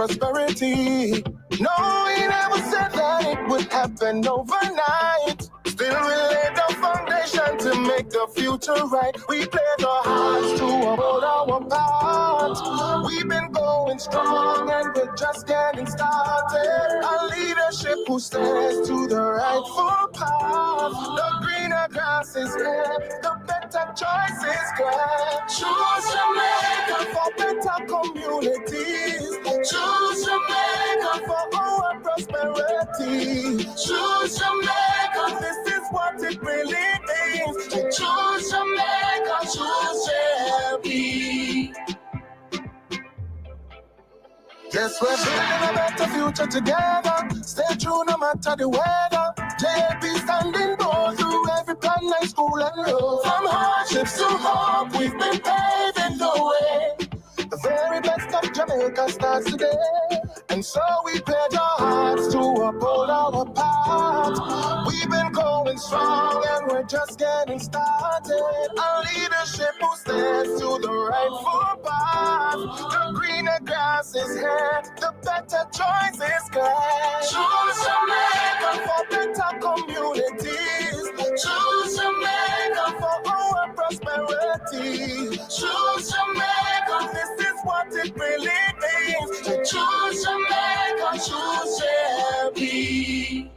prosperity. No, he never said that it would happen overnight. Still we laid the foundation to make the future right. We played our hearts to uphold our part. We've been going strong and we're just getting started. A leadership who stands to the rightful path. The greener grass is here, the better choices grand. Choose Jamaica for better communities. Choose Jamaica for our prosperity. Choose Jamaica, this is what it really means. To choose Jamaica, choose JLP. Yes, we're building a better future together. Stay true no matter the weather. JLP standing bold through every plan, night, school and road. From hardships to hope, we've been paving the way. The very best of Jamaica starts today. And so we pledge our hearts to uphold our path. We've been going strong and we're just getting started. A leadership who stands to the rightful path. The greener grass is here, the better choices grand. Choose Jamaica for better communities. Choose Jamaica for our prosperity. Choose Jamaica, this is what it really means. To choose Jamaica, choose JLP.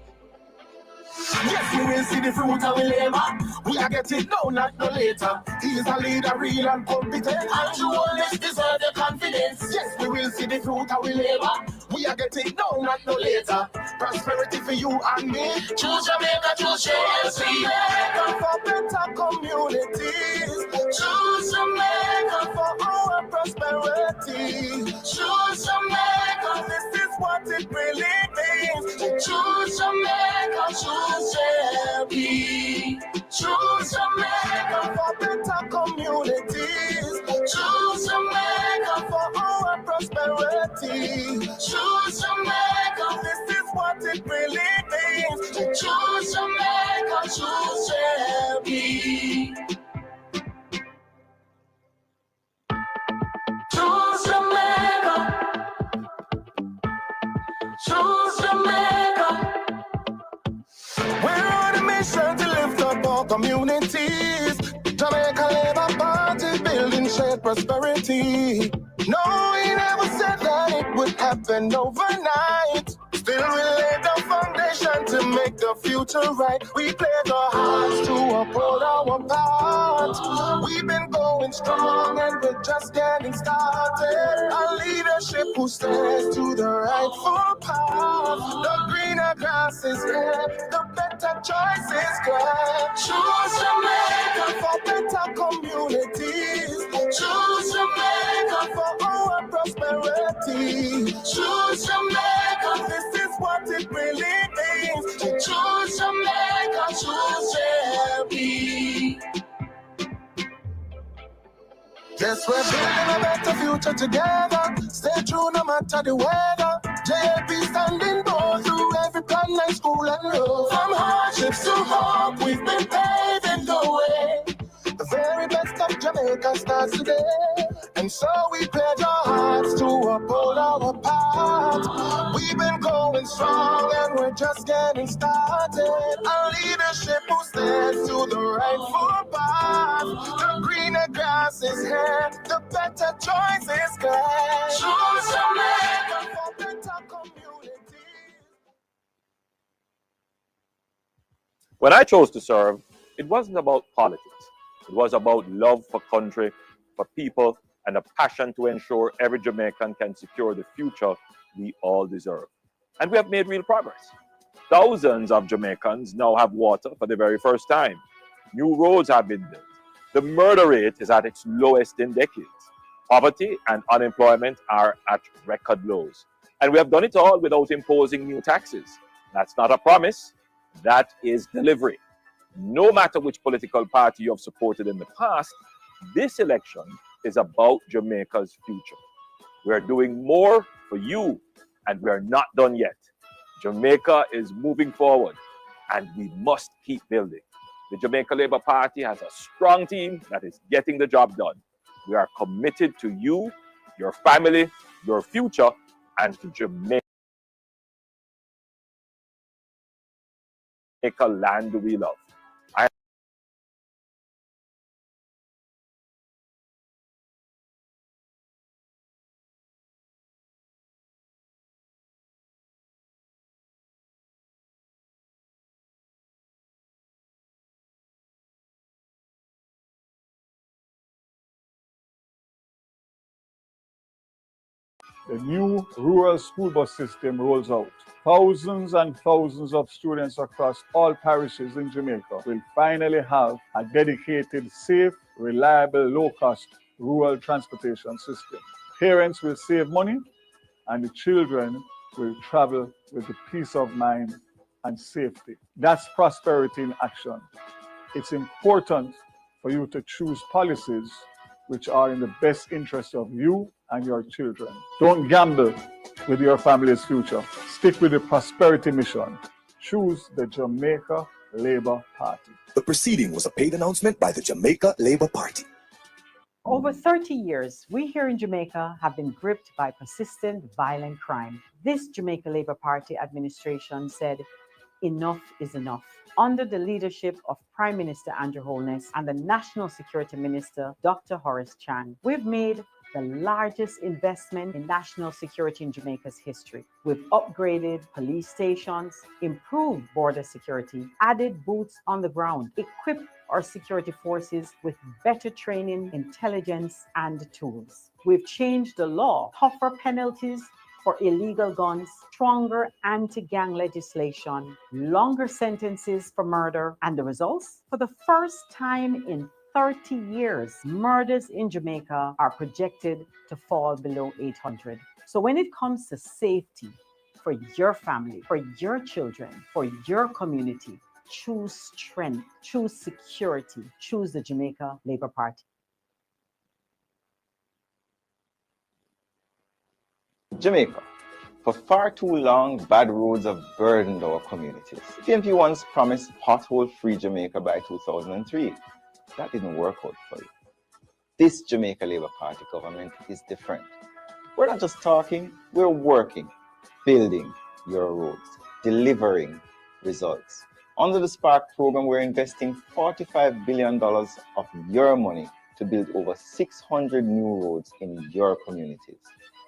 Yes, we will see the fruit of we labor. We are getting now, not no later. He is a leader, real and competent. And you always deserve the confidence. Yes, we will see the fruit of we labor. We are getting now, not no later. Prosperity for you and me. Choose Jamaica, choose JLP. Jamaica for better communities. Choose Jamaica for our prosperity. Choose Jamaica, this is what it really means. Choose Jamaica, choose JLP. Choose Jamaica for better communities. Choose Jamaica for our prosperity. Choose Jamaica, this is what it really means. Choose Jamaica, choose JLP. Choose Jamaica. Choose Jamaica. We're on a mission to lift up our communities. Jamaica Labour Party building shared prosperity. No, he never said that it would happen overnight. Still we laid the foundation to make the future right. We played our hearts to uphold our part. We've been going strong and we're just getting started. A leadership who stands to the rightful path. The greener grass is here, the better choices grand. Choose Jamaica for better communities. Choose Jamaica for our prosperity. Choose Jamaica, this is what it really means. To choose Jamaica, choose JLP. Yes, we're building a better future together. Stay true no matter the weather. JLP standing bold through every plan, night, school and road. From hardships to hope, we've been paving the way. The very best of Jamaica starts today. And so we pledge our hearts to uphold our path. We've been going strong and we're just getting started. A leadership who stands to the rightful path. The greener grass is here, the better choices grand. Choose Jamaica for better communities. When I chose to serve, it wasn't about politics. It was about love for country, for people, and a passion to ensure every Jamaican can secure the future we all deserve. And we have made real progress. Thousands of Jamaicans now have water for the very first time. New roads have been built. The murder rate is at its lowest in decades. Poverty and unemployment are at record lows. And we have done it all without imposing new taxes. That's not a promise, that is delivery. No matter which political party you have supported in the past, this election is about Jamaica's future. We're doing more for you, and we're not done yet. Jamaica is moving forward, and we must keep building. The Jamaica Labour Party has a strong team that is getting the job done. We are committed to you, your family, your future, and to Jamaica land we love. The new rural school bus system rolls out. Thousands and thousands of students across all parishes in Jamaica will finally have a dedicated, safe, reliable, low-cost rural transportation system. Parents will save money and the children will travel with the peace of mind and safety. That's prosperity in action. It's important for you to choose policies which are in the best interest of you and your children. Don't gamble with your family's future. Stick with the prosperity mission. Choose the Jamaica Labour Party. The proceeding was a paid announcement by the Jamaica Labour Party. For over 30 years, we here in Jamaica have been gripped by persistent violent crime. This Jamaica Labour Party administration said, enough is enough. Under the leadership of Prime Minister Andrew Holness and the National Security Minister, Dr. Horace Chang, we've made the largest investment in national security in Jamaica's history. We've upgraded police stations, improved border security, added boots on the ground, equipped our security forces with better training, intelligence, and tools. We've changed the law, tougher penalties for illegal guns, stronger anti-gang legislation, longer sentences for murder, and the results? For the first time in 30 years, murders in Jamaica are projected to fall below 800. So when it comes to safety for your family, for your children, for your community, choose strength, choose security, choose the Jamaica Labour Party. Jamaica. For far too long, bad roads have burdened our communities. TMP once promised pothole-free Jamaica by 2003. That didn't work out for you. This Jamaica Labour Party government is different. We're not just talking, we're working, building your roads, delivering results. Under the Spark program, we're investing $45 billion of your money to build over 600 new roads in your communities.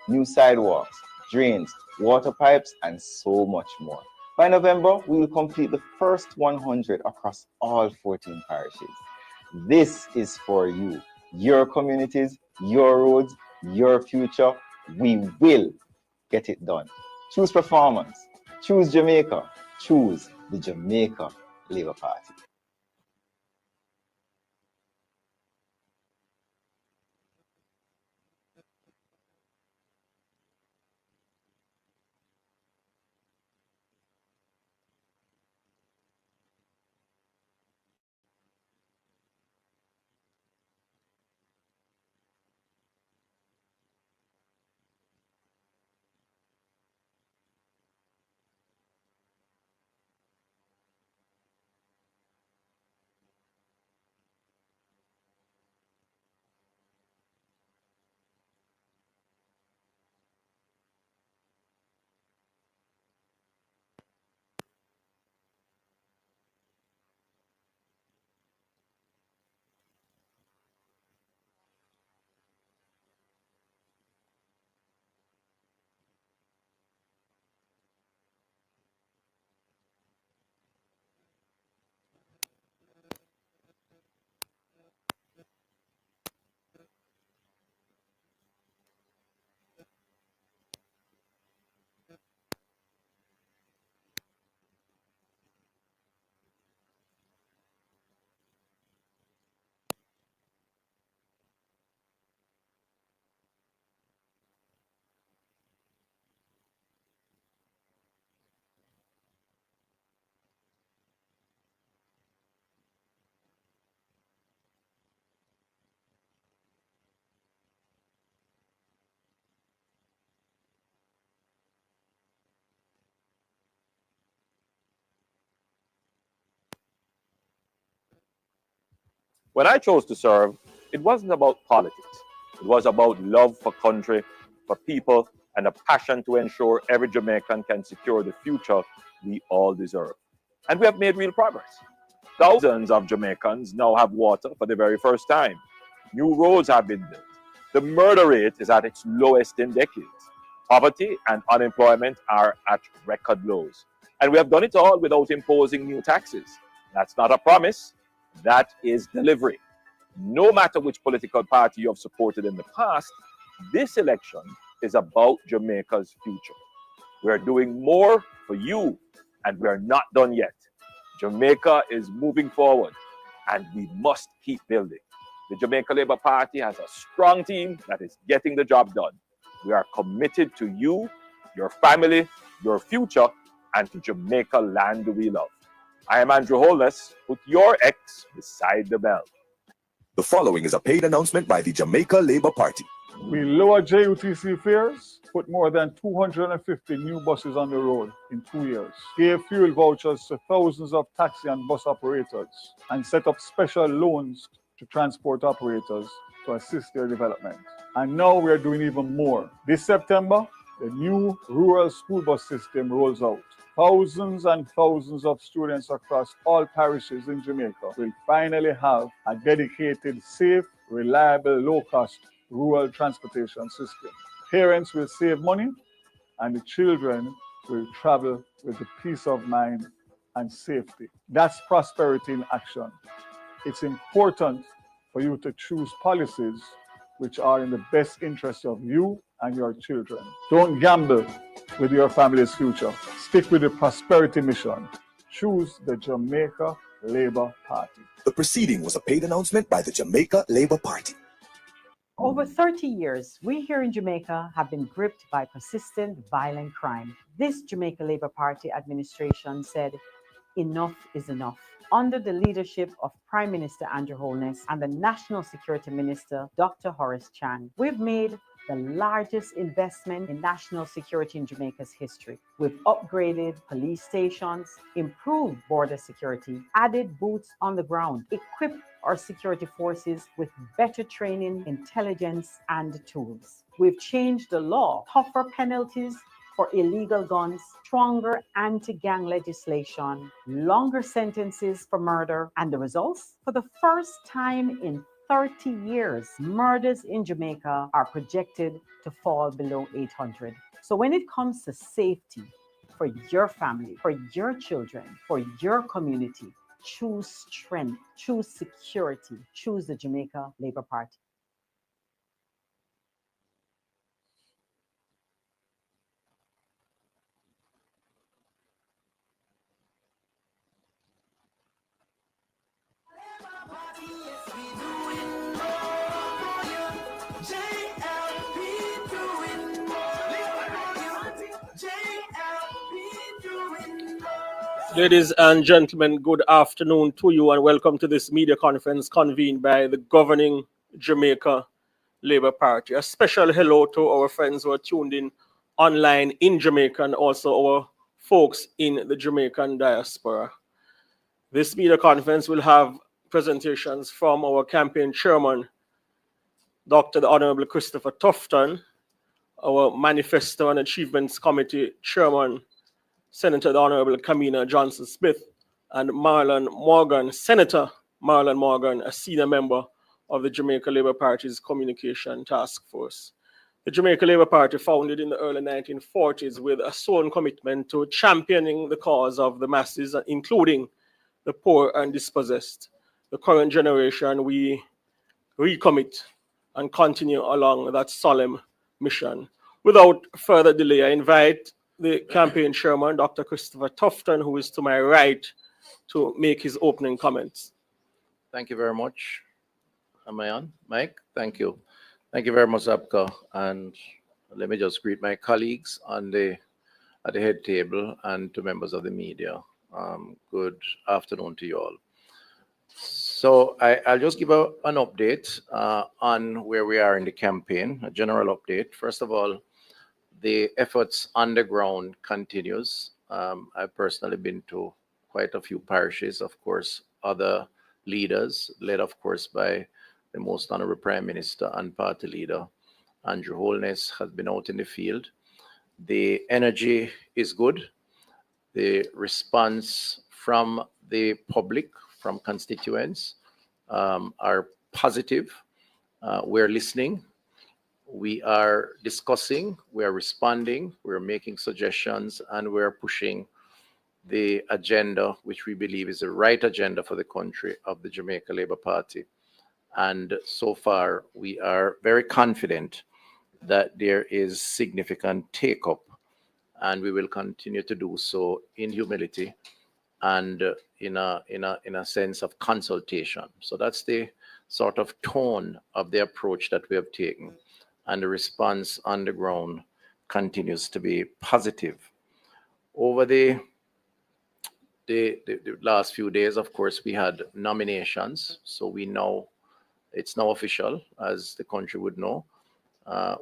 New sidewalks, drains, water pipes, and so much more. By November, we will complete the first 100 across all 14 parishes. This is for you, your communities, your roads, your future. We will get it done. Choose performance. Choose Jamaica. Choose the Jamaica Labour Party. When I chose to serve, it wasn't about politics. It was about love for country, for people, and and a passion to ensure every Jamaican can secure the future we all deserve. And we have made real progress. Thousands of Jamaicans now have water for the very first time. New roads have been built. The murder rate is at its lowest in decades. Poverty and unemployment are at record lows. And we have done it all without imposing new taxes. That's not a promise, that is delivery. No matter which political party you have supported in the past, this election is about Jamaica's future. We are doing more for you, and we are not done yet. Jamaica is moving forward, and we must keep building. The Jamaica Labour Party has a strong team that is getting the job done. We are committed to you, your family, your future, and to Jamaica land we love. I am Andrew Holness. Put your X beside the bell. The following is a paid announcement by the Jamaica Labour Party. We lowered JUTC fares, put more than 250 new buses on the road in 2 years, gave fuel vouchers to thousands of taxi and bus operators, and set up special loans to transport operators to assist their development. And now we are doing even more. This September, the new rural school bus system rolls out. Thousands and thousands of students across all parishes in Jamaica will finally have a dedicated, safe, reliable, low-cost rural transportation system. Parents will save money, and the children will travel with the peace of mind and safety. That's prosperity in action. It's important for you to choose policies which are in the best interest of you and your children. Don't gamble with your family's future. Stick with the prosperity mission. Choose the Jamaica Labour Party. The proceeding was a paid announcement by the Jamaica Labour Party. Over 30 years, we here in Jamaica have been gripped by persistent violent crime. This Jamaica Labour Party administration said, enough is enough. Under the leadership of Prime Minister Andrew Holness and the National Security Minister, Dr. Horace Chan, we've made the largest investment in national security in Jamaica's history. We've upgraded police stations, improved border security, added boots on the ground, equipped our security forces with better training, intelligence, and tools. We've changed the law, tougher penalties for illegal guns, stronger anti-gang legislation, longer sentences for murder, and the results? For the first time in 30 years, murders in Jamaica are projected to fall below 800. So when it comes to safety for your family, for your children, for your community, choose strength, choose security, choose the Jamaica Labour Party. Ladies and gentlemen, good afternoon to you and welcome to this media conference convened by the governing Jamaica Labour Party. A special hello to our friends who are tuned in online in Jamaica and also our folks in the Jamaican diaspora. This media conference will have presentations from our campaign chairman, Dr. the Honorable Christopher Tufton, our Manifesto and Achievements Committee chairman, Senator the Honorable Kamina Johnson-Smith, and Marlon Morgan, Senator Marlon Morgan, a senior member of the Jamaica Labour Party's Communication Task Force. The Jamaica Labour Party, founded in the early 1940s with a sworn commitment to championing the cause of the masses, including the poor and dispossessed. The current generation, we recommit and continue along that solemn mission. Without further delay, I invite the campaign chairman, Dr. Christopher Tufton, who is to my right, to make his opening comments. Thank you very much. Am I on, Mike? Thank you. Thank you very much, Abka. And let me just greet my colleagues at the head table and to members of the media. Good afternoon to you all. So I'll just give an update on where we are in the campaign, a general update. First of all, the efforts on the ground continues. I've personally been to quite a few parishes, of course, other leaders, led, of course, by the most honorable Prime Minister and party leader, Andrew Holness, has been out in the field. The energy is good. The response from the public, from constituents, are positive. We're listening. We are discussing. We are responding. We're making suggestions, and we're pushing the agenda, which we believe is the right agenda for the country, of the Jamaica Labour Party. And so far, we are very confident that there is significant take-up, and we will continue to do so in humility and in a sense of consultation. So that's the sort of tone of the approach that we have taken, and the response on the ground continues to be positive. Over the last few days, of course, we had nominations, so we know it's now official, as the country would know.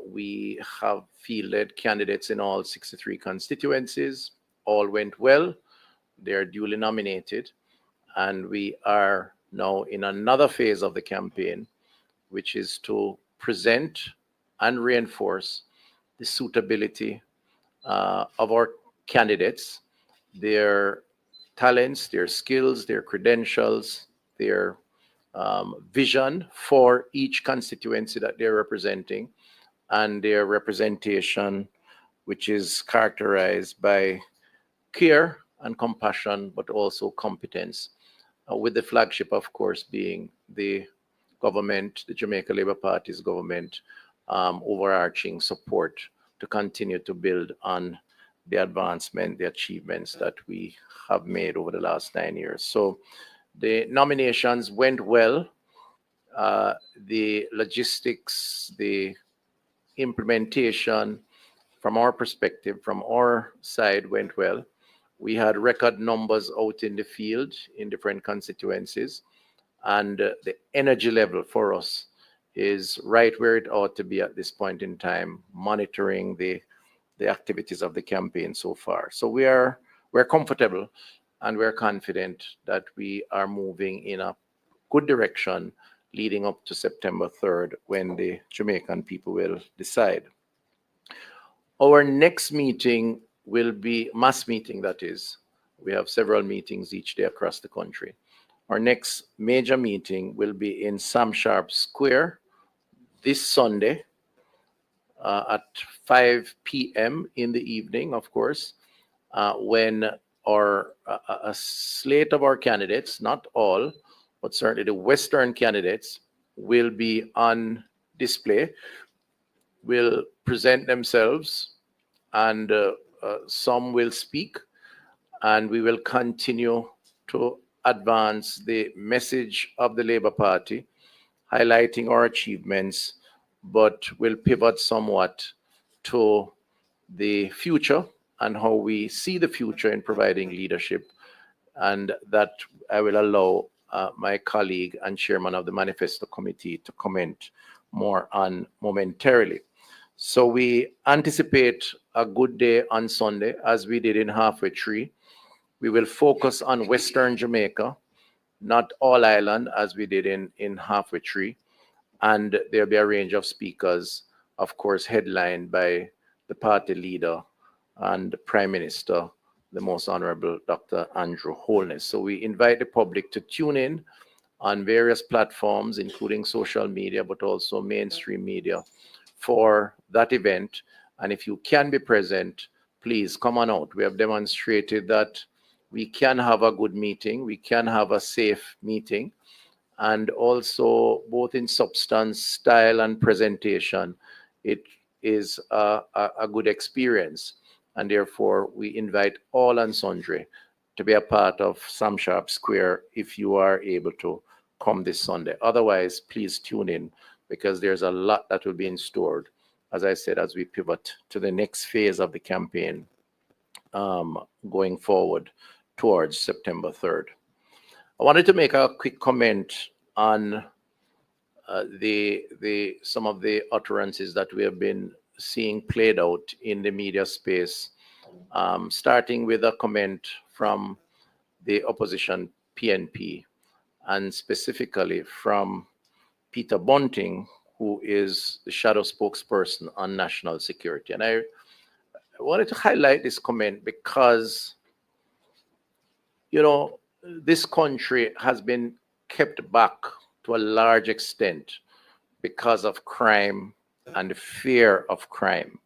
We have fielded candidates in all 63 constituencies. All went well. They are duly nominated. And we are now in another phase of the campaign, which is to present and reinforce the suitability of our candidates, their talents, their skills, their credentials, their vision for each constituency that they're representing, and their representation, which is characterized by care and compassion, but also competence, with the flagship, of course, being the government, the Jamaica Labour Party's government, overarching support to continue to build on the advancement, the achievements that we have made over the last 9 years. So the nominations went well. The logistics, the implementation from our perspective, from our side, went well. We had record numbers out in the field in different constituencies, and the energy level for us is right where it ought to be at this point in time, monitoring the activities of the campaign so far. So we're comfortable, and we're confident that we are moving in a good direction leading up to September 3rd, when the Jamaican people will decide. Our next meeting will be mass meeting, that is. We have several meetings each day across the country. Our next major meeting will be in Sam Sharp Square this Sunday at 5 p.m. in the evening, of course, when a slate of our candidates, not all, but certainly the Western candidates, will be on display, will present themselves, and some will speak, and we will continue to advance the message of the Labour Party, highlighting our achievements, but will pivot somewhat to the future and how we see the future in providing leadership, and that I will allow my colleague and chairman of the Manifesto committee to comment more on momentarily. So we anticipate a good day on Sunday, as we did in Halfway Tree. We will focus on Western Jamaica, not all island, as we did in Halfway Tree. And there'll be a range of speakers, of course, headlined by the party leader and the Prime Minister, the Most Honorable Dr. Andrew Holness. So we invite the public to tune in on various platforms, including social media, but also mainstream media, for that event. And if you can be present, please come on out. We have demonstrated that we can have a good meeting, we can have a safe meeting, and also both in substance, style, and presentation, it is a good experience. And therefore, we invite all and sundry to be a part of Sam Sharp Square if you are able to come this Sunday. Otherwise, please tune in, because there's a lot that will be in store, as I said, as we pivot to the next phase of the campaign going forward towards September 3rd. I wanted to make a quick comment on some of the utterances that we have been seeing played out in the media space, starting with a comment from the opposition PNP, and specifically from Peter Bunting, who is the shadow spokesperson on national security. And I wanted to highlight this comment because, you know, this country has been kept back to a large extent because of crime and the fear of crime.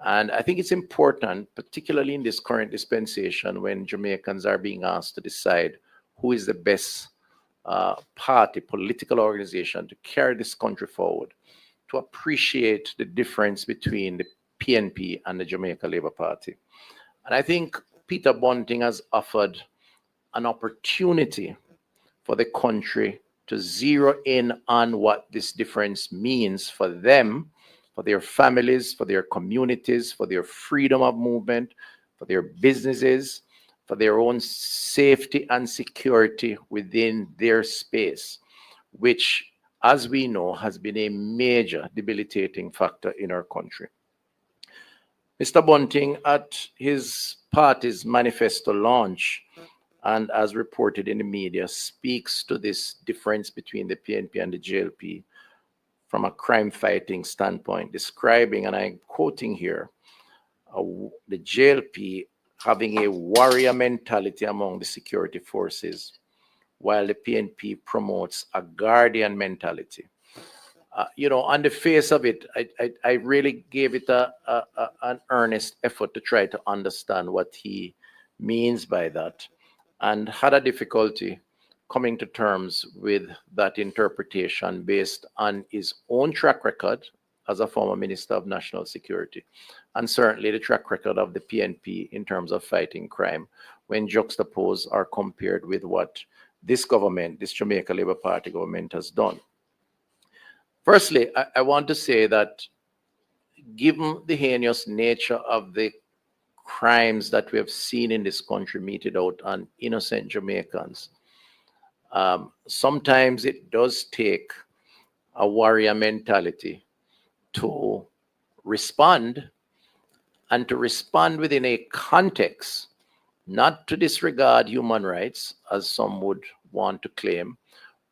And I think it's important, particularly in this current dispensation, when Jamaicans are being asked to decide who is the best party, political organization to carry this country forward, to appreciate the difference between the PNP and the Jamaica Labour Party. And I think Peter Bunting has offered an opportunity for the country to zero in on what this difference means for them, for their families, for their communities, for their freedom of movement, for their businesses, for their own safety and security within their space, which, as we know, has been a major debilitating factor in our country. Mr. Bunting, at his party's manifesto launch, and as reported in the media, speaks to this difference between the PNP and the JLP from a crime-fighting standpoint, describing, and I'm quoting here, the JLP having a warrior mentality among the security forces, while the PNP promotes a guardian mentality. You know, on the face of it, I really gave it an earnest effort to try to understand what he means by that, and had a difficulty coming to terms with that interpretation based on his own track record as a former Minister of National Security, and certainly the track record of the PNP in terms of fighting crime, when juxtaposed or compared with what this government, this Jamaica Labour Party government, has done. Firstly, I want to say that given the heinous nature of the crimes that we have seen in this country meted out on innocent Jamaicans, sometimes it does take a warrior mentality to respond, and to respond within a context, not to disregard human rights, as some would want to claim,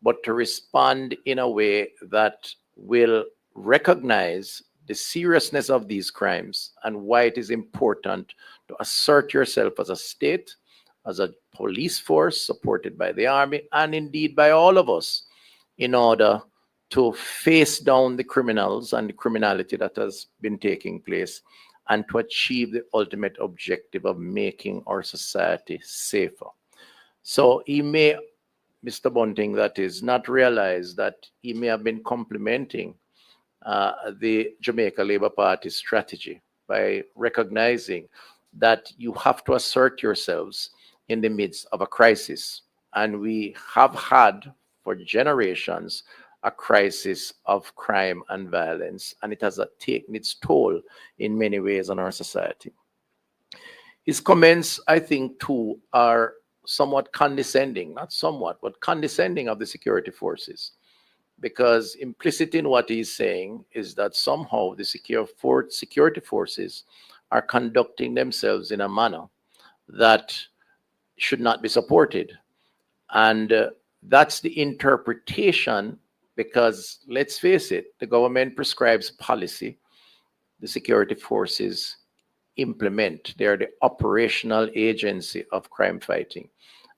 but to respond in a way that will recognize the seriousness of these crimes and why it is important to assert yourself as a state, as a police force supported by the army, and indeed by all of us, in order to face down the criminals and the criminality that has been taking place, and to achieve the ultimate objective of making our society safer. So he may, Mr. Bunting, that is, not realize that he may have been complimenting the Jamaica Labour Party strategy by recognizing that you have to assert yourselves in the midst of a crisis. And we have had for generations a crisis of crime and violence, and it has taken its toll in many ways on our society. His comments, I think, too, are somewhat condescending, not somewhat, but condescending of the security forces, because implicit in what he's saying is that somehow the security forces are conducting themselves in a manner that should not be supported. And that's the interpretation, because let's face it, the government prescribes policy, the security forces implement. They are the operational agency of crime fighting.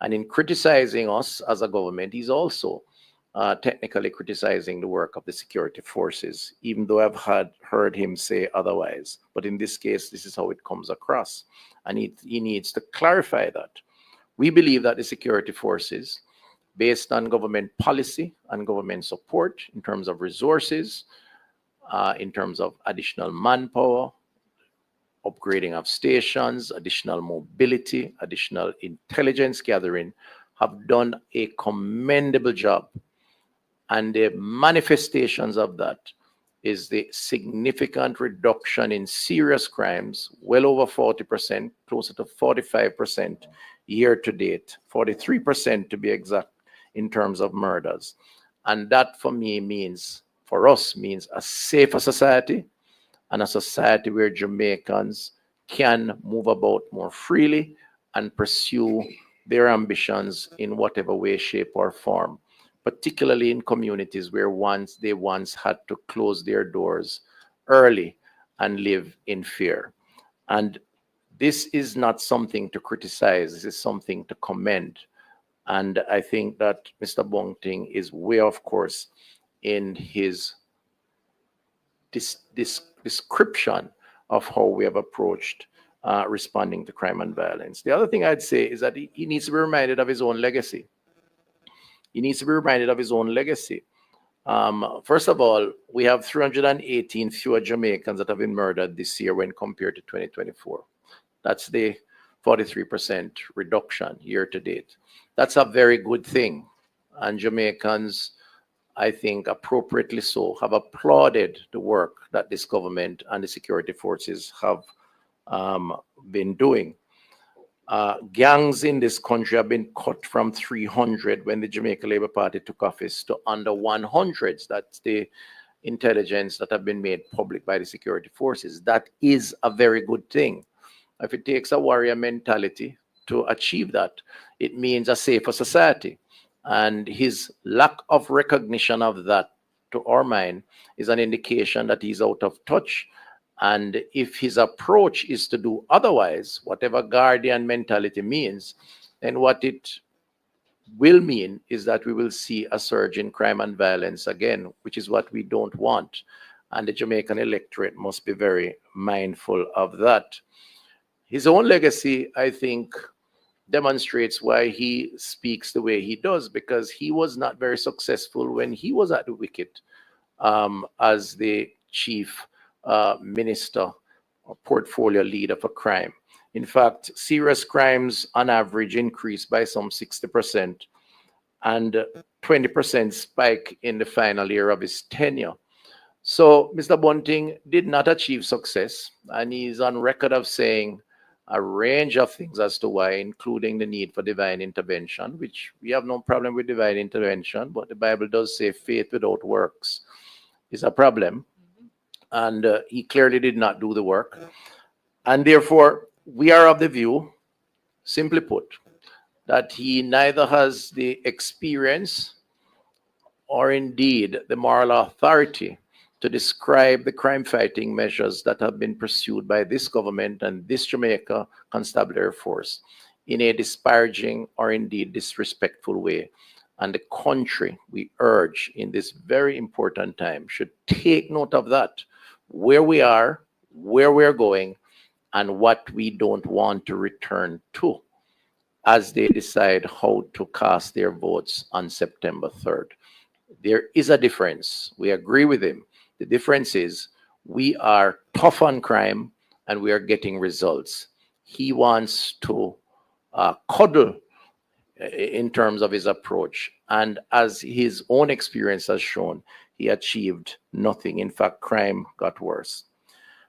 And in criticizing us as a government, he's also technically criticizing the work of the security forces, even though I've heard him say otherwise. But in this case, this is how it comes across. And he needs to clarify that. We believe that the security forces, based on government policy and government support in terms of resources, in terms of additional manpower, upgrading of stations, additional mobility, additional intelligence gathering, have done a commendable job. And the manifestations of that is the significant reduction in serious crimes, well over 40%, closer to 45% year to date, 43% to be exact, in terms of murders. And that for me means, for us, means a safer society, and a society where Jamaicans can move about more freely and pursue their ambitions in whatever way, shape, or form, particularly in communities where they once had to close their doors early and live in fear. And this is not something to criticize. This is something to commend. And I think that Mr. Bunting is way off course in his description of how we have approached responding to crime and violence. The other thing I'd say is that he needs to be reminded of his own legacy. He needs to be reminded of his own legacy. First of all, we have 318 fewer Jamaicans that have been murdered this year when compared to 2024. That's the 43% reduction year to date. That's a very good thing. And Jamaicans, I think appropriately so, have applauded the work that this government and the security forces have been doing. Gangs in this country have been cut from 300 when the Jamaica Labour Party took office to under 100. That's the intelligence that have been made public by the security forces. That is a very good thing. If it takes a warrior mentality to achieve that, it means a safer society. And his lack of recognition of that, to our mind, is an indication that he's out of touch. And if his approach is to do otherwise, whatever guardian mentality means, then what it will mean is that we will see a surge in crime and violence again, which is what we don't want. And the Jamaican electorate must be very mindful of that. His own legacy, I think, demonstrates why he speaks the way he does, because he was not very successful when he was at the wicket as the chief minister or portfolio leader for crime. In fact, serious crimes on average increased by some 60% and 20% spike in the final year of his tenure. So Mr. Bunting did not achieve success, and he's on record of saying a range of things as to why, including the need for divine intervention, which we have no problem with divine intervention, but the Bible does say faith without works is a problem. And he clearly did not do the work. And therefore, we are of the view, simply put, that he neither has the experience or indeed the moral authority to describe the crime-fighting measures that have been pursued by this government and this Jamaica Constabulary Force in a disparaging or indeed disrespectful way. And the country, we urge in this very important time, should take note of that, where we are, where we're going, and what we don't want to return to as they decide how to cast their votes on September 3rd. There is a difference. We agree with him. The difference is we are tough on crime and we are getting results. He wants to cuddle in terms of his approach. And as his own experience has shown, he achieved nothing. In fact, crime got worse.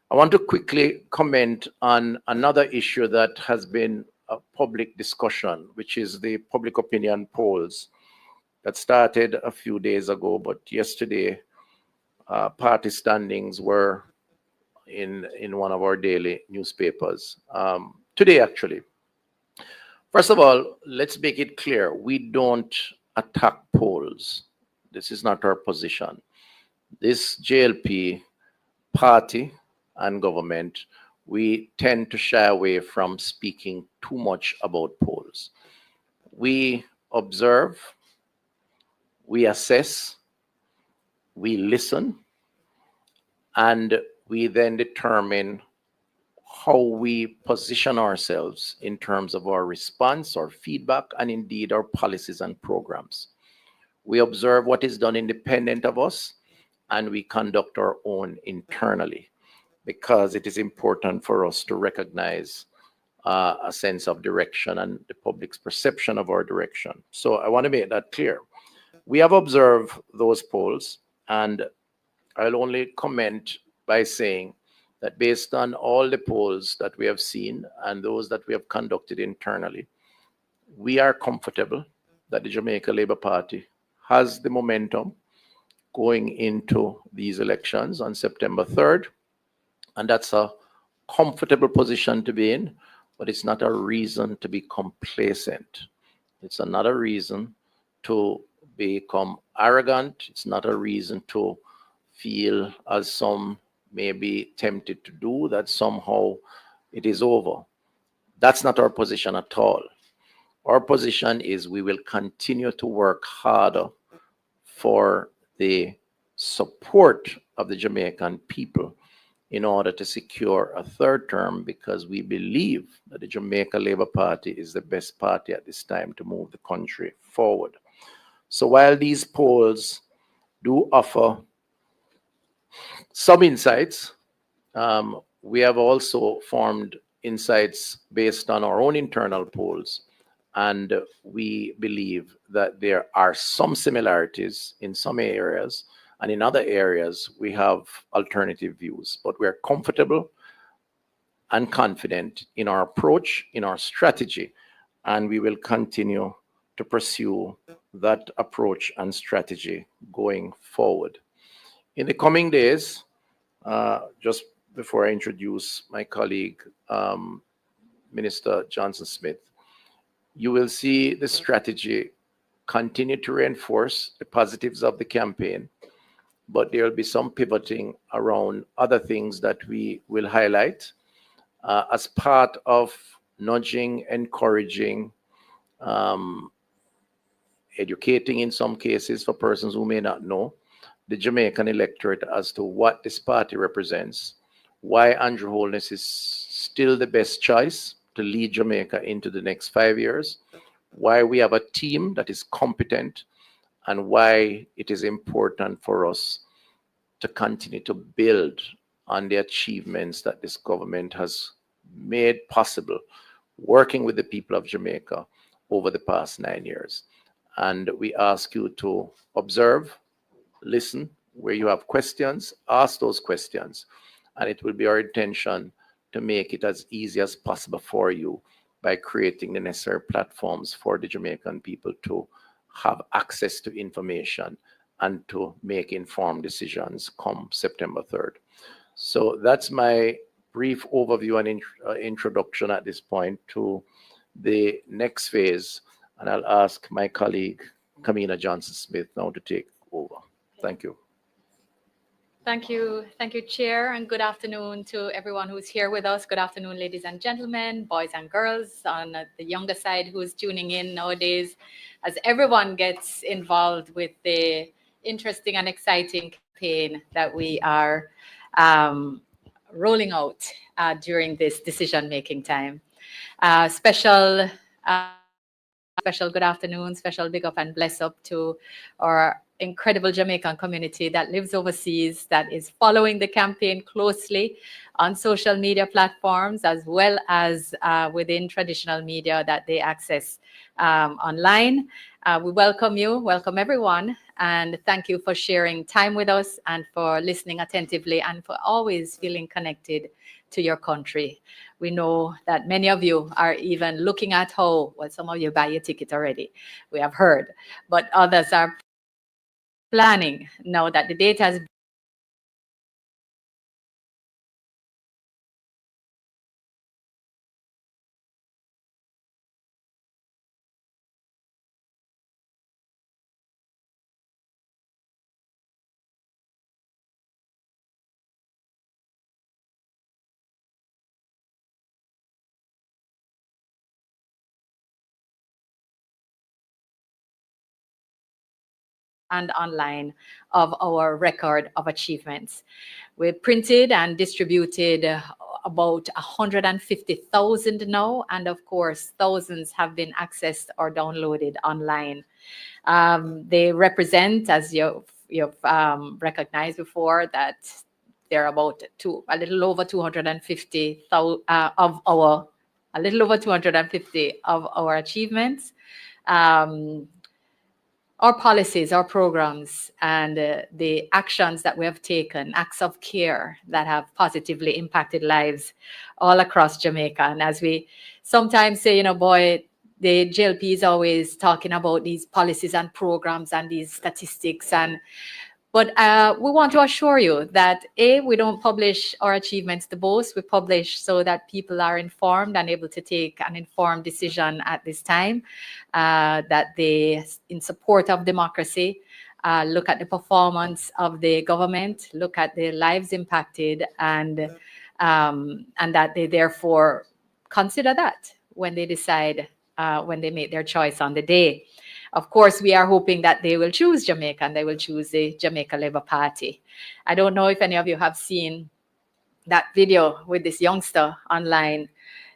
I want to quickly comment on another issue that has been a public discussion, which is the public opinion polls that started a few days ago, but yesterday, party standings were in one of our daily newspapers. Today, actually. First of all, let's make it clear, we don't attack polls. This is not our position. This JLP party and government, we tend to shy away from speaking too much about polls. We observe, we assess, we listen, and we then determine how we position ourselves in terms of our response, our feedback, and indeed our policies and programs. We observe what is done independent of us, and we conduct our own internally, because it is important for us to recognize a sense of direction and the public's perception of our direction. So I want to make that clear. We have observed those polls, and I'll only comment by saying that based on all the polls that we have seen and those that we have conducted internally, we are comfortable that the Jamaica Labour Party has the momentum going into these elections on September 3rd. And that's a comfortable position to be in, but it's not a reason to be complacent. It's another reason to become arrogant. It's not a reason to feel, as some may be tempted to do, that somehow it is over. That's not our position at all. Our position is we will continue to work harder for the support of the Jamaican people in order to secure a third term, because we believe that the Jamaica Labour Party is the best party at this time to move the country forward. So while these polls do offer some insights, we have also formed insights based on our own internal polls, and we believe that there are some similarities in some areas, and in other areas we have alternative views. But we're comfortable and confident in our approach, in our strategy, and we will continue to pursue that approach and strategy going forward. In the coming days, just before I introduce my colleague, Minister Johnson Smith, you will see the strategy continue to reinforce the positives of the campaign, but there will be some pivoting around other things that we will highlight as part of nudging, encouraging, educating in some cases for persons who may not know the Jamaican electorate as to what this party represents, why Andrew Holness is still the best choice to lead Jamaica into the next 5 years, why we have a team that is competent, and why it is important for us to continue to build on the achievements that this government has made possible, working with the people of Jamaica over the past 9 years. And we ask you to observe, listen. Where you have questions, ask those questions. And it will be our intention to make it as easy as possible for you by creating the necessary platforms for the Jamaican people to have access to information and to make informed decisions come September 3rd. So that's my brief overview and introduction at this point to the next phase. And I'll ask my colleague, Kamina Johnson-Smith, now to take over. Thank you. Thank you, Chair, and good afternoon to everyone who's here with us. Good afternoon, ladies and gentlemen, boys and girls on the younger side who's tuning in nowadays, as everyone gets involved with the interesting and exciting campaign that we are rolling out during this decision-making time. Special good afternoon, special big up and bless up to our incredible Jamaican community that lives overseas, that is following the campaign closely on social media platforms, as well as within traditional media that they access online. We welcome you, welcome everyone, and thank you for sharing time with us and for listening attentively and for always feeling connected to your country. We know that many of you are even looking at how, well, some of you buy your ticket already, we have heard, but others are planning now that the date has and online of our record of achievements. We printed and distributed about 150,000 now, and of course, thousands have been accessed or downloaded online. They represent, as you've recognized before, that they're about a little over 250 of our achievements. Our policies, our programs, and the actions that we have taken, acts of care that have positively impacted lives all across Jamaica. And as we sometimes say, you know, boy, the JLP is always talking about these policies and programs and these statistics, but we want to assure you that we don't publish our achievements to boast. We publish so that people are informed and able to take an informed decision at this time, that they, in support of democracy, look at the performance of the government, look at the lives impacted, and and that they therefore consider that when they decide, when they make their choice on the day. Of course, we are hoping that they will choose Jamaica and they will choose the Jamaica Labour Party. I don't know if any of you have seen that video with this youngster online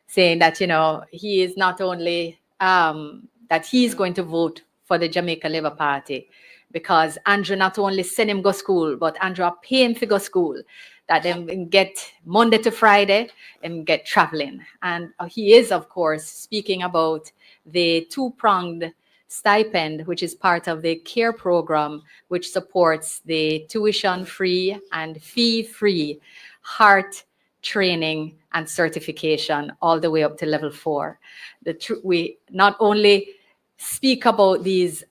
saying that, you know, he is not only, that he's going to vote for the Jamaica Labour Party because Andrew not only send him go school, but Andrew pay him to go school, that them get Monday to Friday and get traveling. And he is, of course, speaking about the two-pronged stipend, which is part of the CARE program, which supports the tuition-free and fee-free heart training and certification all the way up to level 4. We not only speak about these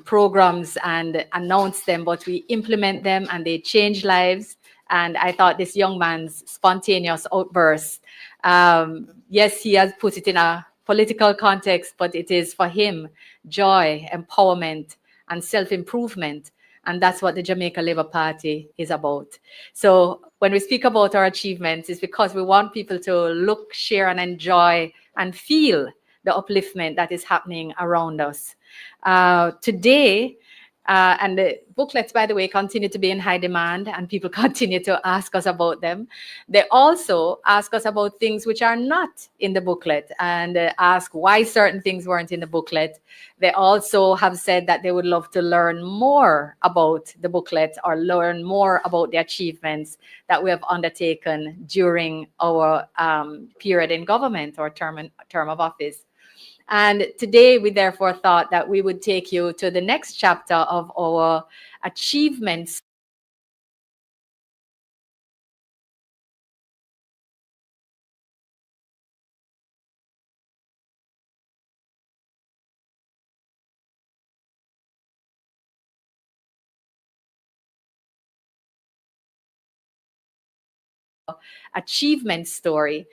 programs and announce them, but we implement them and they change lives. And I thought this young man's spontaneous outburst, yes, he has put it in a political context, but it is for him joy, empowerment, and self-improvement. And that's what the Jamaica Labour Party is about. So when we speak about our achievements, it's because we want people to look, share, and enjoy and feel the upliftment that is happening around us. Today, and the booklets, by the way, continue to be in high demand and people continue to ask us about them. They also ask us about things which are not in the booklet and ask why certain things weren't in the booklet. They also have said that they would love to learn more about the booklet or learn more about the achievements that we have undertaken during our period in government or term of office. And today we therefore thought that we would take you to the next chapter of our achievements. Achievement story.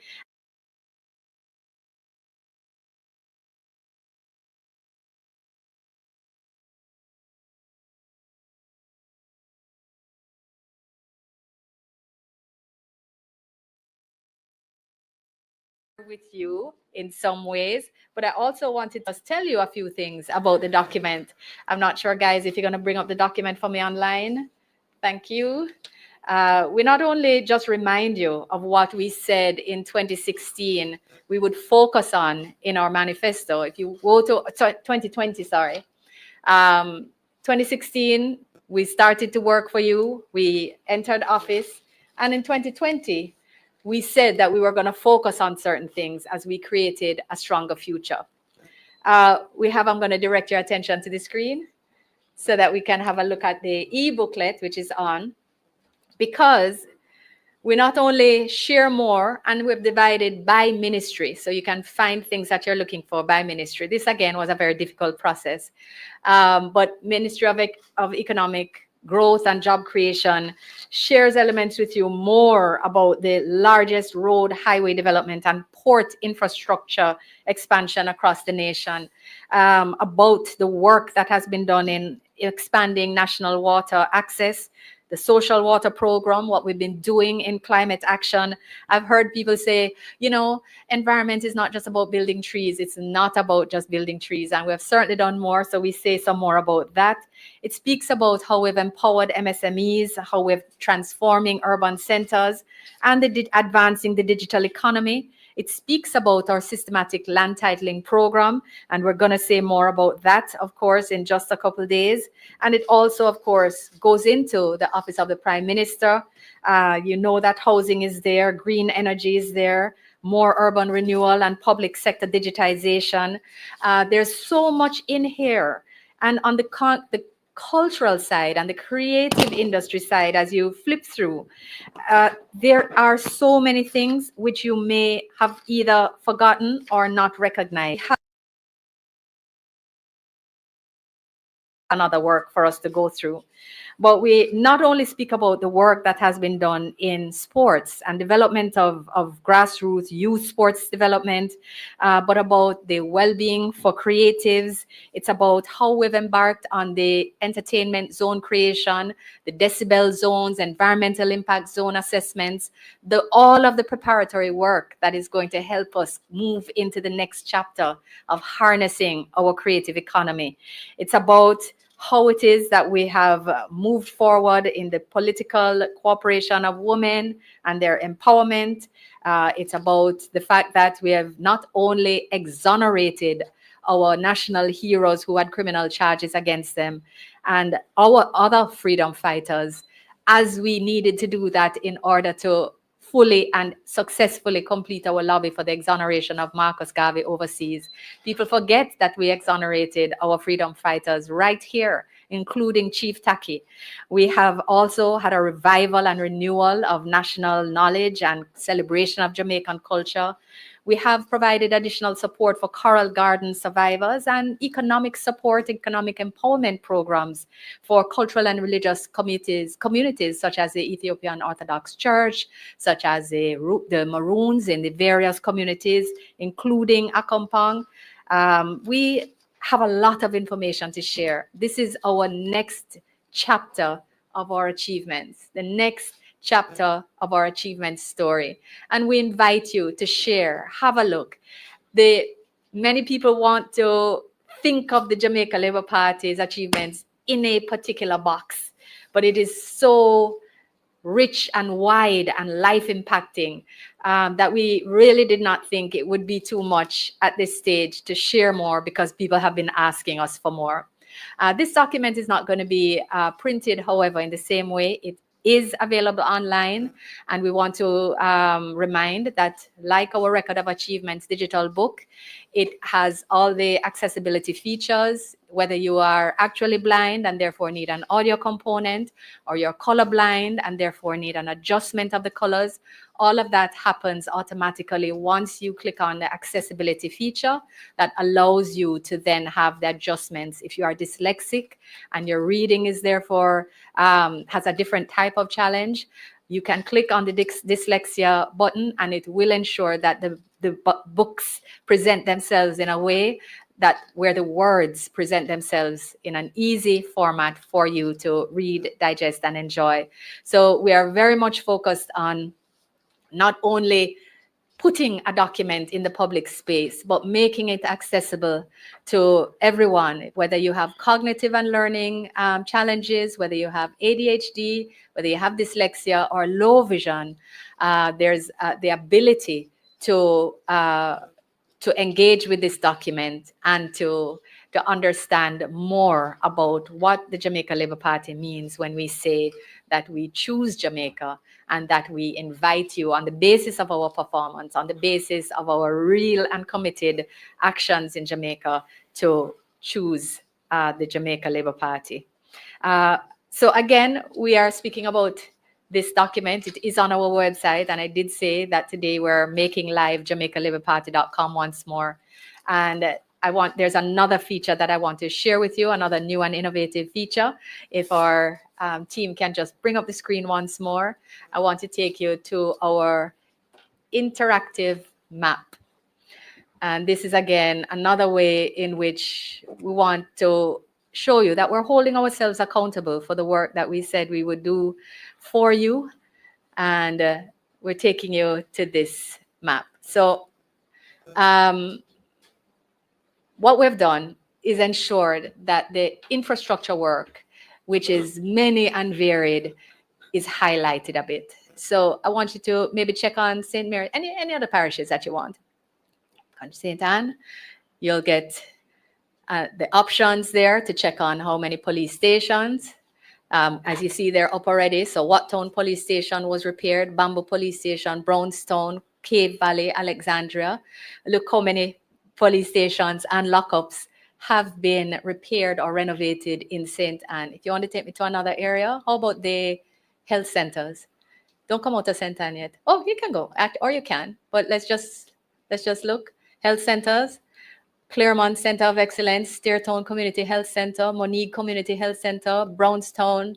With you in some ways, but I also wanted to tell you a few things about the document. I'm not sure, guys, if you're going to bring up the document for me online. Thank you. We not only just remind you of what we said in 2016 we would focus on in our manifesto. If you go to 2020, 2016, we started to work for you. We entered office. And in 2020, we said that we were going to focus on certain things as we created a stronger future. I'm going to direct your attention to the screen so that we can have a look at the e-booklet, which is on, because we not only share more, and we've divided by ministry, so you can find things that you're looking for by ministry. This, again, was a very difficult process. But Ministry of Economic Growth and Job Creation shares elements with you more about the largest road, highway development, and port infrastructure expansion across the nation, about the work that has been done in expanding national water access, the social water program, what we've been doing in climate action. I've heard people say, you know, environment is not just about building trees. It's not about just building trees. And we have certainly done more. So we say some more about that. It speaks about how we've empowered MSMEs, how we're transforming urban centers, and advancing the digital economy. It speaks about our systematic land titling program, and we're going to say more about that, of course, in just a couple of days. And it also, of course, goes into the Office of the Prime Minister. You know that housing is there, green energy is there, more urban renewal and public sector digitization. There's so much in here. And on the cultural side and the creative industry side, as you flip through, there are so many things which you may have either forgotten or not recognized. another work for us to go through. But we not only speak about the work that has been done in sports and development of grassroots youth sports development, but about the well-being for creatives. It's about how we've embarked on the entertainment zone creation, the decibel zones, environmental impact zone assessments, all of the preparatory work that is going to help us move into the next chapter of harnessing our creative economy. It's about how it is that we have moved forward in the political cooperation of women and their empowerment. It's about the fact that we have not only exonerated our national heroes who had criminal charges against them and our other freedom fighters, as we needed to do that in order to fully and successfully complete our lobby for the exoneration of Marcus Garvey overseas. People forget that we exonerated our freedom fighters right here, including Chief Taki. We have also had a revival and renewal of national knowledge and celebration of Jamaican culture. We have provided additional support for Coral Garden survivors and economic support, economic empowerment programs for cultural and religious communities such as the Ethiopian Orthodox Church, such as the Maroons in the various communities, including Akompong. We have a lot of information to share. This is our next chapter of our achievements, the next chapter of our achievement story. And we invite you to share, have a look. Many people want to think of the Jamaica Labour Party's achievements in a particular box, but it is so rich and wide and life impacting that we really did not think it would be too much at this stage to share more, because people have been asking us for more. This document is not going to be printed, however, in the same way. It is available online, and we want to remind that, like our Record of Achievements digital book, it has all the accessibility features, whether you are actually blind and therefore need an audio component, or you're colorblind and therefore need an adjustment of the colors. All of that happens automatically once you click on the accessibility feature that allows you to then have the adjustments. If you are dyslexic and your reading is therefore has a different type of challenge, you can click on the dyslexia button and it will ensure that the books present themselves in a way that where the words present themselves in an easy format for you to read, digest, and enjoy. So we are very much focused on not only putting a document in the public space, but making it accessible to everyone, whether you have cognitive and learning challenges, whether you have ADHD, whether you have dyslexia or low vision. There's the ability to engage with this document and to understand more about what the Jamaica Labour Party means when we say that we choose Jamaica and that we invite you on the basis of our performance, on the basis of our real and committed actions in Jamaica, to choose the Jamaica Labour Party. So again, we are speaking about this document. It is on our website, and I did say that today we're making live JamaicaLabourParty.com once more. And there's another feature that I want to share with you, another new and innovative feature. If our team can just bring up the screen once more, I want to take you to our interactive map. And this is, again, another way in which we want to show you that we're holding ourselves accountable for the work that we said we would do for you. And we're taking you to this map. So what we've done is ensured that the infrastructure work, which is many and varied, is highlighted a bit. So I want you to maybe check on St. Mary, any other parishes that you want. On St. Anne, you'll get the options there to check on how many police stations. As you see, they're up already. So Wattown Police Station was repaired, Bamboo Police Station, Brownstone, Cave Valley, Alexandria. Look how many police stations and lockups have been repaired or renovated in St. Anne. If you want to take me to another area, how about the health centers? Don't come out of St. Anne yet. Oh, you can go, or you can, but let's just look. Health centers, Claremont Center of Excellence, Steertown Community Health Center, Monique Community Health Center, Brownstown,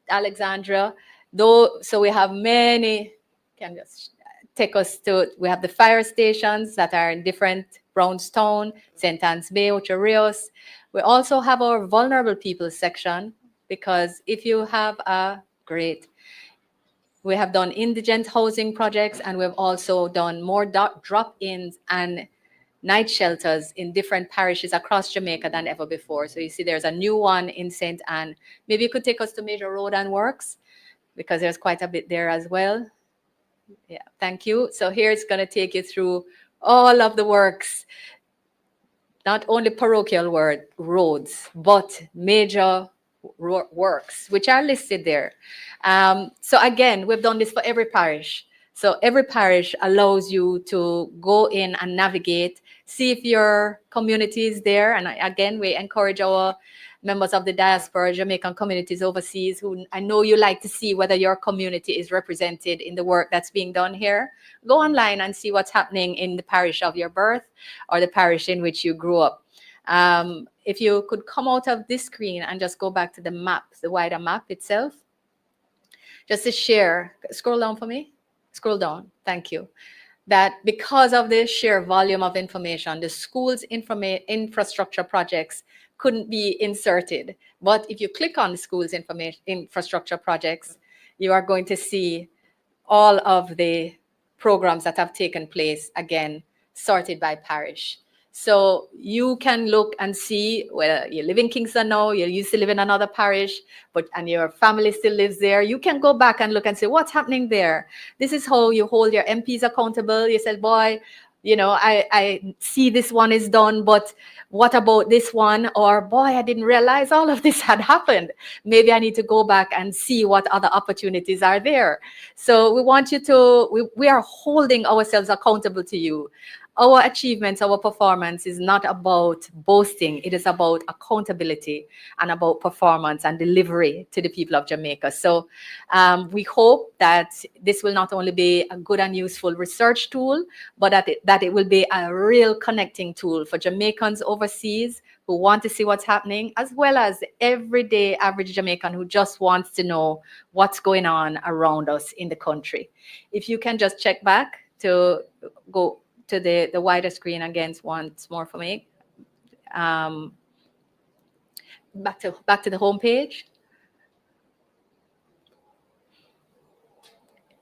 Alexandra. So we have many, can just take us to, we have the fire stations that are in different, Brownstown, St. Anne's Bay, Ocho Rios. We also have our vulnerable people section, because if you have we have done indigent housing projects, and we've also done more drop-ins and night shelters in different parishes across Jamaica than ever before. So you see there's a new one in St. Anne. Maybe you could take us to Major Road and Works, because there's quite a bit there as well. Yeah, thank you. So here it's going to take you through all of the works, not only parochial roads, but major works, which are listed there. So again, we've done this for every parish. So every parish allows you to go in and navigate, see if your community is there. And again, we encourage our members of the diaspora, Jamaican communities overseas, who I know you like to see whether your community is represented in the work that's being done here. Go online and see what's happening in the parish of your birth or the parish in which you grew up. If you could come out of this screen and just go back to the map, the wider map itself, just to share, scroll down for me, scroll down, thank you. That because of the sheer volume of information, the school's infrastructure projects couldn't be inserted. But if you click on the school's infrastructure projects, you are going to see all of the programs that have taken place, again, sorted by parish. So you can look and see whether you live in Kingston now, you used to live in another parish, and your family still lives there. You can go back and look and say, what's happening there? This is how you hold your MPs accountable. You said, boy, you know, I see this one is done, but what about this one? Or, boy, I didn't realize all of this had happened. Maybe I need to go back and see what other opportunities are there. So we want you to, we are holding ourselves accountable to you. Our achievements, our performance is not about boasting. It is about accountability and about performance and delivery to the people of Jamaica. So we hope that this will not only be a good and useful research tool, but that it will be a real connecting tool for Jamaicans overseas who want to see what's happening, as well as the everyday average Jamaican who just wants to know what's going on around us in the country. If you can just check back to go to the wider screen again once more for me. Back to the home page.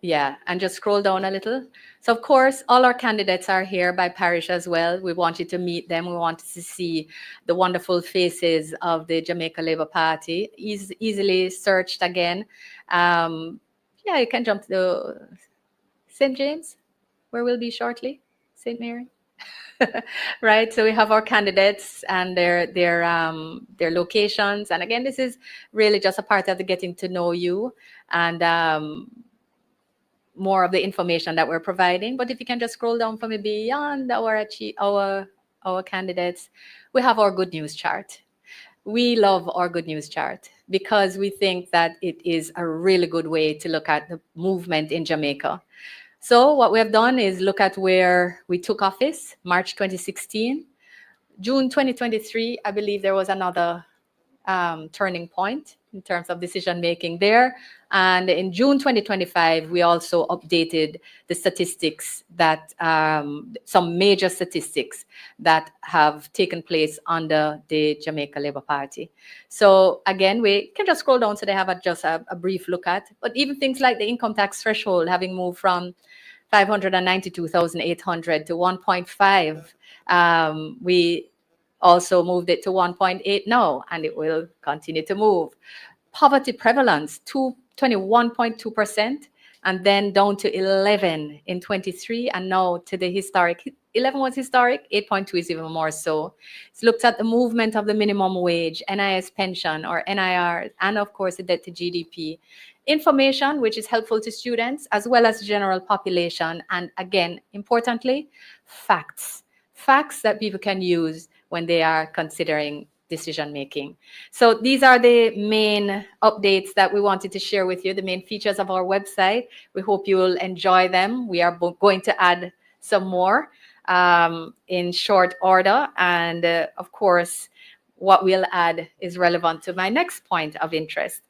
Yeah, and just scroll down a little. So of course, all our candidates are here by parish as well. We want you to meet them. We want to see the wonderful faces of the Jamaica Labour Party. Easily searched again. Yeah, you can jump to St. James, where we'll be shortly. St. Mary, right? So we have our candidates and their locations. And again, this is really just a part of the getting to know you and more of the information that we're providing. But if you can just scroll down for me beyond our candidates, we have our good news chart. We love our good news chart because we think that it is a really good way to look at the movement in Jamaica. So what we have done is look at where we took office, March 2016. June 2023, I believe there was another turning point in terms of decision-making there. And in June 2025, we also updated the statistics that, some major statistics that have taken place under the Jamaica Labour Party. So again, we can just scroll down so they have just a brief look at, but even things like the income tax threshold having moved from 592,800 to 1.5. We also moved it to 1.8 now, and it will continue to move. Poverty prevalence, 21.2%, and then down to 11 in 23, and now to the historic. 11 was historic, 8.2 is even more so. It's looked at the movement of the minimum wage, NIS pension or NIR, and of course the debt to GDP. Information, which is helpful to students as well as the general population. And again, importantly, facts. Facts that people can use when they are considering decision making. So these are the main updates that we wanted to share with you, the main features of our website. We hope you will enjoy them. We are going to add some more. in short order. And of course, what we'll add is relevant to my next point of interest.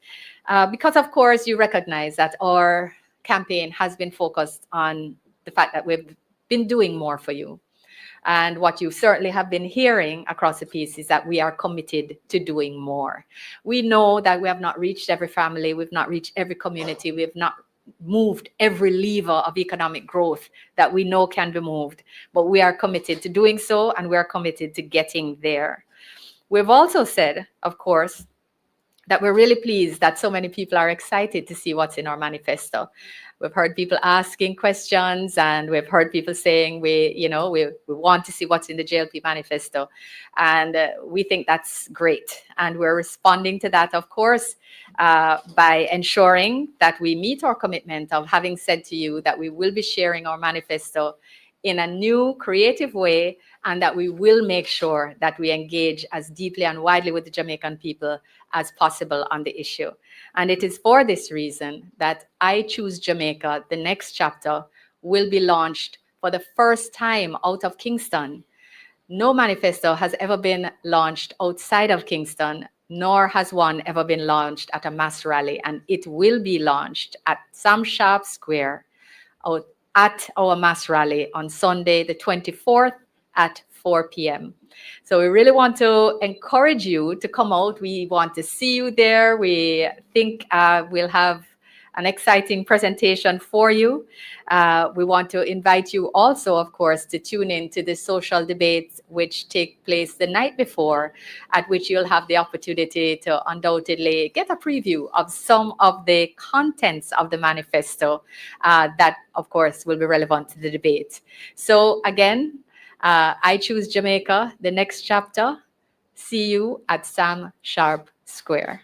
Because of course, you recognize that our campaign has been focused on the fact that we've been doing more for you. And what you certainly have been hearing across the piece is that we are committed to doing more. We know that we have not reached every family, we've not reached every community, we have not moved every lever of economic growth that we know can be moved, but we are committed to doing so, and we are committed to getting there. We've also said, of course, that we're really pleased that so many people are excited to see what's in our manifesto. We've heard people asking questions, and we've heard people saying we want to see what's in the JLP manifesto, and we think that's great. And we're responding to that, of course, by ensuring that we meet our commitment of having said to you that we will be sharing our manifesto in a new, creative way, and that we will make sure that we engage as deeply and widely with the Jamaican people as possible on the issue. And it is for this reason that I Choose Jamaica, the next chapter, will be launched for the first time out of Kingston. No manifesto has ever been launched outside of Kingston, nor has one ever been launched at a mass rally, and it will be launched at Sam Sharp Square at our mass rally on Sunday, the 24th at 4 p.m. So we really want to encourage you to come out. We want to see you there. We think we'll have an exciting presentation for you. We want to invite you also, of course, to tune in to the social debates which take place the night before, at which you'll have the opportunity to undoubtedly get a preview of some of the contents of the manifesto that, of course, will be relevant to the debate. So again, I Choose Jamaica, the next chapter. See you at Sam Sharp Square.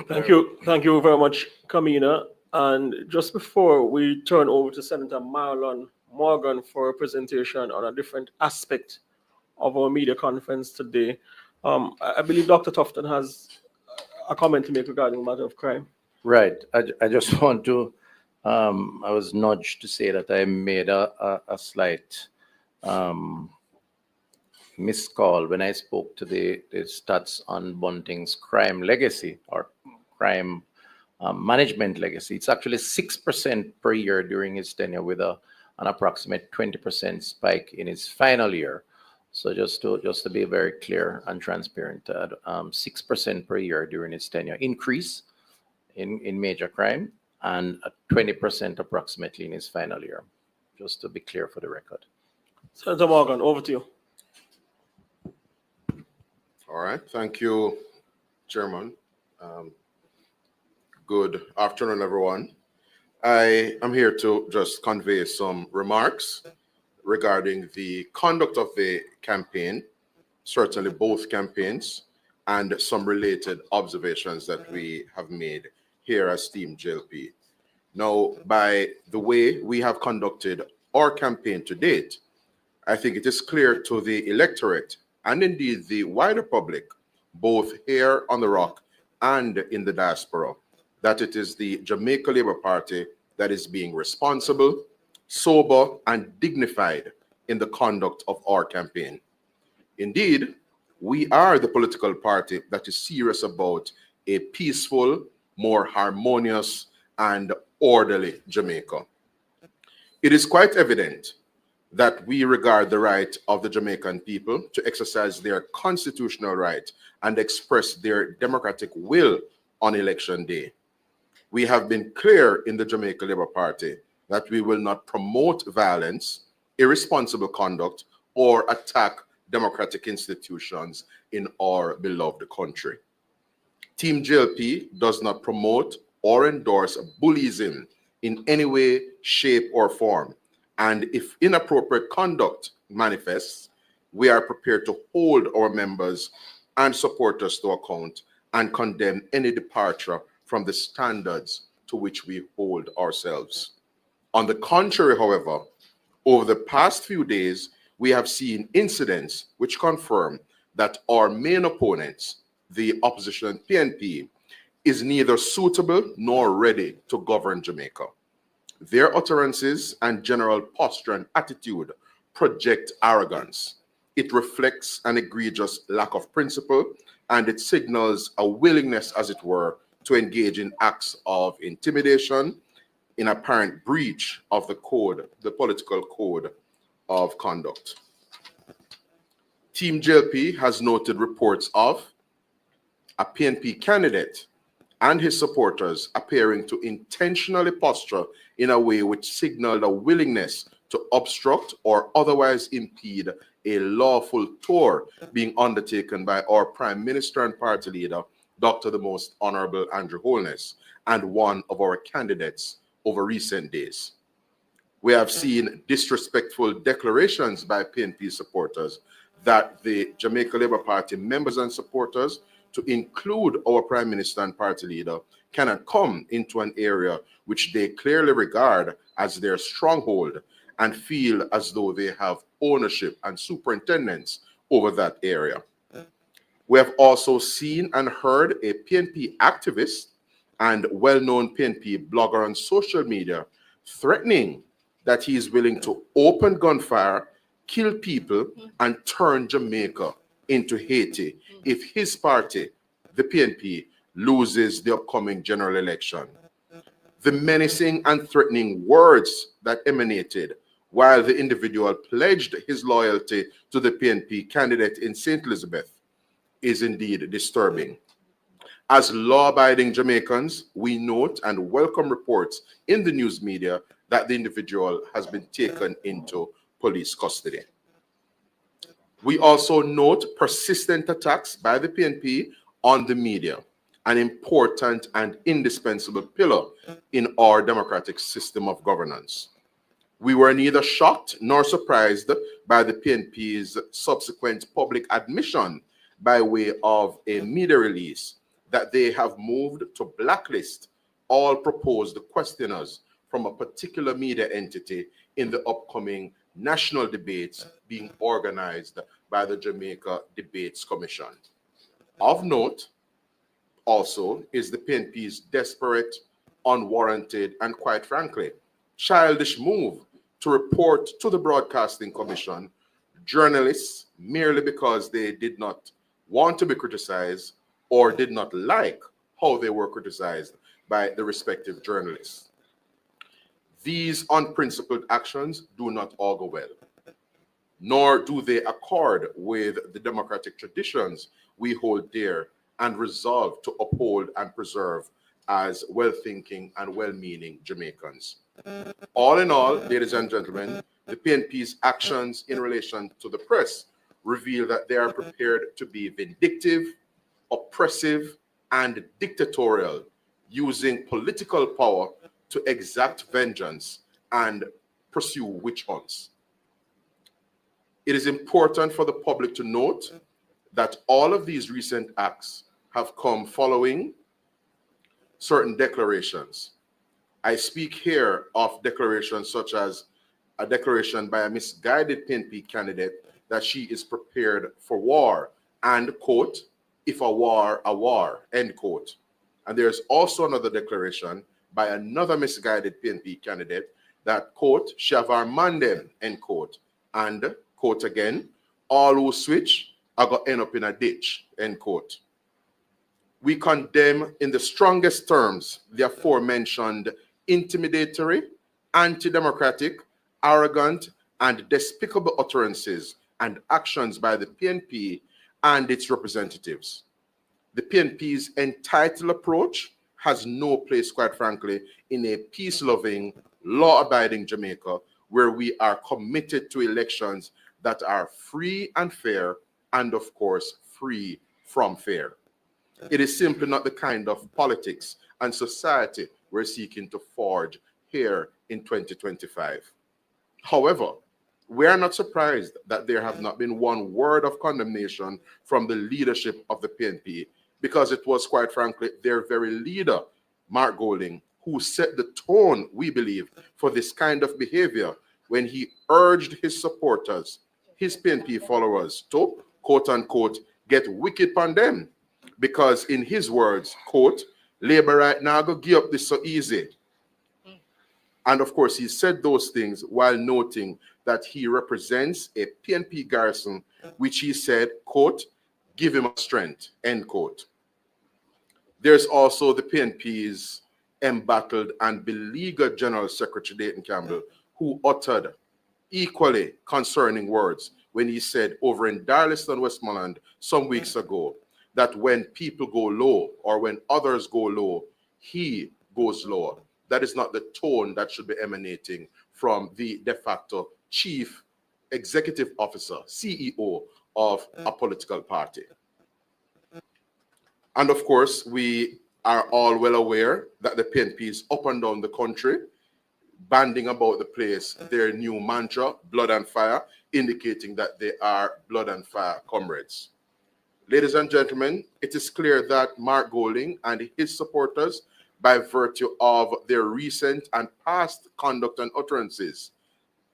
Thank you very much, Kamina. And just before we turn over to Senator Marlon Morgan for a presentation on a different aspect of our media conference today, I believe Dr. Tufton has a comment to make regarding the matter of crime. Right. I just want to, I was nudged to say that I made a slight miscall when I spoke to the stats on Bunting's crime legacy or crime management legacy. It's actually 6% per year during his tenure, with an approximate 20% spike in his final year. So just to be very clear and transparent, 6% per year during his tenure increase in major crime, and 20% approximately in his final year. Just to be clear for the record. Senator Morgan, over to you. All right, thank you, Chairman. Good afternoon, everyone. I am here to just convey some remarks regarding the conduct of the campaign, certainly both campaigns, and some related observations that we have made here as Team JLP. Now, by the way we have conducted our campaign to date, I think it is clear to the electorate and indeed the wider public, both here on the Rock and in the diaspora, that it is the Jamaica Labour Party that is being responsible, sober, and dignified in the conduct of our campaign. Indeed, we are the political party that is serious about a peaceful, more harmonious, and orderly Jamaica. It is quite evident that we regard the right of the Jamaican people to exercise their constitutional right and express their democratic will on election day. We have been clear in the Jamaica Labour Party that we will not promote violence, irresponsible conduct, or attack democratic institutions in our beloved country. Team JLP does not promote or endorse bullyism in any way, shape, or form. And if inappropriate conduct manifests, we are prepared to hold our members and supporters to account and condemn any departure from the standards to which we hold ourselves. On the contrary, however, over the past few days, we have seen incidents which confirm that our main opponents, the opposition PNP, is neither suitable nor ready to govern Jamaica. Their utterances and general posture and attitude project arrogance. It reflects an egregious lack of principle, and it signals a willingness, as it were, to engage in acts of intimidation in apparent breach of the code, the political code of conduct. Team JLP has noted reports of a PNP candidate and his supporters appearing to intentionally posture in a way which signaled a willingness to obstruct or otherwise impede a lawful tour being undertaken by our Prime Minister and party leader, Dr. the Most Honorable Andrew Holness, and one of our candidates over recent days. We have seen disrespectful declarations by PNP supporters that the Jamaica Labour Party members and supporters, to include our Prime Minister and party leader, cannot come into an area which they clearly regard as their stronghold and feel as though they have ownership and superintendence over that area. We have also seen and heard a PNP activist and well-known PNP blogger on social media threatening that he is willing to open gunfire, kill people, and turn Jamaica into Haiti if his party, the PNP, loses the upcoming general election. The menacing and threatening words that emanated while the individual pledged his loyalty to the PNP candidate in St. Elizabeth is indeed disturbing. As law-abiding Jamaicans, we note and welcome reports in the news media that the individual has been taken into police custody. We also note persistent attacks by the PNP on the media, an important and indispensable pillar in our democratic system of governance. We were neither shocked nor surprised by the PNP's subsequent public admission by way of a media release that they have moved to blacklist all proposed questioners from a particular media entity in the upcoming national debates being organized by the Jamaica Debates Commission. Of note, also, is the PNP's desperate, unwarranted, and quite frankly, childish move to report to the Broadcasting Commission journalists merely because they did not want to be criticized or did not like how they were criticized by the respective journalists. These unprincipled actions do not augur well, nor do they accord with the democratic traditions we hold dear and resolve to uphold and preserve as well-thinking and well-meaning Jamaicans. All in all, ladies and gentlemen, the PNP's actions in relation to the press reveal that they are prepared to be vindictive, oppressive, and dictatorial, using political power to exact vengeance and pursue witch hunts. It is important for the public to note that all of these recent acts have come following certain declarations. I speak here of declarations such as a declaration by a misguided PNP candidate that she is prepared for war and, quote, if a war, end quote. And there's also another declaration by another misguided PNP candidate that, quote, shavar mandem, end quote, and, quote again, all who switch are going to end up in a ditch, end quote. We condemn in the strongest terms the aforementioned intimidatory, anti-democratic, arrogant, and despicable utterances and actions by the PNP and its representatives. The PNP's entitled approach has no place, quite frankly, in a peace-loving, law-abiding Jamaica where we are committed to elections that are free and fair and, of course, free from fear. It is simply not the kind of politics and society we're seeking to forge here in 2025. However, we are not surprised that there have not been one word of condemnation from the leadership of the PNP, because it was, quite frankly, their very leader, Mark Golding, who set the tone, we believe, for this kind of behavior when he urged his supporters, his PNP followers, to, quote unquote, get wicked on them. Because in his words, quote, Labour right now go give up this so easy. And of course, he said those things while noting that he represents a PNP garrison, which he said, quote, give him a strength, end quote. There's also the PNP's embattled and beleaguered General Secretary Dayton Campbell, who uttered equally concerning words when he said over in Darlaston, Westmoreland, some weeks ago, that when people go low or when others go low, he goes lower. That is not the tone that should be emanating from the de facto chief executive officer, CEO of a political party. And of course, we are all well aware that the PNP is up and down the country, banding about the place their new mantra, blood and fire, indicating that they are blood and fire comrades. Ladies and gentlemen, it is clear that Mark Golding and his supporters, by virtue of their recent and past conduct and utterances,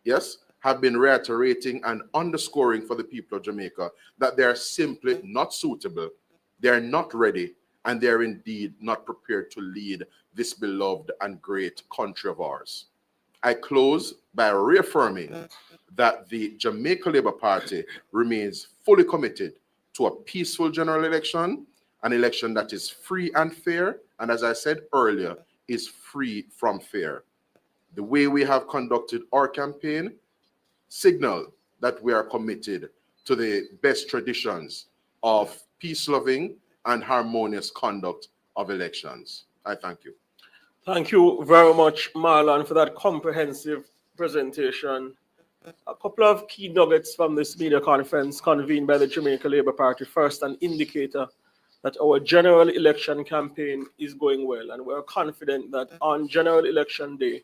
yes, have been reiterating and underscoring for the people of Jamaica that they are simply not suitable, they are not ready, and they are indeed not prepared to lead this beloved and great country of ours. I close by reaffirming that the Jamaica Labour Party remains fully committed to a peaceful general election, an election that is free and fair, and as I said earlier, is free from fear. The way we have conducted our campaign signal that we are committed to the best traditions of peace-loving and harmonious conduct of elections. I thank you. Thank you very much, Marlon, for that comprehensive presentation. A couple of key nuggets from this media conference convened by the Jamaica Labour Party. First, an indicator that our general election campaign is going well, and we're confident that on general election day,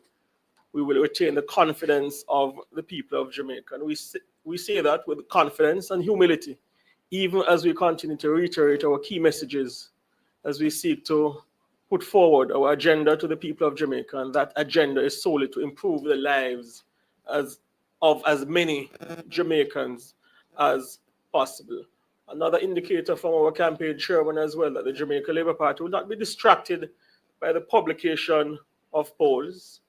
we will retain the confidence of the people of Jamaica. And we say that with confidence and humility, even as we continue to reiterate our key messages, as we seek to put forward our agenda to the people of Jamaica. And that agenda is solely to improve the lives of as many Jamaicans as possible. Another indicator from our campaign chairman as well, that the Jamaica Labour Party will not be distracted by the publication of polls.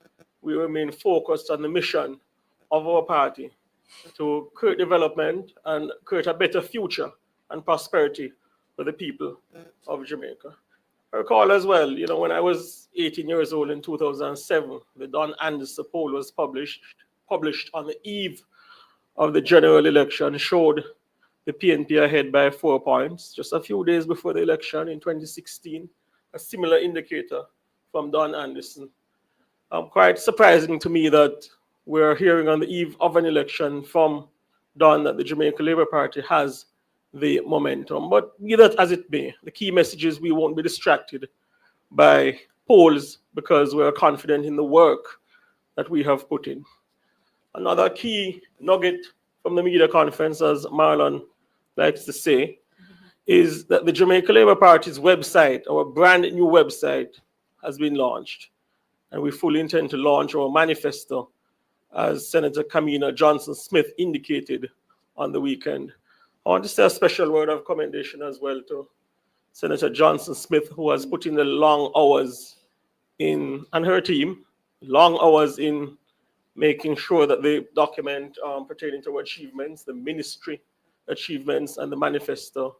We remain focused on the mission of our party to create development and create a better future and prosperity for the people of Jamaica. I recall as well, when I was 18 years old in 2007, the Don Anderson poll was published on the eve of the general election, showed the PNP ahead by 4 points. Just a few days before the election in 2016, a similar indicator from Don Anderson. Quite surprising to me that we're hearing on the eve of an election from Don that the Jamaica Labour Party has the momentum. But be that as it may, the key message is we won't be distracted by polls because we're confident in the work that we have put in. Another key nugget from the media conference, as Marlon likes to say, is that the Jamaica Labour Party's website, our brand new website, has been launched. And we fully intend to launch our manifesto, as Senator Kamina Johnson-Smith indicated on the weekend. I want to say a special word of commendation as well to Senator Johnson-Smith, who has put in the long hours and her team, long hours in making sure that the document pertaining to our achievements, the ministry achievements, and the manifesto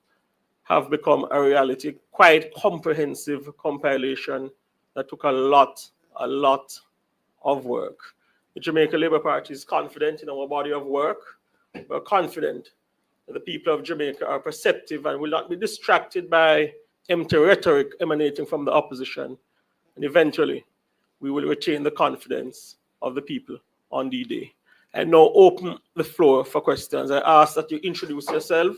have become a reality. Quite comprehensive compilation that took a lot of work. The Jamaica Labour Party is confident in our body of work. We're confident that the people of Jamaica are perceptive and will not be distracted by empty rhetoric emanating from the opposition. And eventually, we will retain the confidence of the people on the day. And now open the floor for questions. I ask that you introduce yourself,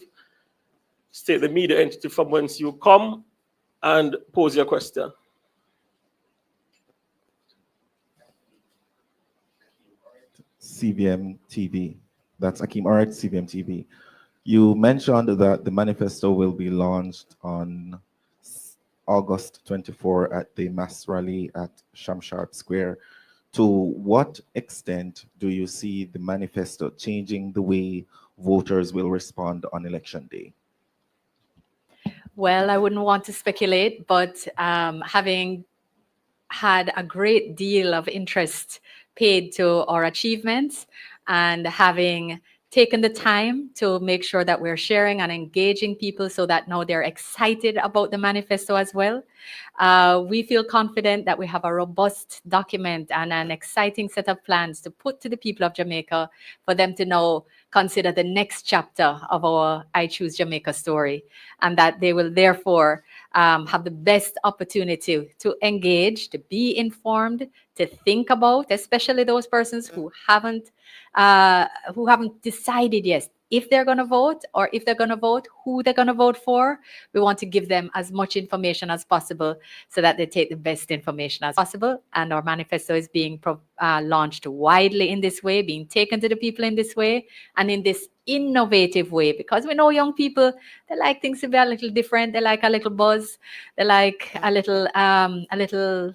state the media entity from whence you come, and pose your question. CVM TV. That's Akeem Art, CVM TV. You mentioned that the manifesto will be launched on August 24 at the mass rally at Shamshad Square. To what extent do you see the manifesto changing the way voters will respond on election day? Well, I wouldn't want to speculate, but having had a great deal of interest paid to our achievements, and having taken the time to make sure that we're sharing and engaging people so that now they're excited about the manifesto as well. We feel confident that we have a robust document and an exciting set of plans to put to the people of Jamaica for them to now consider the next chapter of our I Choose Jamaica story, and that they will therefore have the best opportunity to engage, to be informed, to think about, especially those persons who haven't decided yet if they're going to vote, or if they're going to vote, who they're going to vote for. We want to give them as much information as possible so that they take the best information as possible. And our manifesto is being launched widely in this way, being taken to the people in this way, and in this innovative way, because we know young people, they like things to be a little different. They like a little buzz. They like a little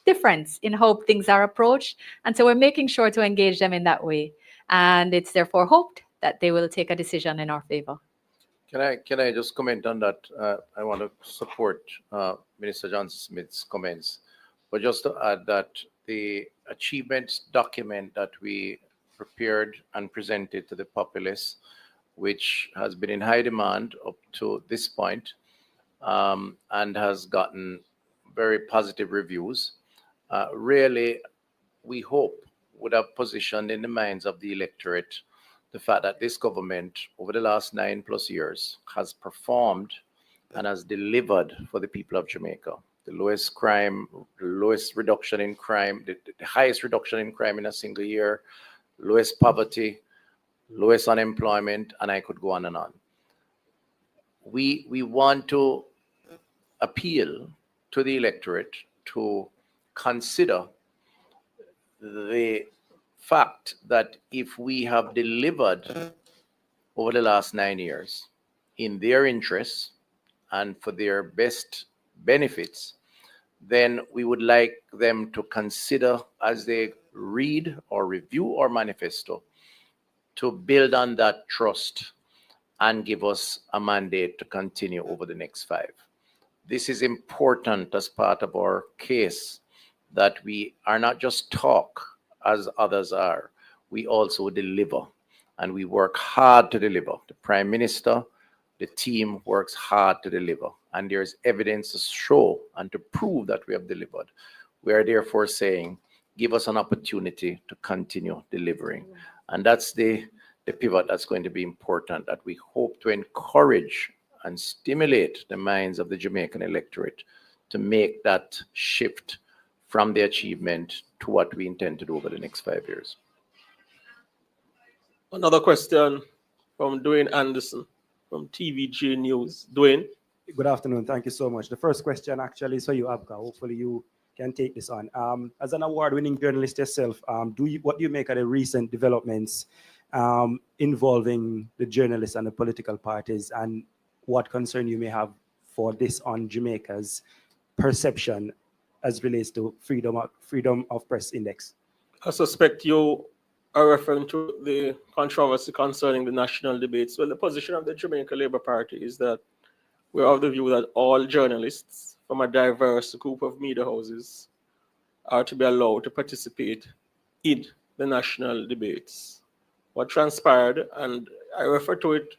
difference in how things are approached. And so we're making sure to engage them in that way. And it's therefore hoped that they will take a decision in our favor. Can I just comment on that? I want to support Minister Johnson-Smith's comments, but just to add that the achievements document that we prepared and presented to the populace, which has been in high demand up to this point, and has gotten very positive reviews, really, we hope would have positioned in the minds of the electorate the fact that this government over the last 9+ years has performed and has delivered for the people of Jamaica. The lowest crime, the lowest reduction in crime, the highest reduction in crime in a single year, lowest poverty, lowest unemployment, and I could go on and on. We want to appeal to the electorate to consider the fact that if we have delivered over the last 9 years in their interests and for their best benefits, then we would like them to consider, as they read or review our manifesto, to build on that trust and give us a mandate to continue over the next 5. This is important as part of our case, that we are not just talk as others are, we also deliver, and we work hard to deliver. The Prime Minister, the team works hard to deliver, and there's evidence to show and to prove that we have delivered. We are therefore saying, give us an opportunity to continue delivering. And that's the pivot that's going to be important, that we hope to encourage and stimulate the minds of the Jamaican electorate to make that shift from the achievement to what we intend to do over the next 5 years. Another question from Dwayne Anderson from TVG News. Dwayne. Good afternoon. Thank you so much. The first question actually is for you, Abka. Hopefully you can take this on. As an award-winning journalist yourself, what do you make of the recent developments involving the journalists and the political parties, and what concern you may have for this on Jamaica's perception as relates to freedom of press index? I suspect you are referring to the controversy concerning the national debates. Well, the position of the Jamaica Labour Party is that we're of the view that all journalists from a diverse group of media houses are to be allowed to participate in the national debates. What transpired, and I refer to it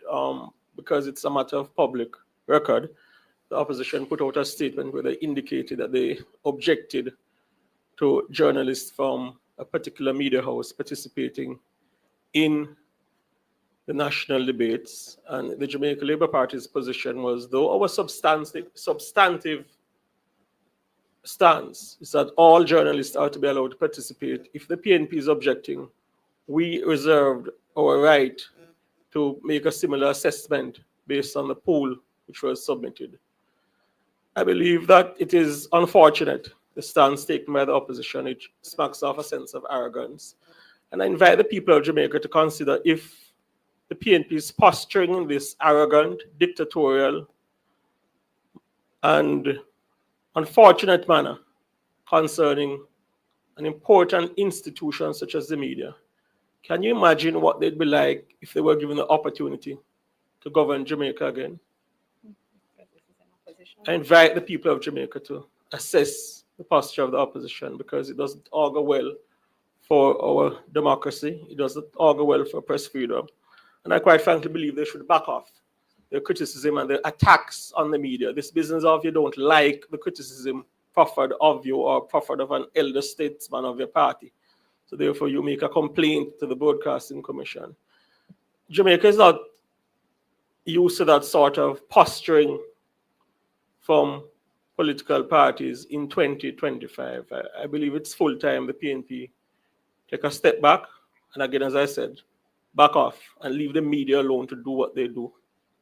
because it's a matter of public record, the opposition put out a statement where they indicated that they objected to journalists from a particular media house participating in the national debates. And the Jamaica Labour Party's position was, though our substantive stance is that all journalists are to be allowed to participate, if the PNP is objecting, we reserved our right to make a similar assessment based on the poll which was submitted. I believe that it is unfortunate, the stance taken by the opposition. It smacks of a sense of arrogance. And I invite the people of Jamaica to consider if the PNP is posturing in this arrogant, dictatorial, and unfortunate manner concerning an important institution such as the media. Can you imagine what they'd be like if they were given the opportunity to govern Jamaica again? I invite the people of Jamaica to assess the posture of the opposition, because it doesn't augur well for our democracy. It doesn't augur well for press freedom. And I quite frankly believe they should back off their criticism and their attacks on the media. This business of you don't like the criticism proffered of you or proffered of an elder statesman of your party. So therefore you make a complaint to the Broadcasting Commission. Jamaica is not used to that sort of posturing from political parties in 2025. I believe it's full time the PNP take a step back, and again, as I said, back off and leave the media alone to do what they do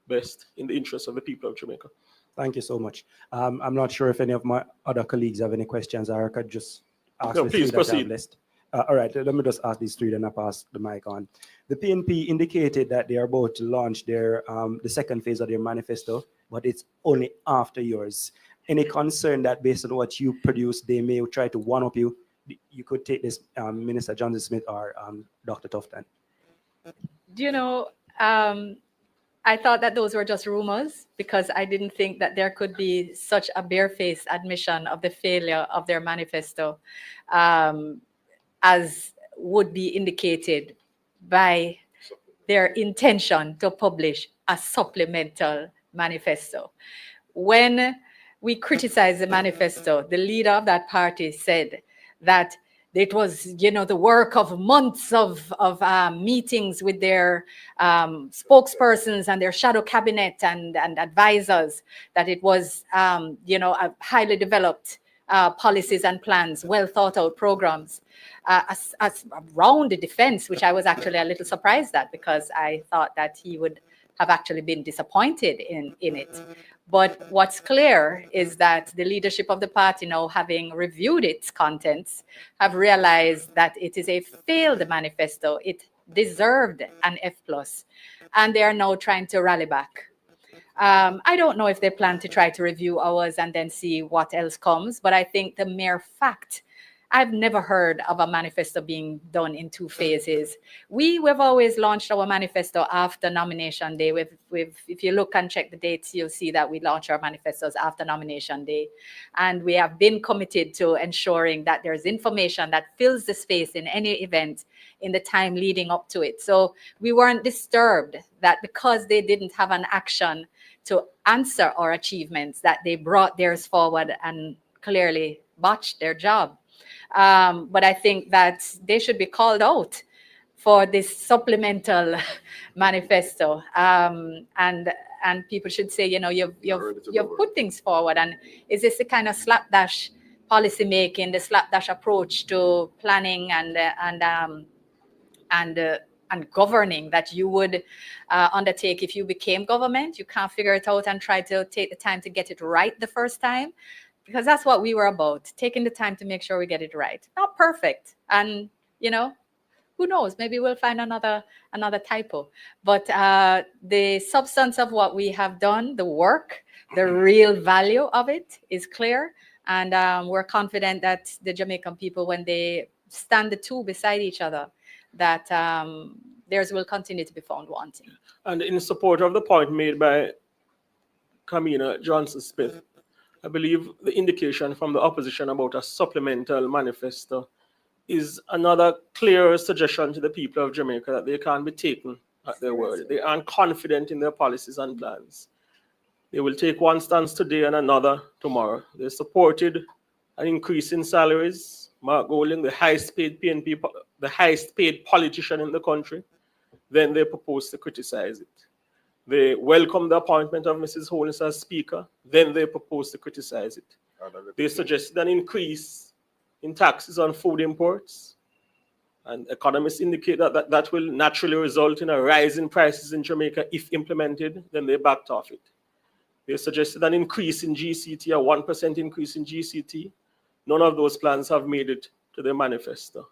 best in the interest of the people of Jamaica. Thank you so much. I'm not sure if any of my other colleagues have any questions. I could just ask No, the please three that I have proceed. list. All right, let me just ask these three, then I pass the mic on. The PNP indicated that they are about to launch their the second phase of their manifesto, but it's only after yours. Any concern that based on what you produce, they may try to one-up you? You could take this, Minister Johnson Smith or Dr. Tufton. Do you know, I thought that those were just rumors because I didn't think that there could be such a barefaced admission of the failure of their manifesto as would be indicated by their intention to publish a supplemental manifesto. When we criticized the manifesto, the leader of that party said that it was, you know, the work of months of meetings with their spokespersons and their shadow cabinet and advisors, that it was, you know, a highly developed policies and plans, well thought out programs. As around the defense, which I was actually a little surprised at because I thought that he would have actually been disappointed in it. But what's clear is that the leadership of the party now, having reviewed its contents, have realized that it is a failed manifesto. It deserved an F+, and they are now trying to rally back. I don't know if they plan to try to review ours and then see what else comes, but I think the mere fact, I've never heard of a manifesto being done in two phases. We've always launched our manifesto after nomination day. If you look and check the dates, you'll see that we launch our manifestos after nomination day. And we have been committed to ensuring that there's information that fills the space in any event in the time leading up to it. So we weren't disturbed that because they didn't have an action to answer our achievements, that they brought theirs forward and clearly botched their job. But I think that they should be called out for this supplemental manifesto, and people should say, you know, you've put things forward, and is this the kind of slapdash policy making, the slapdash approach to planning and governing that you would undertake if you became government? You can't figure it out and try to take the time to get it right the first time. Because that's what we were about, taking the time to make sure we get it right. Not perfect. And, you know, who knows, maybe we'll find another typo. But the substance of what we have done, the work, the real value of it is clear. And we're confident that the Jamaican people, when they stand the two beside each other, that theirs will continue to be found wanting. And in support of the point made by Kamina Johnson-Smith, I believe the indication from the opposition about a supplemental manifesto is another clear suggestion to the people of Jamaica that they can't be taken at their word. They aren't confident in their policies and plans. They will take one stance today and another tomorrow. They supported an increase in salaries. Mark Golding, the highest paid PNP, the highest paid politician in the country, then they proposed to criticize it. They welcomed the appointment of Mrs. Holness as Speaker. Then they proposed to criticize it. They suggested an increase in taxes on food imports. And economists indicate that will naturally result in a rise in prices in Jamaica if implemented. Then they backed off it. They suggested an increase in GCT, a 1% increase in GCT. None of those plans have made it to the manifesto.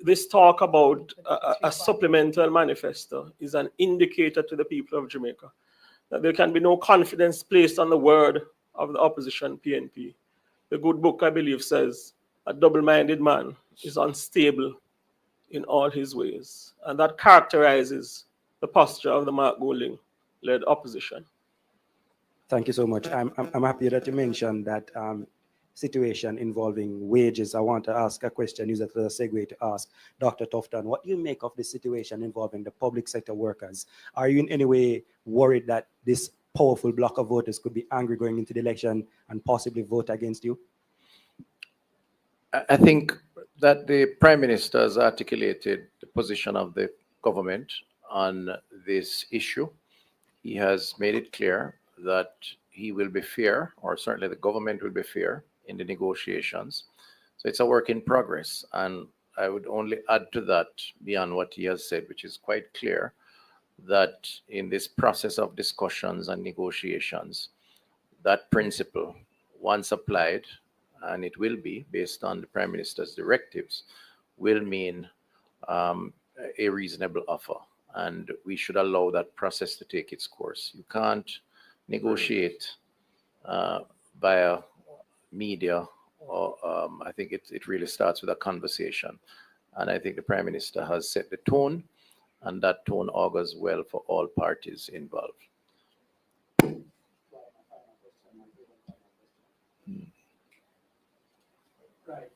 This talk about a supplemental manifesto is an indicator to the people of Jamaica that there can be no confidence placed on the word of the opposition PNP. The good book, I believe, says a double-minded man is unstable in all his ways. And that characterizes the posture of the Mark Golding-led opposition. Thank you so much. I'm happy that you mentioned that situation involving wages, I want to ask a question, use it as a segue to ask Dr. Tufton, what do you make of the situation involving the public sector workers? Are you in any way worried that this powerful block of voters could be angry going into the election and possibly vote against you? I think that the Prime Minister has articulated the position of the government on this issue. He has made it clear that he will be fair, or certainly the government will be fair in the negotiations. So it's a work in progress. And I would only add to that, beyond what he has said, which is quite clear, that in this process of discussions and negotiations, that principle, once applied, and it will be based on the Prime Minister's directives, will mean a reasonable offer. And we should allow that process to take its course. You can't negotiate via media, or I think it really starts with a conversation. And I think the Prime Minister has set the tone, and that tone augurs well for all parties involved. Right.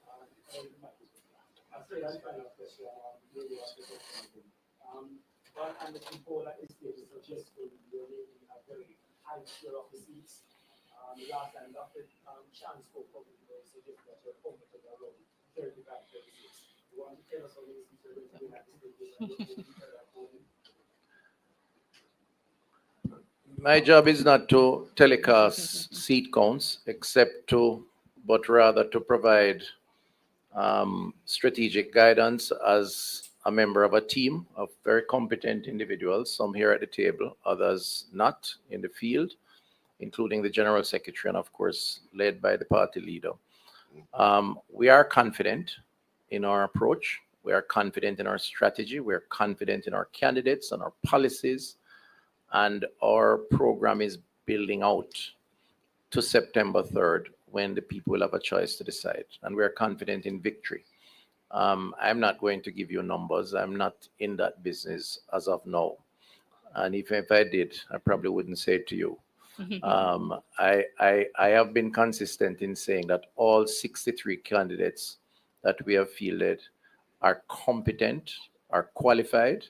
But and the people at this stage is suggesting you're making a very high share of the seats. Last time, Dr. Chan spoke publicly, suggested that you're comfortable around 35-36. You want to tell us how many seats you're going to win at this stage? My job is not to telecast seat counts, but rather to provide strategic guidance as a member of a team of very competent individuals, some here at the table, others not in the field, including the General Secretary, and of course, led by the party leader. We are confident in our approach. We are confident in our strategy. We are confident in our candidates and our policies. And our program is building out to September 3rd, when the people will have a choice to decide. And we are confident in victory. I'm not going to give you numbers. I'm not in that business as of now. And if I did, I probably wouldn't say it to you. I have been consistent in saying that all 63 candidates that we have fielded are competent, are qualified,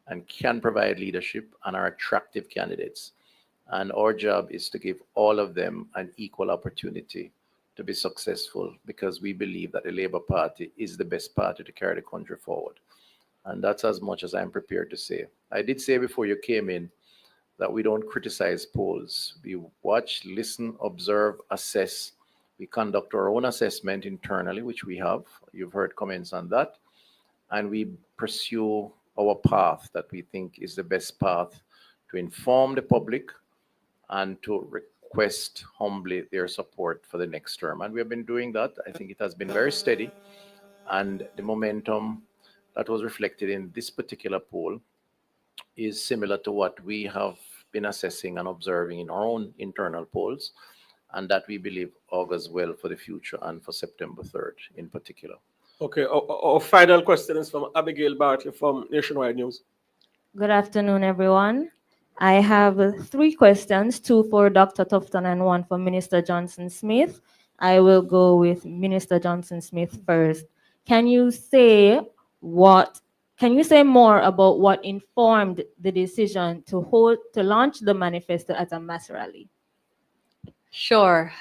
and can provide leadership, and are attractive candidates. And our job is to give all of them an equal opportunity to be successful, because we believe that the Labour Party is the best party to carry the country forward. And that's as much as I'm prepared to say. I did say before you came in that we don't criticize polls. We watch, listen, observe, assess. We conduct our own assessment internally, which we have. You've heard comments on that. And we pursue our path that we think is the best path to inform the public and to request humbly their support for the next term. And we have been doing that. I think it has been very steady. And the momentum that was reflected in this particular poll is similar to what we have been assessing and observing in our own internal polls, and that we believe augurs well for the future and for September 3rd in particular. Okay, our final question is from Abigail Bartley from Nationwide News. Good afternoon, everyone. I have 3 questions, 2 for Dr. Tufton and 1 for Minister Johnson Smith. I will go with Minister Johnson Smith first. Can you say more about what informed the decision to launch the manifesto at a mass rally? Sure.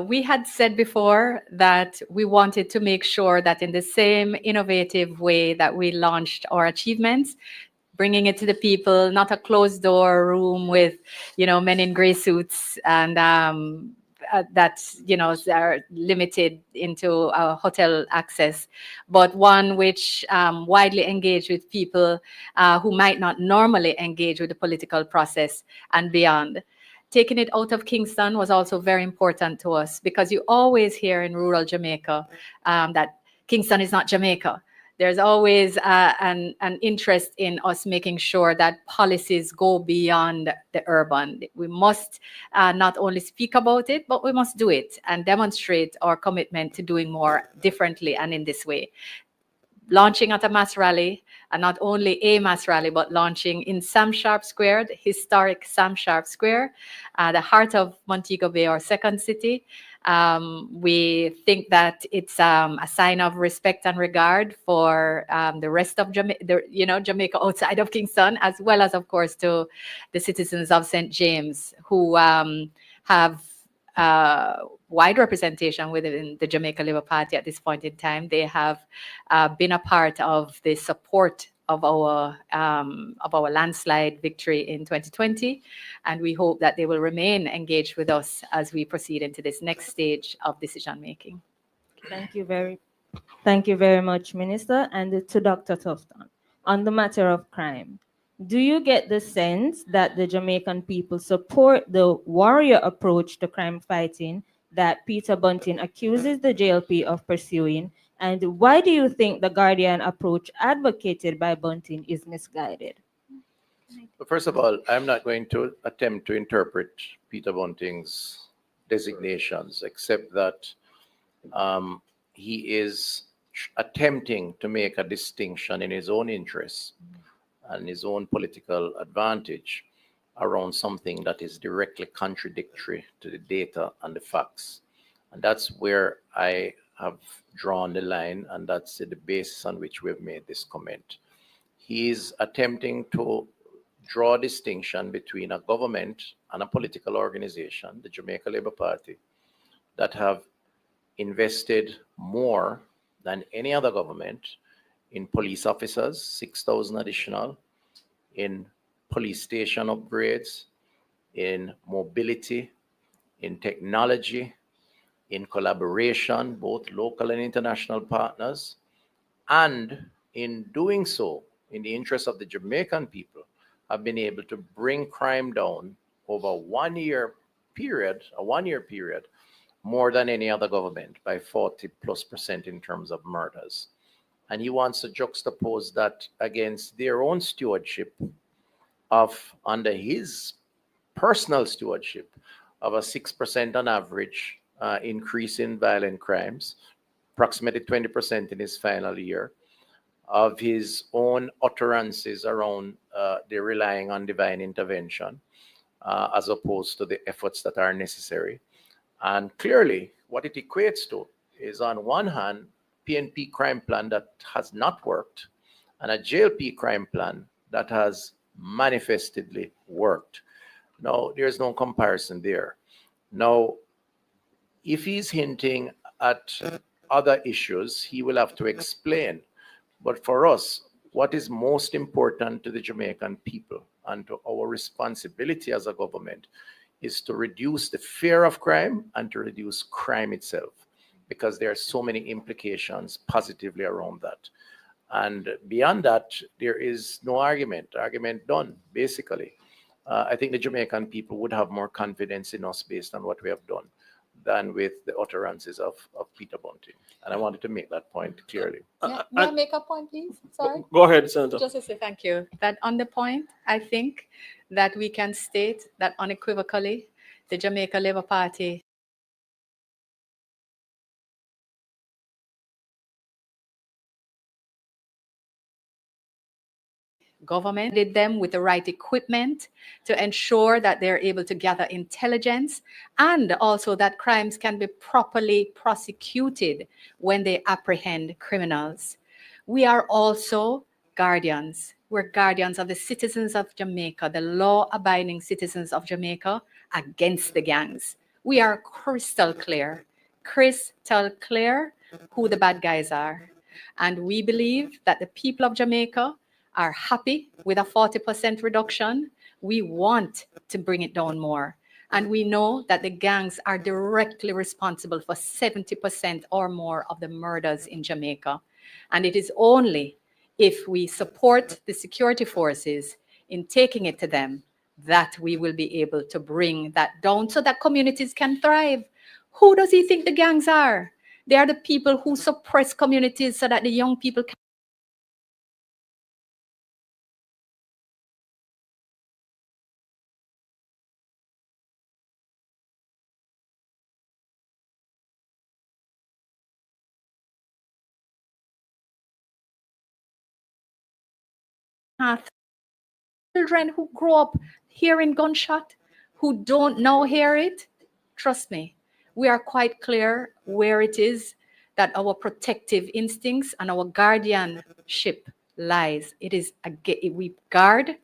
We had said before that we wanted to make sure that in the same innovative way that we launched our achievements, bringing it to the people, not a closed door room with, men in gray suits and that, are limited into hotel access, but one which widely engaged with people who might not normally engage with the political process and beyond. Taking it out of Kingston was also very important to us, because you always hear in rural Jamaica that Kingston is not Jamaica. There's always an interest in us making sure that policies go beyond the urban. We must not only speak about it, but we must do it and demonstrate our commitment to doing more differently and in this way. launching at a mass rally, and not only a mass rally, but launching in Sam Sharp Square, the historic Sam Sharp Square, the heart of Montego Bay, our second city. We think that it's a sign of respect and regard for the rest of Jamaica outside of Kingston, as well as, of course, to the citizens of St. James who have wide representation within the Jamaica Labour Party at this point in time. They have been a part of the support of our landslide victory in 2020, and we hope that they will remain engaged with us as we proceed into this next stage of decision making. Thank you very much, Minister. And to Dr. Tufton, on the matter of crime, do you get the sense that the Jamaican people support the warrior approach to crime fighting that Peter Bunting accuses the JLP of pursuing? And why do you think the Guardian approach advocated by Bunting is misguided? But first of all, I'm not going to attempt to interpret Peter Bunting's designations, except that he is attempting to make a distinction in his own interests and his own political advantage around something that is directly contradictory to the data and the facts. And that's where I have drawn the line, and that's the basis on which we've made this comment. He is attempting to draw a distinction between a government and a political organization, the Jamaica Labour Party, that have invested more than any other government in police officers, 6,000 additional, in police station upgrades, in mobility, in technology, in collaboration, both local and international partners, and in doing so, in the interest of the Jamaican people, have been able to bring crime down over a one-year period, more than any other government by 40+% in terms of murders. And he wants to juxtapose that against their own stewardship of, under his personal stewardship, of a 6% on average increase in violent crimes, approximately 20% in his final year, of his own utterances around the relying on divine intervention, as opposed to the efforts that are necessary. And clearly, what it equates to is, on one hand, PNP crime plan that has not worked, and a JLP crime plan that has manifestedly worked. Now, there's no comparison there. Now, if he's hinting at other issues, he will have to explain. But for us, what is most important to the Jamaican people and to our responsibility as a government is to reduce the fear of crime and to reduce crime itself, because there are so many implications positively around that. And beyond that, there is no argument done, basically. I think the Jamaican people would have more confidence in us based on what we have done than with the utterances of Peter Bunting. And I wanted to make that point clearly. May I make a point, please? Sorry. Go ahead, Senator. Just to say thank you. That on the point, I think that we can state that unequivocally, the Jamaica Labour Party government did them with the right equipment to ensure that they're able to gather intelligence, and also that crimes can be properly prosecuted when they apprehend criminals. We are also guardians. We're guardians of the citizens of Jamaica, the law-abiding citizens of Jamaica, against the gangs. We are crystal clear who the bad guys are. And we believe that the people of Jamaica are happy with a 40% reduction. We want to bring it down more. And we know that the gangs are directly responsible for 70% or more of the murders in Jamaica. And it is only if we support the security forces in taking it to them that we will be able to bring that down so that communities can thrive. Who does he think the gangs are? They are the people who suppress communities so that the young people can path. Children who grow up hearing gunshot, who don't now hear it, trust me, we are quite clear where it is that our protective instincts and our guardianship lies. It is we guard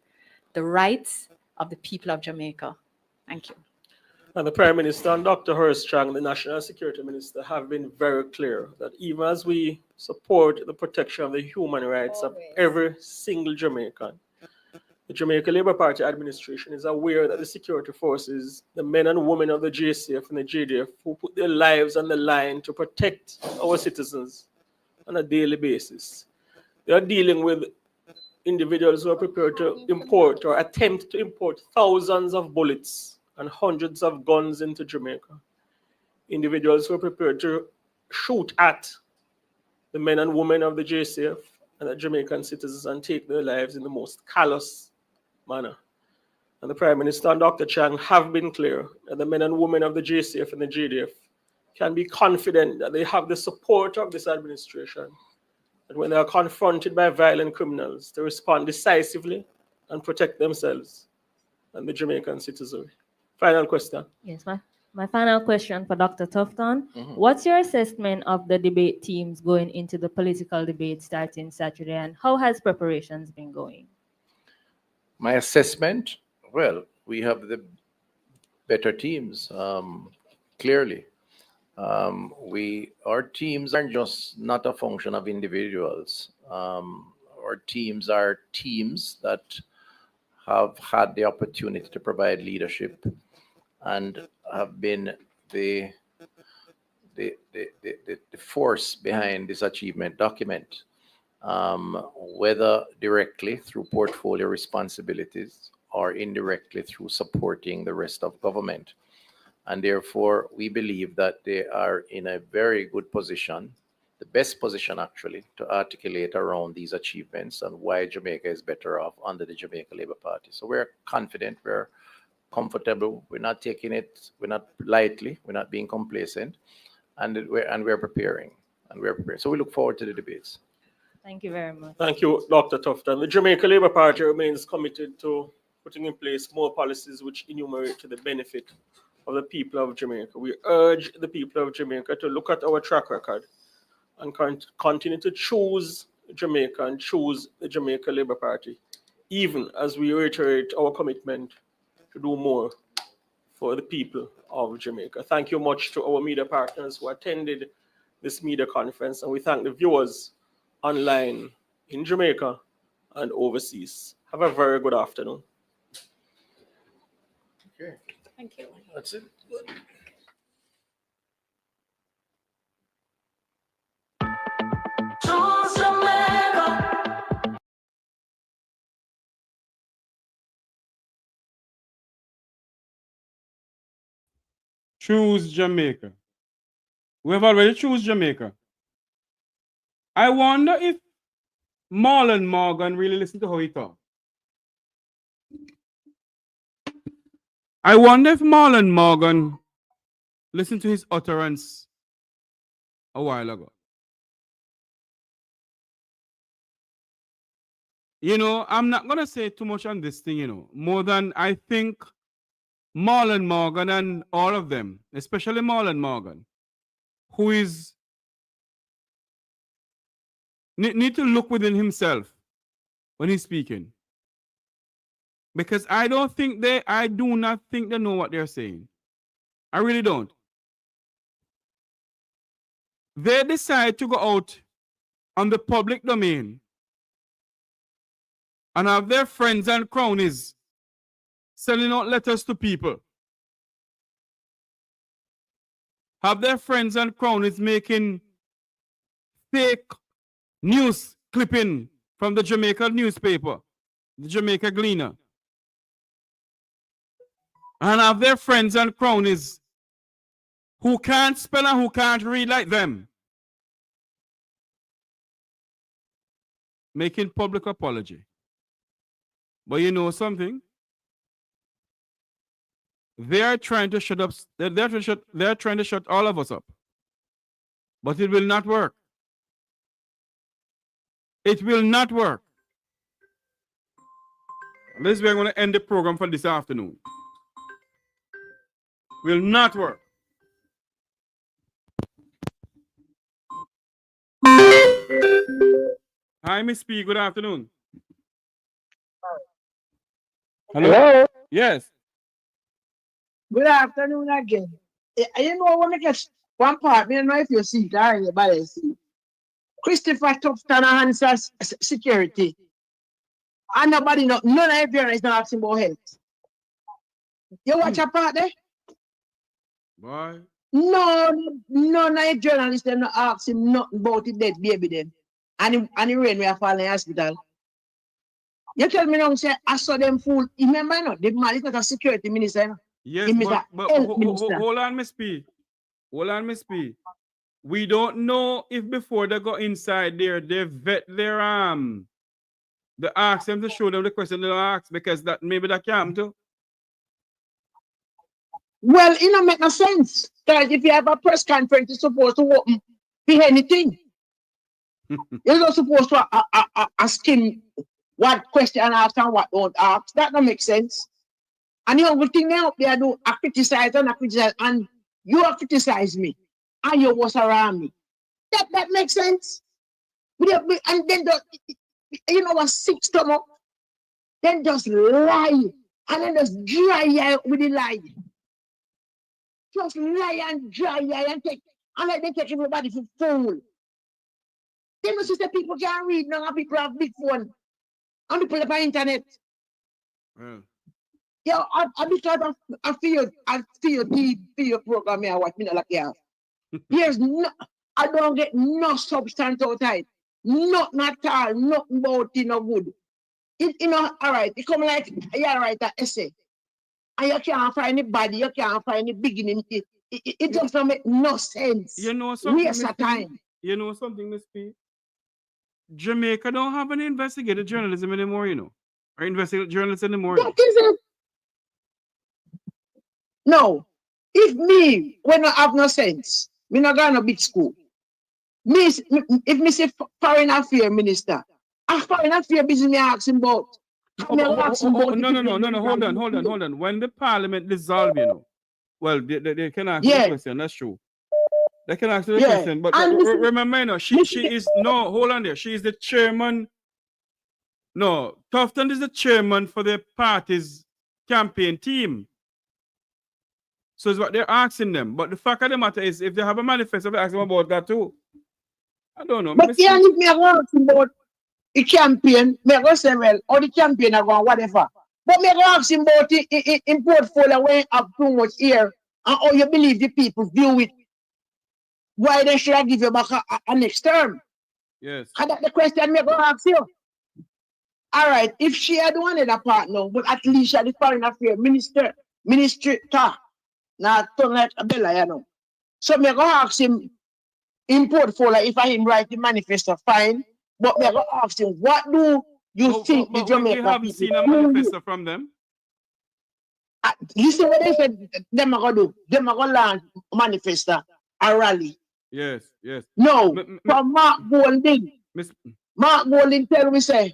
the rights of the people of Jamaica. Thank you. And the Prime Minister and Dr. Hurst Chang, the National Security Minister, have been very clear that even as we support the protection of the human rights of every single Jamaican, the Jamaica Labour Party administration is aware that the security forces, the men and women of the JCF and the JDF, who put their lives on the line to protect our citizens on a daily basis, they are dealing with individuals who are prepared to import or attempt to import thousands of bullets and hundreds of guns into Jamaica. Individuals who are prepared to shoot at the men and women of the JCF and the Jamaican citizens and take their lives in the most callous manner. And the Prime Minister and Dr. Chang have been clear that the men and women of the JCF and the JDF can be confident that they have the support of this administration, that when they are confronted by violent criminals, to respond decisively and protect themselves and the Jamaican citizenry. Final question. Yes, my final question for Dr. Tufton. What's your assessment of the debate teams going into the political debate starting Saturday, and how has preparations been going? My assessment, well, we have the better teams, clearly. Our teams are just not a function of individuals. Our teams are teams that have had the opportunity to provide leadership and have been the force behind this achievement document. Whether directly through portfolio responsibilities or indirectly through supporting the rest of government. And therefore, we believe that they are in a very good position, the best position actually, to articulate around these achievements and why Jamaica is better off under the Jamaica Labour Party. So we're confident, we're comfortable, we're not taking it, we're not lightly, we're not being complacent, and we're preparing. So we look forward to the debates. Thank you very much. Thank you, Dr. Tufton. The Jamaica Labour Party remains committed to putting in place more policies which enumerate to the benefit of the people of Jamaica. We urge the people of Jamaica to look at our track record and continue to choose Jamaica and choose the Jamaica Labour Party, even as we reiterate our commitment to do more for the people of Jamaica. Thank you much to our media partners who attended this media conference, and we thank the viewers online in Jamaica and overseas. Have a very good afternoon. Okay. Thank you. That's it. Choose Jamaica. We have already choose Jamaica. I wonder if Marlon Morgan really listened to how he talked. I wonder if Marlon Morgan listened to his utterance a while ago. You know, I'm not going to say too much on this thing, you know, more than I think Marlon Morgan and all of them, especially Marlon Morgan, who is need to look within himself when he's speaking. Because I do not think they know what they're saying. I really don't. They decide to go out on the public domain and have their friends and cronies sending out letters to people. Have their friends and cronies making fake news clipping from the Jamaica newspaper, the Jamaica Gleaner. And have their friends and cronies who can't spell and who can't read like them making public apology. But you know something? They are trying to shut up. They're trying to shut all of us up. But it will not work. It will not work. This is where I'm going to end the program for this afternoon. Will not work. Hi, Miss P. Good afternoon. Hello? Yes. Good afternoon again. You know, when I get one part, I don't know if you see it or anybody see it. Christopher Tufton answers security. And nobody, none of the journalists not asking about health. You watch a part there? Boy. No, none of the journalists them not ask him nothing about the dead baby then. And the rain we are falling in the hospital. You tell me now, say, I saw them fool. Remember, no, the man is not a security minister. No? Yes, He is a health minister. hold on, Miss P. Hold on, Miss P. We don't know if before they go inside there, they vet their they ask them to show them the question they ask because that maybe that can't do. Well, it don't make no sense. Because if you have a press conference, you're supposed to open for anything. You're not supposed to ask him what question ask and what don't ask. That don't make sense. And the only thing they up there do, I criticize, and you have criticized me, and you was around me. That makes sense. And then, you know what, sick stomach, then just lie, and then just dry eye with the lie. Just lie and dry eye and take, and like they take everybody for fool. They must say people can't read now, and people have big phone, and people have internet. Yeah, I because I feel your program here, what me not like here. There's no, I don't get no substance outside. Nothing at all, nothing about it no good. You know, all right, it come like you write an essay. And you can't find anybody, you can't find the beginning. It just don't make no sense. You know something, waste of time. You know something, Miss P? Jamaica don't have any investigative journalism anymore, you know. Or investigative journalists anymore. That is it. No. If me, when I have no sense, me not going to big school. If me say foreign affairs minister, a foreign affairs business me asking about. No, hold on. When the parliament dissolve, you know, well, they can ask the question, that's true. They can ask the question, but remember, you know, she is, no, hold on there, she is the chairman. No, Tufton is the chairman for the party's campaign team. So it's what they're asking them. But the fact of the matter is, if they have a manifesto, they ask them about that too. I don't know. But yeah, if me asking about the campaign, me go say, well, or the campaign are going whatever. But me go ask him about in portfolio when have too much here and how you believe the people view it. Why they should I give you back a next term? Yes. And that's the question me go ask you. All right, if she had one other partner, but at least she had the foreign affairs minister. Now, turn like a bella, you know. So, me go ask him in portfolio if I him write the manifesto, fine. But me go ask him, what do you think the Jamaica we haven't seen a manifesto from them. Listen what they said, them are going to do. Them are going to launch manifesto, a rally. Yes. No, from Mark Golding. Mark Golding tell me, say,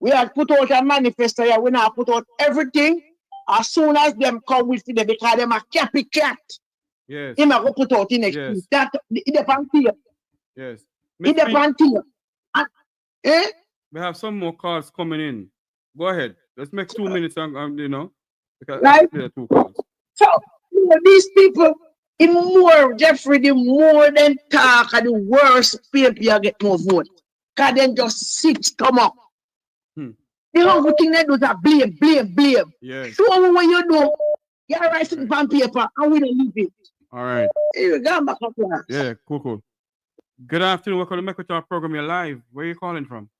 we have put out a manifesto here, we now put out everything. As soon as them come with them, because them are copycat. Yes. Him go put out in next week. That it depends here. Yes. It depends here. We have some more calls coming in. Go ahead. Let's make 2 minutes, you know. Because right? there are 2 calls. So you know, these people, Jeffrey, the more than talk, and the worse paper you get more vote. Because then just sit come up. The whole thing they do is blame. Yes. Show me what you do. You write it on paper and we don't leave it. All right. You go back up there. Yeah, cool. Good afternoon. Welcome to Make Talk program. You're live. Where are you calling from?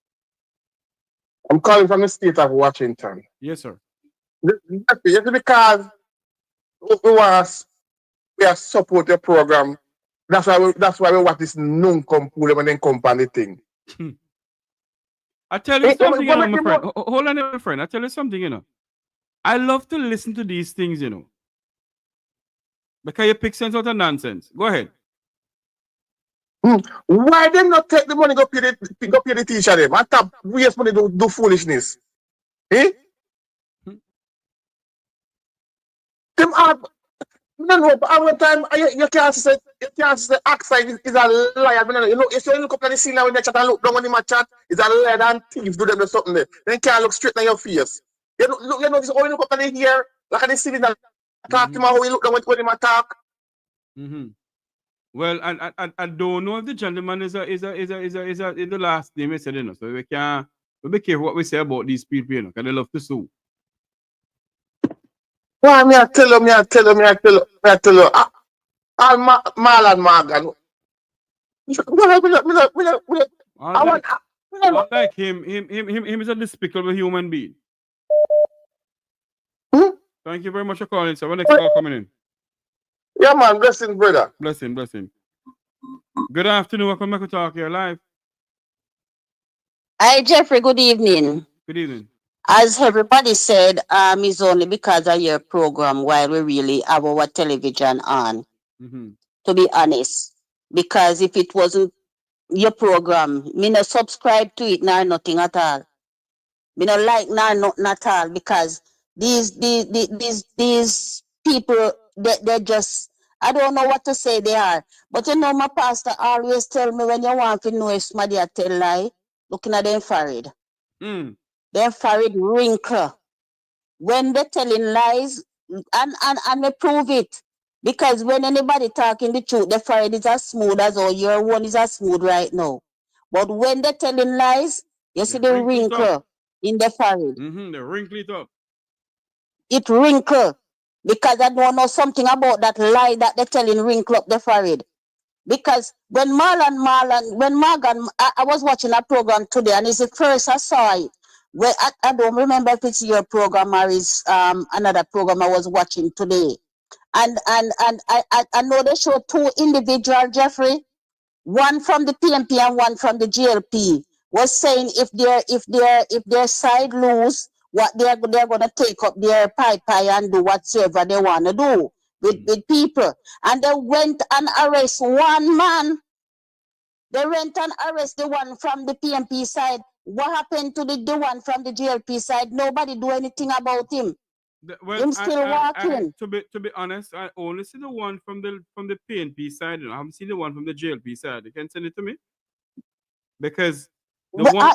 I'm calling from the state of Washington. Yes, sir. It's because we support your program. That's why we watch this non-com pool and then company thing. I tell you something, you know, my friend. Hold on, my friend. I tell you something, you know. I love to listen to these things, you know. Because you pick sense out of nonsense. Go ahead. Why them not take the money go pay the teacher them? I thought we just money do foolishness. Eh? Them are, no, no, but all the time, you can't say Oxide is a liar. You know, if you look up at the scene now when they chat and look down when they chat, it's a liar and thieves do them or something there. Then can't look straight in your face. You know, this all you look up at the here, like at the scene that talk to him how you look down when they talk. Well, I don't know if the gentleman is in the last name, I said, you know, so we be careful what we say about these people, you know, because they love to sue. Well, I tell you. All Mal and Morgan. Like him is a despicable human being. Thank you very much for calling, sir. When next call coming in? Yeah, man. Blessing, brother. Blessing. Good afternoon. Welcome back to Talk Here Live. Hi, Jeffrey. Good evening. Good evening. As everybody said, it's only because of your program while we really have our television on. To be honest, because if it wasn't your program, me no subscribe to it nor nothing at all. Me no like nor nothing at all because these people they just, I don't know what to say they are. But you know, my pastor always tell me when you want to know if somebody a tell lie, looking at them forehead. Them forehead wrinkle. When they're telling lies, and they prove it. Because when anybody talking the truth, the forehead is as smooth as all your one is as smooth right now. But when they're telling lies, you see the wrinkle in the forehead. They wrinkle it up. It wrinkle. Because I don't know something about that lie that they're telling wrinkle up the forehead. Because when Morgan, I was watching a program today, and it's the first I saw it. Well, I don't remember if it's your program or is another program I was watching today. And I know they show two individual, Jeffrey, one from the PNP and one from the GLP, was saying if their side lose, what they're gonna take up their pie and do whatsoever they wanna do with people. And they went and arrest one man. They went and arrest the one from the PNP side. What happened to the one from the GLP side? Nobody do anything about him. Him still walking. To be honest, I only see the one from the PNP side. I haven't seen the one from the GLP side. You can send it to me because the one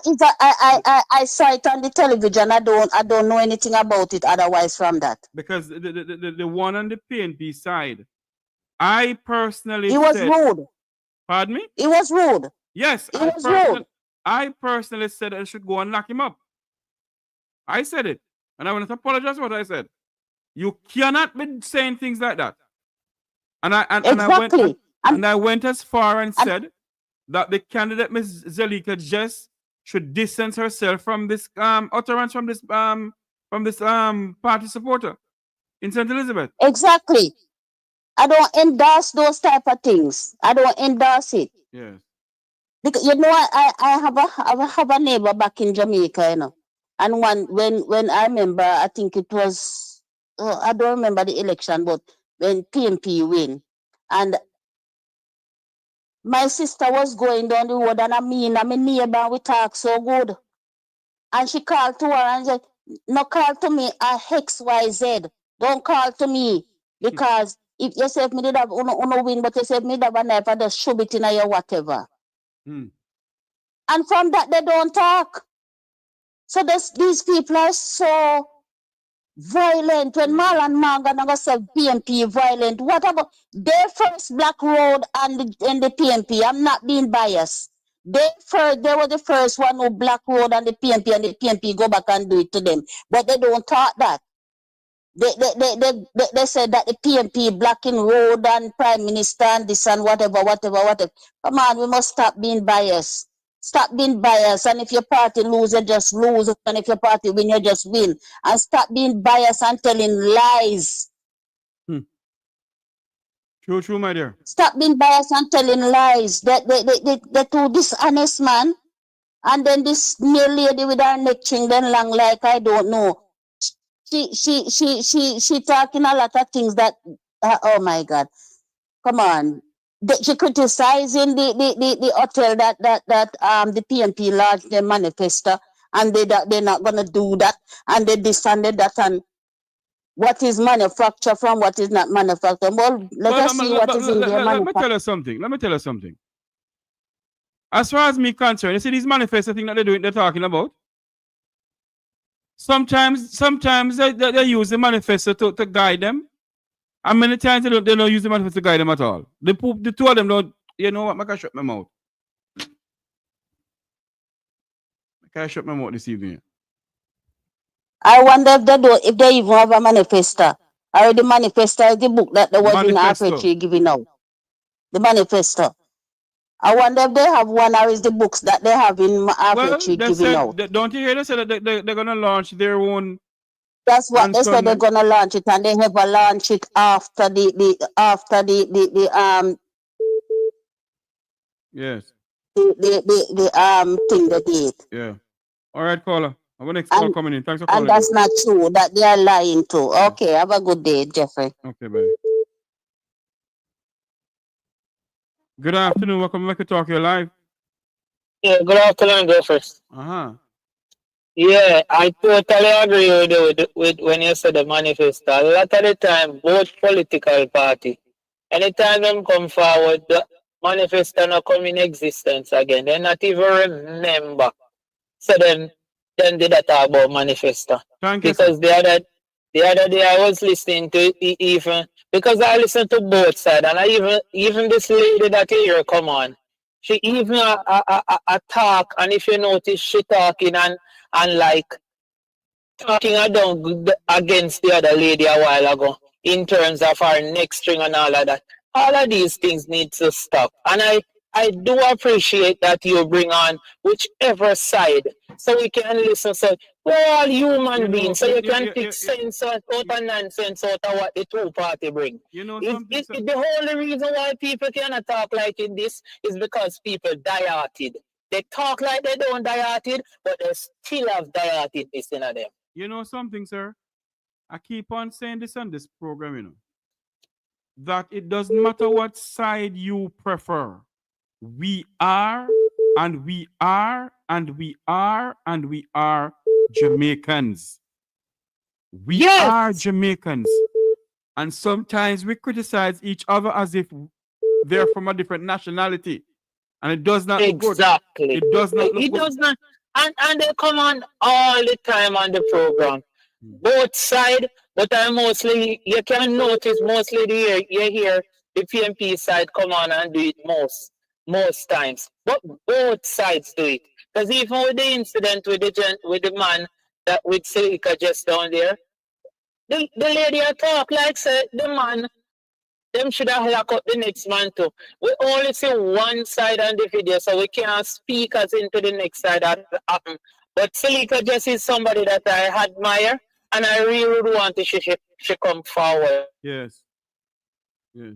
I saw it on the television. I don't know anything about it otherwise from that. Because the one on the PNP side, I personally He was rude. Pardon me? He was rude. Yes, he was rude. I personally said I should go and lock him up. I said it. And I want to apologize for what I said. You cannot be saying things like that. And I went as far and said that the candidate, Ms. Zelika Jess, should distance herself from this utterance from this party supporter in St. Elizabeth. Exactly. I don't endorse those type of things. I don't endorse it. Yes. Because you know, I have a neighbor back in Jamaica, you know. And when I remember, I think it was I don't remember the election, but when PNP win, and my sister was going down the road, and I'm my neighbor, we talk so good, and she called to her and said, "No call to me, XYZ. Don't call to me because if you say if me did have uno win, but you say if me did have a knife, I just shove it in your whatever." And from that they don't talk. So these people are so violent. When Marlon Morgan say PNP violent, what about their first Black Road and the PNP? I'm not being biased. They were the first one who Black Road and the PNP go back and do it to them. But they don't talk that. They said that the PNP blocking road and prime minister and this and whatever. Come on, we must stop being biased. Stop being biased. And if your party lose, you just lose. And if your party win, you just win. And stop being biased and telling lies. True, my dear. Stop being biased and telling lies. They're too dishonest, man. And then this new lady with her neck ching then long like I don't know. She talking a lot of things that oh my God, come on. She criticizing the hotel that the PNP launched their manifesto and they're not gonna do that and they this and that and what is manufactured from what is not manufactured. Well, let us see what is in their Let me tell you something. Let me tell you something. As far as me concerned, you see these manifesto thing that they're talking about. Sometimes they use the manifesto to guide them. And many times they don't use the manifesto to guide them at all. The two of them don't, you know what, I can shut my mouth. I can shut my mouth this evening. I wonder if they even have a manifesto. Or the manifesto is the book that they was in Arbitrary giving out. The manifesto. I wonder if they have one or is the books that they have in Arbitrary giving out. Don't you hear they said that they're gonna launch their own? That's what they said they're gonna launch it, and they have a launch it after the Yes. The thing they did. Yeah. All right, caller. I have a next call coming in. Thanks for calling. And that's not true. That they are lying too. Okay, have a good day, Jeffrey. Okay, bye. Good afternoon. Welcome back to Talk Your Life. Yeah, good afternoon, Jeffrey. Yeah, I totally agree with you with when you said the manifesto. A lot of the time, both political party, anytime them come forward, the manifesto not come in existence again. They not even remember. So then did I talk about manifesto. Because the other day I was listening to even because I listen to both sides, and I even this lady that you hear come on, she even a talk, and if you notice she talking and like talking down against the other lady a while ago in terms of her neck string and all of that. All of these things need to stop. And I do appreciate that you bring on whichever side so we can listen. So we're all human beings, so you can pick sense out of nonsense out of what the two party bring. The only reason why people cannot talk like in this is because people die-hearted. They talk like they don't die-hearted, but they still have die-heartedness in them. You know something, sir? I keep on saying this on this program, you know, that it doesn't matter what side you prefer. We are, and we are, and we are, and we are Jamaicans. We are Jamaicans. And sometimes we criticize each other as if they're from a different nationality. And it does not look good. It does not look good. Does not. And they come on all the time on the program. Both sides, but I mostly, you can notice mostly you hear the PMP side come on and do it most times. But both sides do it. Because even with the incident with the man that with Silica just down there, the lady talk like say the man, them should have locked up the next man too. We only see one side on the video, so we can't speak as into the next side that happen. But Silica just is somebody that I admire, and I really would want to she come forward. Yes. Yes.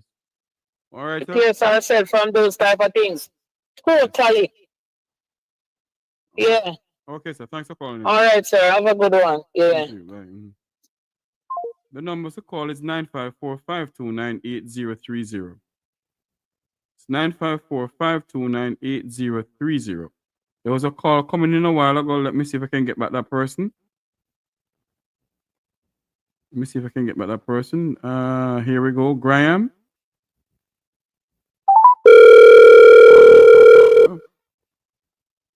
All right. Clears herself from those type of things. Totally. Yeah. Okay, sir. Thanks for calling. All right, sir. Have a good one. Yeah. Thank you. Bye. The number to call is 954-529-8030. It's 954-529-8030. There was a call coming in a while ago. Let me see if I can get back that person. Let me see if I can get back that person. Here we go. Graham.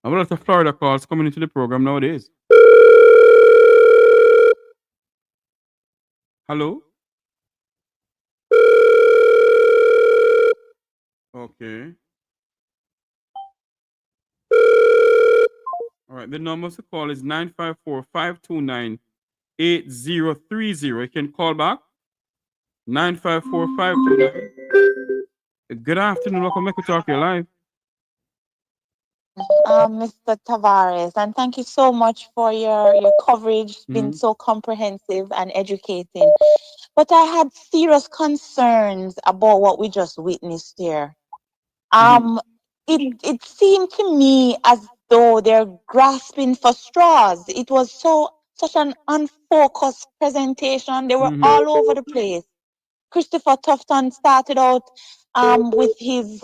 I have a lot of Florida calls coming into the program nowadays. Hello? Okay. All right. The number to call is 954-529-8030. You can call back. 954-529. Good afternoon. Welcome back to Talk Your Life. Mr. Tavares, and thank you so much for your coverage. It's been so comprehensive and educating. But I had serious concerns about what we just witnessed here. It seemed to me as though they're grasping for straws. It was such an unfocused presentation. They were all over the place. Christopher Tufton started out with his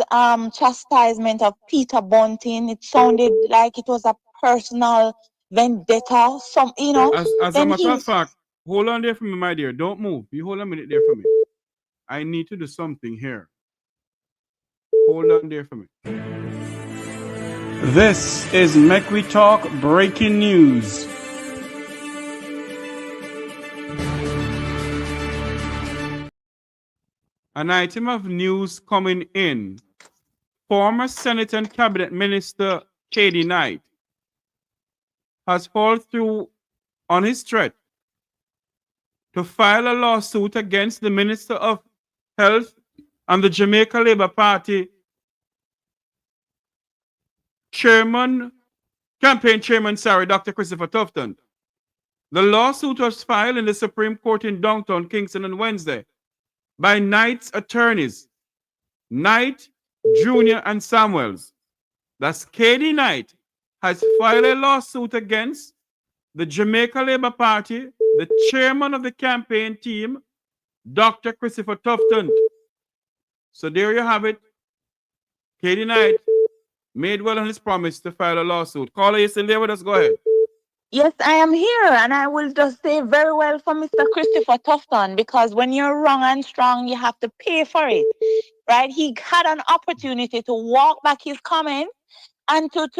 chastisement of Peter Bunting. It sounded like it was a personal vendetta. As a matter of fact, Hold on there for me, my dear. Don't move. You hold a minute there for me. I need to do something here. Hold on there for me. This is Make We Talk breaking news. An item of news coming in. Former Senate and Cabinet Minister Katie Knight has followed through on his threat to file a lawsuit against the Minister of Health and the Jamaica Labour Party campaign chairman, Dr. Christopher Tufton. The lawsuit was filed in the Supreme Court in downtown Kingston on Wednesday by Knight's attorneys, Knight, Jr., and Samuels. Thus, Katie Knight has filed a lawsuit against the Jamaica Labour Party, the chairman of the campaign team, Dr. Christopher Tufton. So there you have it. Katie Knight made well on his promise to file a lawsuit. Caller, you still there with us? Go ahead. Yes, I am here, and I will just say very well for Mr. Christopher Tufton, because when you're wrong and strong, you have to pay for it, right? He had an opportunity to walk back his comments and to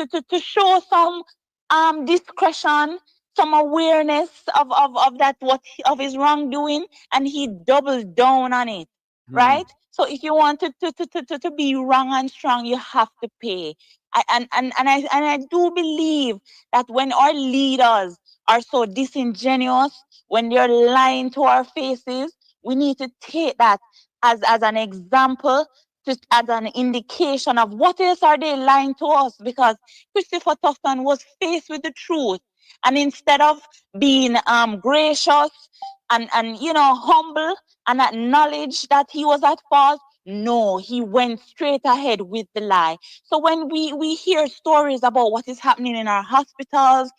show some discretion, some awareness of that of his wrongdoing, and he doubled down on it, right? So if you want to be wrong and strong, you have to pay. I do believe that when our leaders are so disingenuous, when they're lying to our faces, we need to take that as an example, just as an indication of what else are they lying to us, because Christopher Tufton was faced with the truth, and instead of being gracious and humble and acknowledge that he was at fault, no, he went straight ahead with the lie. So when we hear stories about what is happening in our hospitals,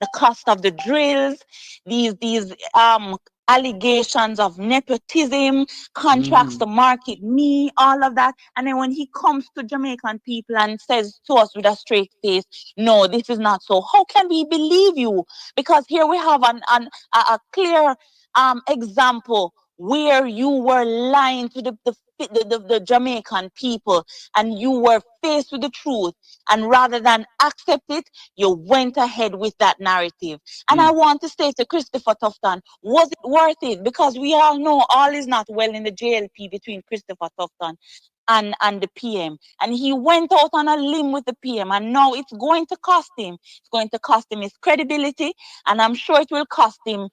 the cost of the drills, these allegations of nepotism, contracts to market me, all of that. And then when he comes to Jamaican people and says to us with a straight face, no, this is not so, how can we believe you? Because here we have a clear example where you were lying to the Jamaican people, and you were faced with the truth, and rather than accept it, you went ahead with that narrative. And I want to say to Christopher Tufton, was it worth it? Because we all know all is not well in the JLP between Christopher Tufton and the PM. And he went out on a limb with the PM, and now it's going to cost him. It's going to cost him his credibility, and I'm sure it will cost him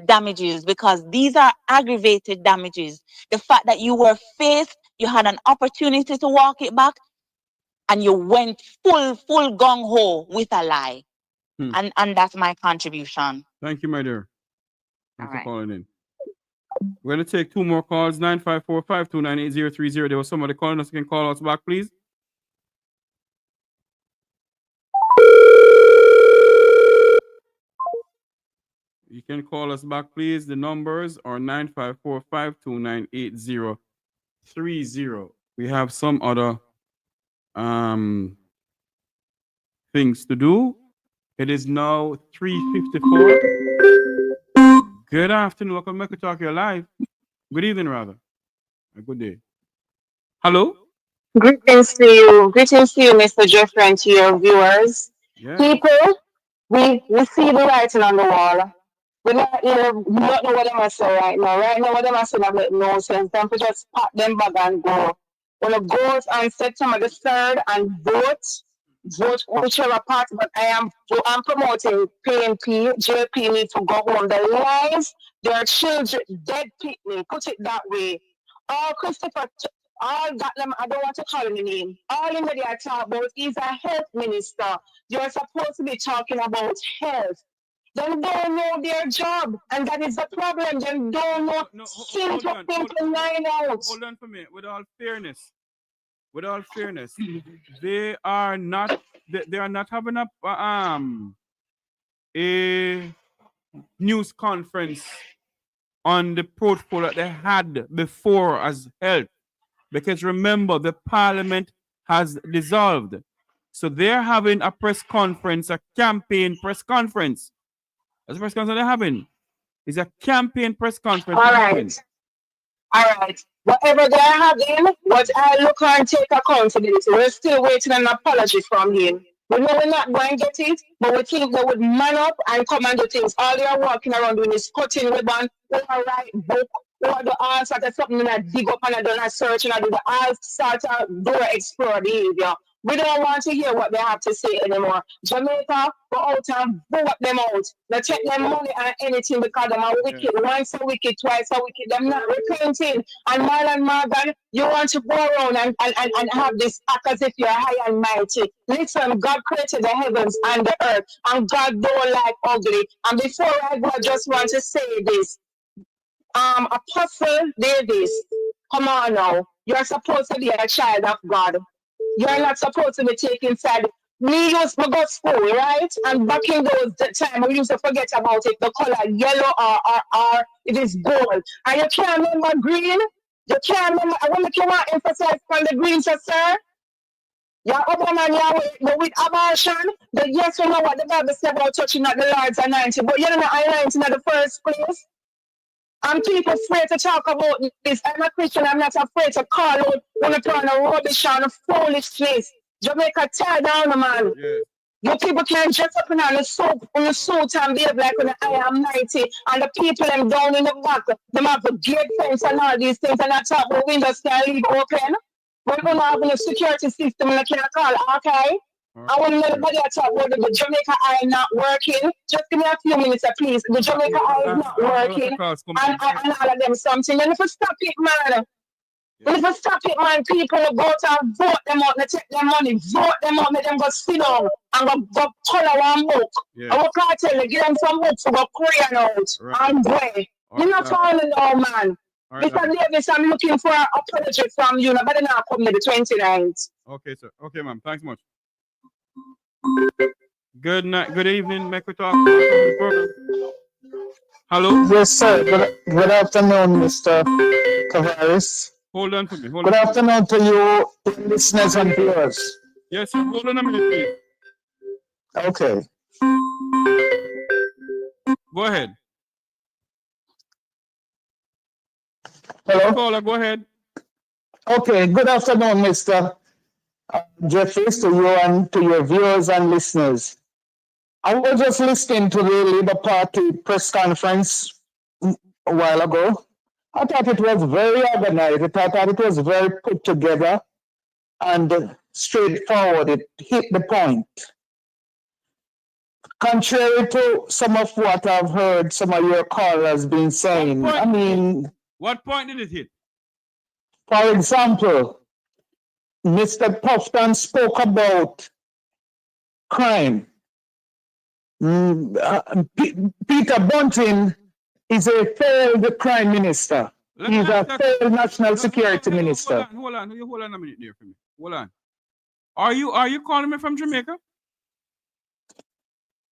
damages, because these are aggravated damages. The fact that you were faced, you had an opportunity to walk it back, and you went full gung-ho with a lie. And that's my contribution. Thank you, my dear. Thanks for calling in. We're going to take two more calls, 954-529-8030. There was somebody calling us. You can call us back, please. You can call us back, please. The numbers are 954-529-8030. We have some other things to do. It is now 3:54. Good afternoon. Welcome back to Talk Your Live. Good evening, rather. A good day. Hello? Greetings to you. Greetings to you, Mr. Jeffrey, and to your viewers. Yeah. People, we see the writing on the wall. We don't know what they must say right now. Right now, what they must say that make no sense. Them to just pack them bag and go. When it goes on September the 3rd and vote whichever party, but I'm promoting PNP. JP needs to go home. The lives, their children, dead people, put it that way. All Christopher, all got them, I don't want to call him the name. All in the are talking about is a health minister. You're supposed to be talking about health. They don't know their job, and that is the problem. They don't know simple line out. Hold on for me. With all fairness, they are not having a news conference on the portfolio that they had before as health, because remember, the parliament has dissolved, so they're having a press conference, a campaign press conference. That's the press conference they're having. It's a campaign press conference. All right. All right. Whatever they have in, but I look and take accountability. We're still waiting on an apology from him. We know we're not going to get it, but we think they would man up and come and do things. All they are walking around doing is cutting ribbon, or write book, or do all sorts of something that dig up and I do a search and I do the all sorts of door explorer behavior. We don't want to hear what they have to say anymore. Jamaica, go out and vote them out. They take their money and anything because them are wicked. Once a wicked, twice a wicked. They're not repenting. And Marlon Morgan, you want to go around and have this act as if you're high and mighty. Listen, God created the heavens and the earth, and God don't like ugly. And before I go, I just want to say this. Apostle Davis, come on now. You're supposed to be a child of God. You're not supposed to be taking side. We used to go to school, right? And back in those time, we used to forget about it. The color yellow or it is gold. And you can't remember green. You can't remember. I want to emphasize on the green, sir. You're up on you're with abortion. But yes, you know what the Bible says about touching not the Lord's anointing. But you're not anointing in the first place. And people afraid to talk about this. I'm a Christian. I'm not afraid to call out one upon a rubbish and a foolishness. Jamaica tear down, man. Yeah. You people can't dress up in a suit and behave like I am mighty. And the people them down in the back, them have the gate fence and all these things. And I talk about windows can leave open. We're going to have a security system and I can't call, okay? I want to let everybody talk about the Jamaica Eye not working. Just give me a few minutes, please. The Jamaica Eye is not working. And all of them something. And if you stop it, man. And if you stop it, man, people will go to and vote them out. They take their money, vote them out, make them go sit down and go color one book. I will tell you, give them some books to go Korean out and play. You're not falling now, man. Mr. Davis, I'm looking for an apology from you. But then I'll come to the 29th. Okay, sir. Okay, ma'am. Thanks much. Good night. Good evening. Make we talk. Hello. Yes, sir. Good afternoon, Mr. Tavares. Hold on for me. Good afternoon to you, listeners and viewers. Yes, sir. Hold on a minute, please. Okay. Go ahead. Hello. Caller, go ahead. Okay. Good afternoon, Mr. Jeffries, to you and to your viewers and listeners. I was just listening to the Labour Party press conference a while ago. I thought it was very organized. I thought it was very put together and straightforward. It hit the point. Contrary to some of what I've heard some of your callers been saying, I mean... What point did it hit? For example, Mr. Tufton spoke about crime. Peter Bunting is a failed crime minister. He's a failed national security minister. Hold on a minute there for me. Hold on. Are you calling me from Jamaica?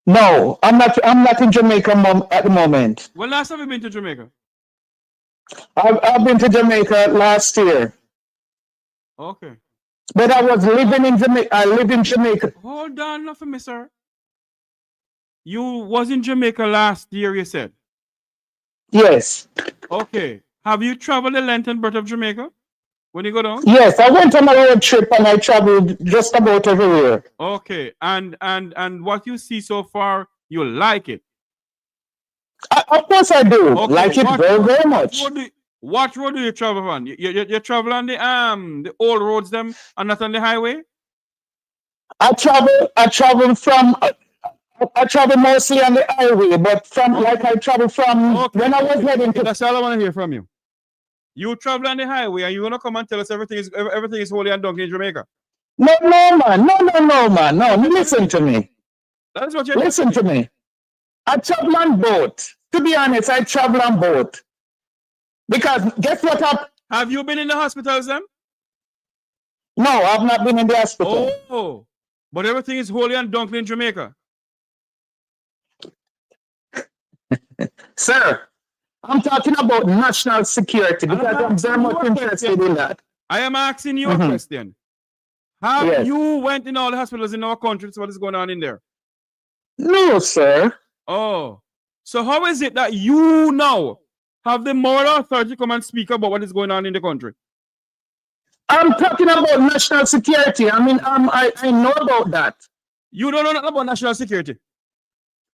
No, I'm not in Jamaica at the moment. When last have you been to Jamaica? I've been to Jamaica last year. Okay. But I was living in Jamaica. I live in Jamaica. Hold on for me, sir. You was in Jamaica last year, you said? Yes. Okay. Have you traveled the length and breadth of Jamaica when you go down? Yes, I went on a road trip and I traveled just about everywhere. Okay. And what you see so far, you like it? Of course I do. Okay. Like it very, very much. What road do you travel on? You travel on the old roads them and not on the highway? I travel mostly on the highway, but I travel from when I was heading to. That's all I want to hear from you. You travel on the highway and you want to come and tell us everything is holy and donkey in Jamaica? No, man. No, listen to me. That's what you listen to me. I travel on boat. To be honest, I travel on boat. Because guess what? Have you been in the hospitals then? No, I've not been in the hospital. Oh, but everything is holy and donkey in Jamaica. Sir, I'm talking about national security because I'm very much interested in that. I am asking you a question. Have you went in all the hospitals in our country to see what is going on in there? No, sir. Oh, So how is it that you now have the moral authority to come and speak about what is going on in the country? I'm talking about national security. I mean, I know about that. You don't know nothing about national security.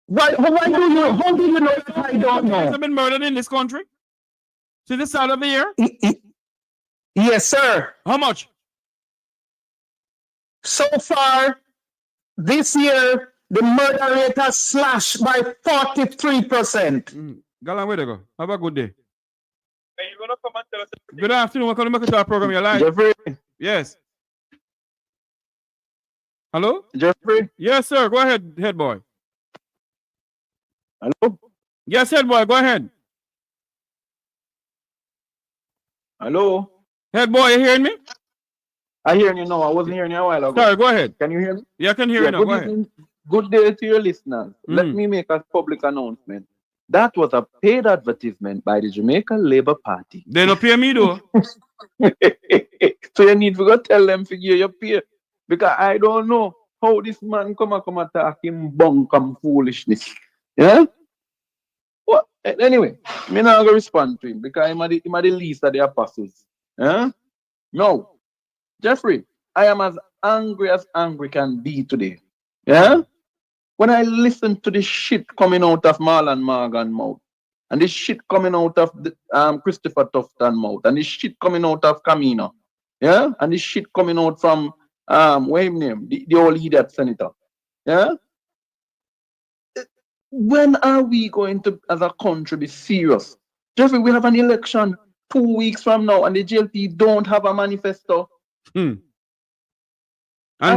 Why do you? How do you know that I don't know? Have been murdered in this country since the start of the year? Yes, sir. How much? So far, this year, the murder rate has slashed by 43%. Galan, where they go? Have a good day. Good afternoon. Welcome to our program. You're live. Jeffrey. Yes. Hello? Jeffrey. Yes, sir. Go ahead, head boy. Hello? Yes, head boy. Go ahead. Hello? Head boy, you hearing me? I hear you now. I wasn't hearing you a while ago. Sorry, go ahead. Can you hear me? Yeah, I can hear you now. Good Go ahead. evening. Good day to your listeners. Let me make a public announcement. That was a paid advertisement by the Jamaica Labour Party. They don't pay me though. So you need to go tell them to give your pay. Because I don't know how this man come attack him bunk and foolishness. Yeah? Well, anyway, me not going to respond to him because I'm the least of the apostles. Yeah? No. Jeffrey, I am as angry can be today. Yeah? When I listen to this shit coming out of Marlon Morgan mouth, and this shit coming out of Christopher Tufton mouth, and this shit coming out of Camino, yeah, and this shit coming out from what his name, the old idiot senator, yeah. When are we going to, as a country, be serious? Jeffrey, we have an election 2 weeks from now, and the JLP don't have a manifesto. And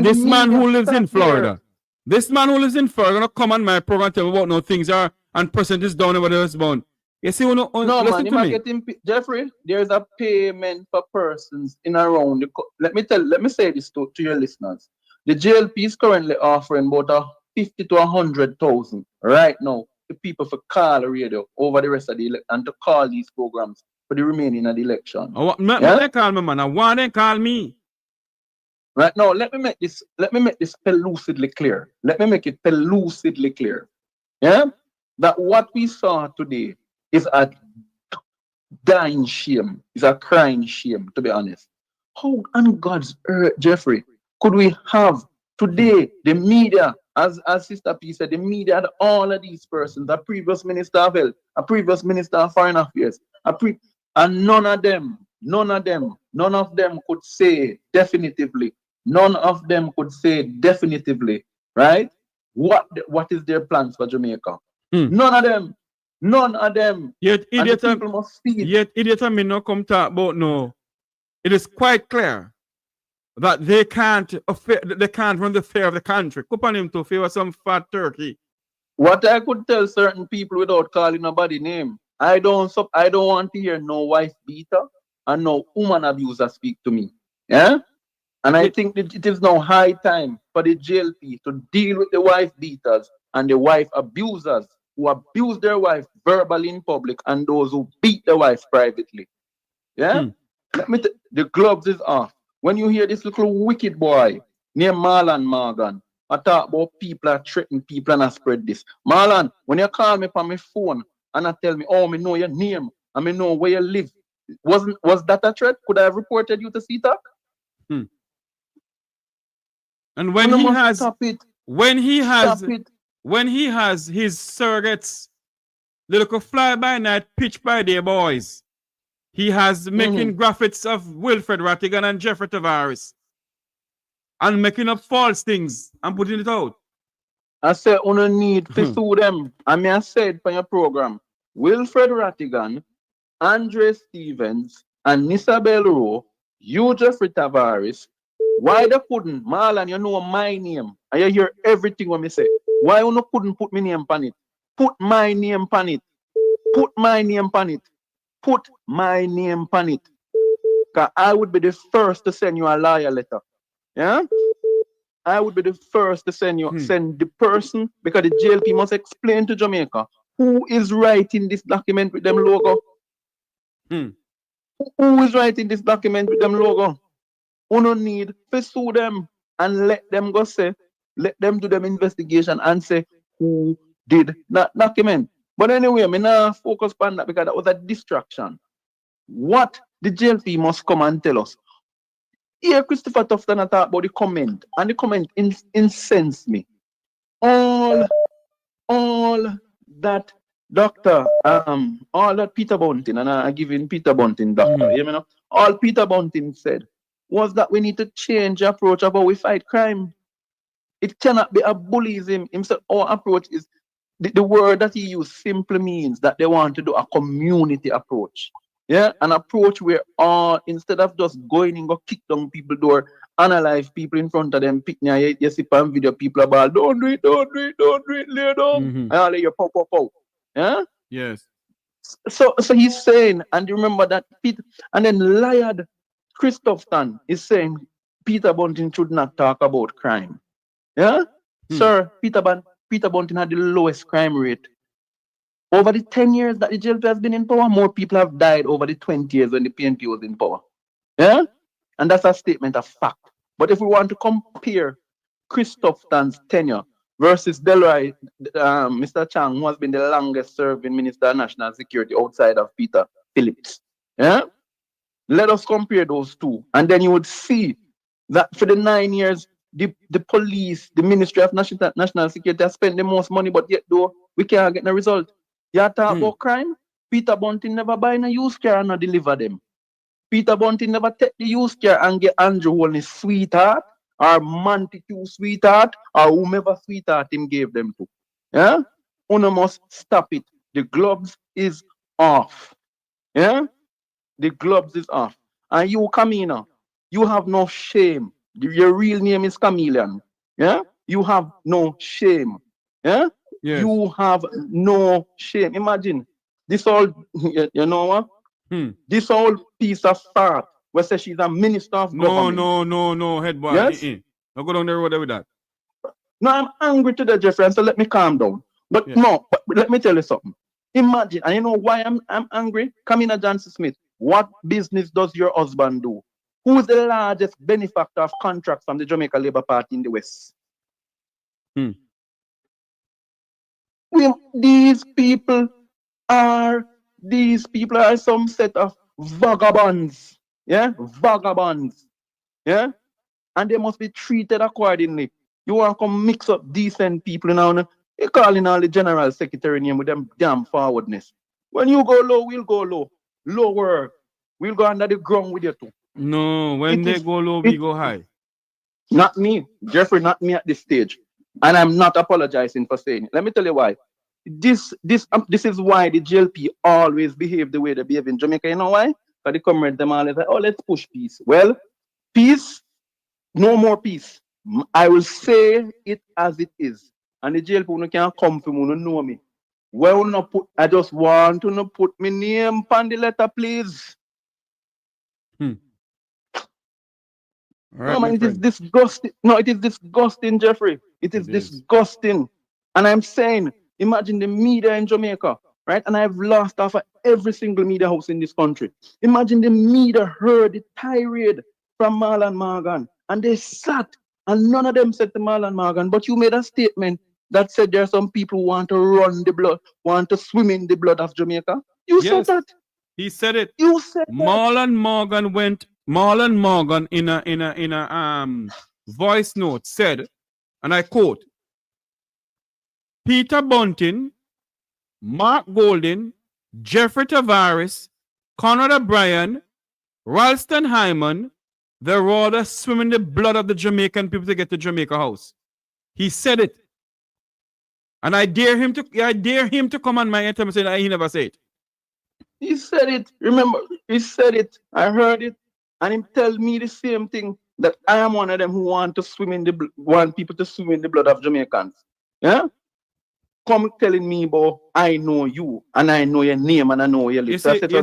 this man who lives in Florida. This man who lives in Florida gonna come on my program and tell me about no things are and percentage down and whatever is bound. You see, no listen man, to me. Jeffrey, there's a payment for persons in around the let me say this to your listeners. The JLP is currently offering about 50 to 100,000 right now to people for call radio over the rest of the and to call these programs for the remaining of the election. They call me, man. I want them call me. Right now, let me make this pellucidly clear. Let me make it pellucidly clear. Yeah? That what we saw today is a dying shame, is a crying shame, to be honest. How on God's earth, Jeffrey, could we have today the media, as Sister P said, the media had all of these persons, a previous minister of health, a previous minister of foreign affairs, and none of them could say definitively. None of them could say definitively, right? What is their plans for Jamaica? None of them. Yet idiot and me no come talk about no. It is quite clear that they can't run the affair of the country. Come on him to favor some fat turkey. What I could tell certain people without calling nobody name, I don't want to hear no wife beater and no woman abuser speak to me. Yeah? And I think that it is now high time for the JLP to deal with the wife beaters and the wife abusers who abuse their wife verbally in public and those who beat their wife privately. Yeah? The gloves is off. When you hear this little wicked boy named Marlon Morgan, I talk about people are threatening people and I spread this. Marlon, when you call me on my phone and I tell me, oh, I know your name, I know where you live, was that a threat? Could I have reported you to CTAC? And when he has his surrogates, the little fly by night, pitch by day boys, he has making graphics of Wilfred Rattigan and Jeffrey Tavares and making up false things and putting it out. I said, you need to sue them. I said for your program, Wilfred Rattigan, Andre Stevens, and Nisabel Rowe, you Jeffrey Tavares. Why they couldn't? Marlon, you know my name. And you hear everything when me say. Why you couldn't put my name on it? Put my name on it. Put my name on it. Put my name on it. Because I would be the first to send you a lawyer letter. Yeah? I would be the first to send the person, because the JLP must explain to Jamaica who is writing this document with them logo. Who is writing this document with them logo? You don't need to sue them and let them go say, let them do them investigation and say who did that document. But anyway, me now focus on that because that was a distraction. What the JLP must come and tell us. Here, Christopher Tufton talk about the comment, and the comment incensed me. All that doctor, all that Peter Bunting, and I give in Peter Bunting, doctor, you know, all Peter Bunting said was that we need to change the approach of how we fight crime. It cannot be a bullyism. Himself, our approach is the word that he used simply means that they want to do a community approach. Yeah, an approach where instead of just going and go kick down people's door, analyze people in front of them, pick you see on video people about don't do it, lay down. And all you pow. Yeah? Yes. So he's saying, and remember that Peter, and then Liard Christopton is saying Peter Bunting should not talk about crime. Yeah? Sir, Peter Bunting had the lowest crime rate. Over the 10 years that the JLP has been in power, more people have died over the 20 years when the PNP was in power. Yeah? And that's a statement of fact. But if we want to compare Christopton's tenure versus Delroy, Mr. Chang, who has been the longest serving Minister of National Security outside of Peter Phillips. Yeah? Let us compare those two. And then you would see that for the 9 years, the police, the Ministry of National Security has spent the most money, but yet though we can't get the result. You talk about crime? Peter Bunting never buy a used car and not deliver them. Peter Bunting never take the used car and get Andrew Holness sweetheart or Montague sweetheart or whomever sweetheart him gave them to. Yeah? Una must stop it. The gloves is off. Yeah? The gloves is off. And you, Camina, you have no shame. Your real name is Chameleon. Yeah? You have no shame. Yeah? Yes. You have no shame. Imagine this all, you know what? This whole piece of fat where say she's a minister of government. No, head boy. Yes? I'll go down the road with that. No, I'm angry today, Jeffrey, so let me calm down. But no, but let me tell you something. Imagine, and you know why I'm angry? Kamina Johnson Smith, what business does your husband do? Who is the largest benefactor of contracts from the Jamaica Labour Party in the West? These people are some set of vagabonds. Yeah? Vagabonds. Yeah? And they must be treated accordingly. You want to come mix up decent people now. You're calling all the general secretary name with them damn forwardness. When you go low, we'll go low. Lower. We'll go under the ground with you too. No, when they go low, we go high. Not me. Jeffrey, not me at this stage. And I'm not apologizing for saying it. Let me tell you why. This is why the JLP always behave the way they behave in Jamaica. You know why? Because they come with them all and say, oh, let's push peace. Well, peace, no more peace. I will say it as it is. And the JLP can't come for me, know me. Well, not put, I just want to not put my name on the letter, please. Right, no, man, it is disgusting. No, it is disgusting, Jeffrey. It is disgusting. And I'm saying, imagine the media in Jamaica, right? And I've lost off of every single media house in this country. Imagine the media heard the tirade from Marlon Morgan, and they sat, and none of them said to Marlon Morgan, but you made a statement that said there are some people who want to run the blood, want to swim in the blood of Jamaica. You said that. He said it. You said that. Marlon Morgan in a voice note said, and I quote, Peter Bunting, Mark Golding, Jeffrey Tavares, Conrad O'Brien, Ralston Hyman, they're rather swimming the blood of the Jamaican people to get to Jamaica House. He said it. And I dare him to come on my interview and say that he never said it. He said it. Remember, he said it. I heard it. And he tell me the same thing, that I am one of them who want people to swim in the blood of Jamaicans. Yeah? Come telling me, about I know you, and I know your name, and I know your lips. I don't know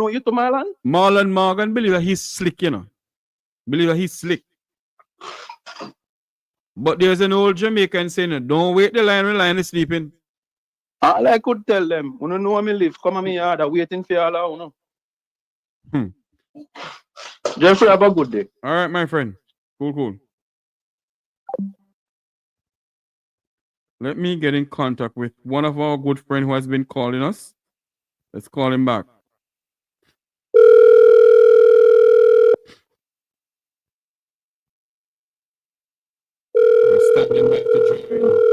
you to Marlon. Marlon Morgan believe that he's slick, you know. Believe that he's slick. But there's an old Jamaican saying, don't wait the line when the line is sleeping. All I could tell them, you know me live, come on me yard, waiting for you all, you know. Jeffrey, have a good day. All right, my friend. Cool. Let me get in contact with one of our good friends who has been calling us. Let's call him back. Standing back to join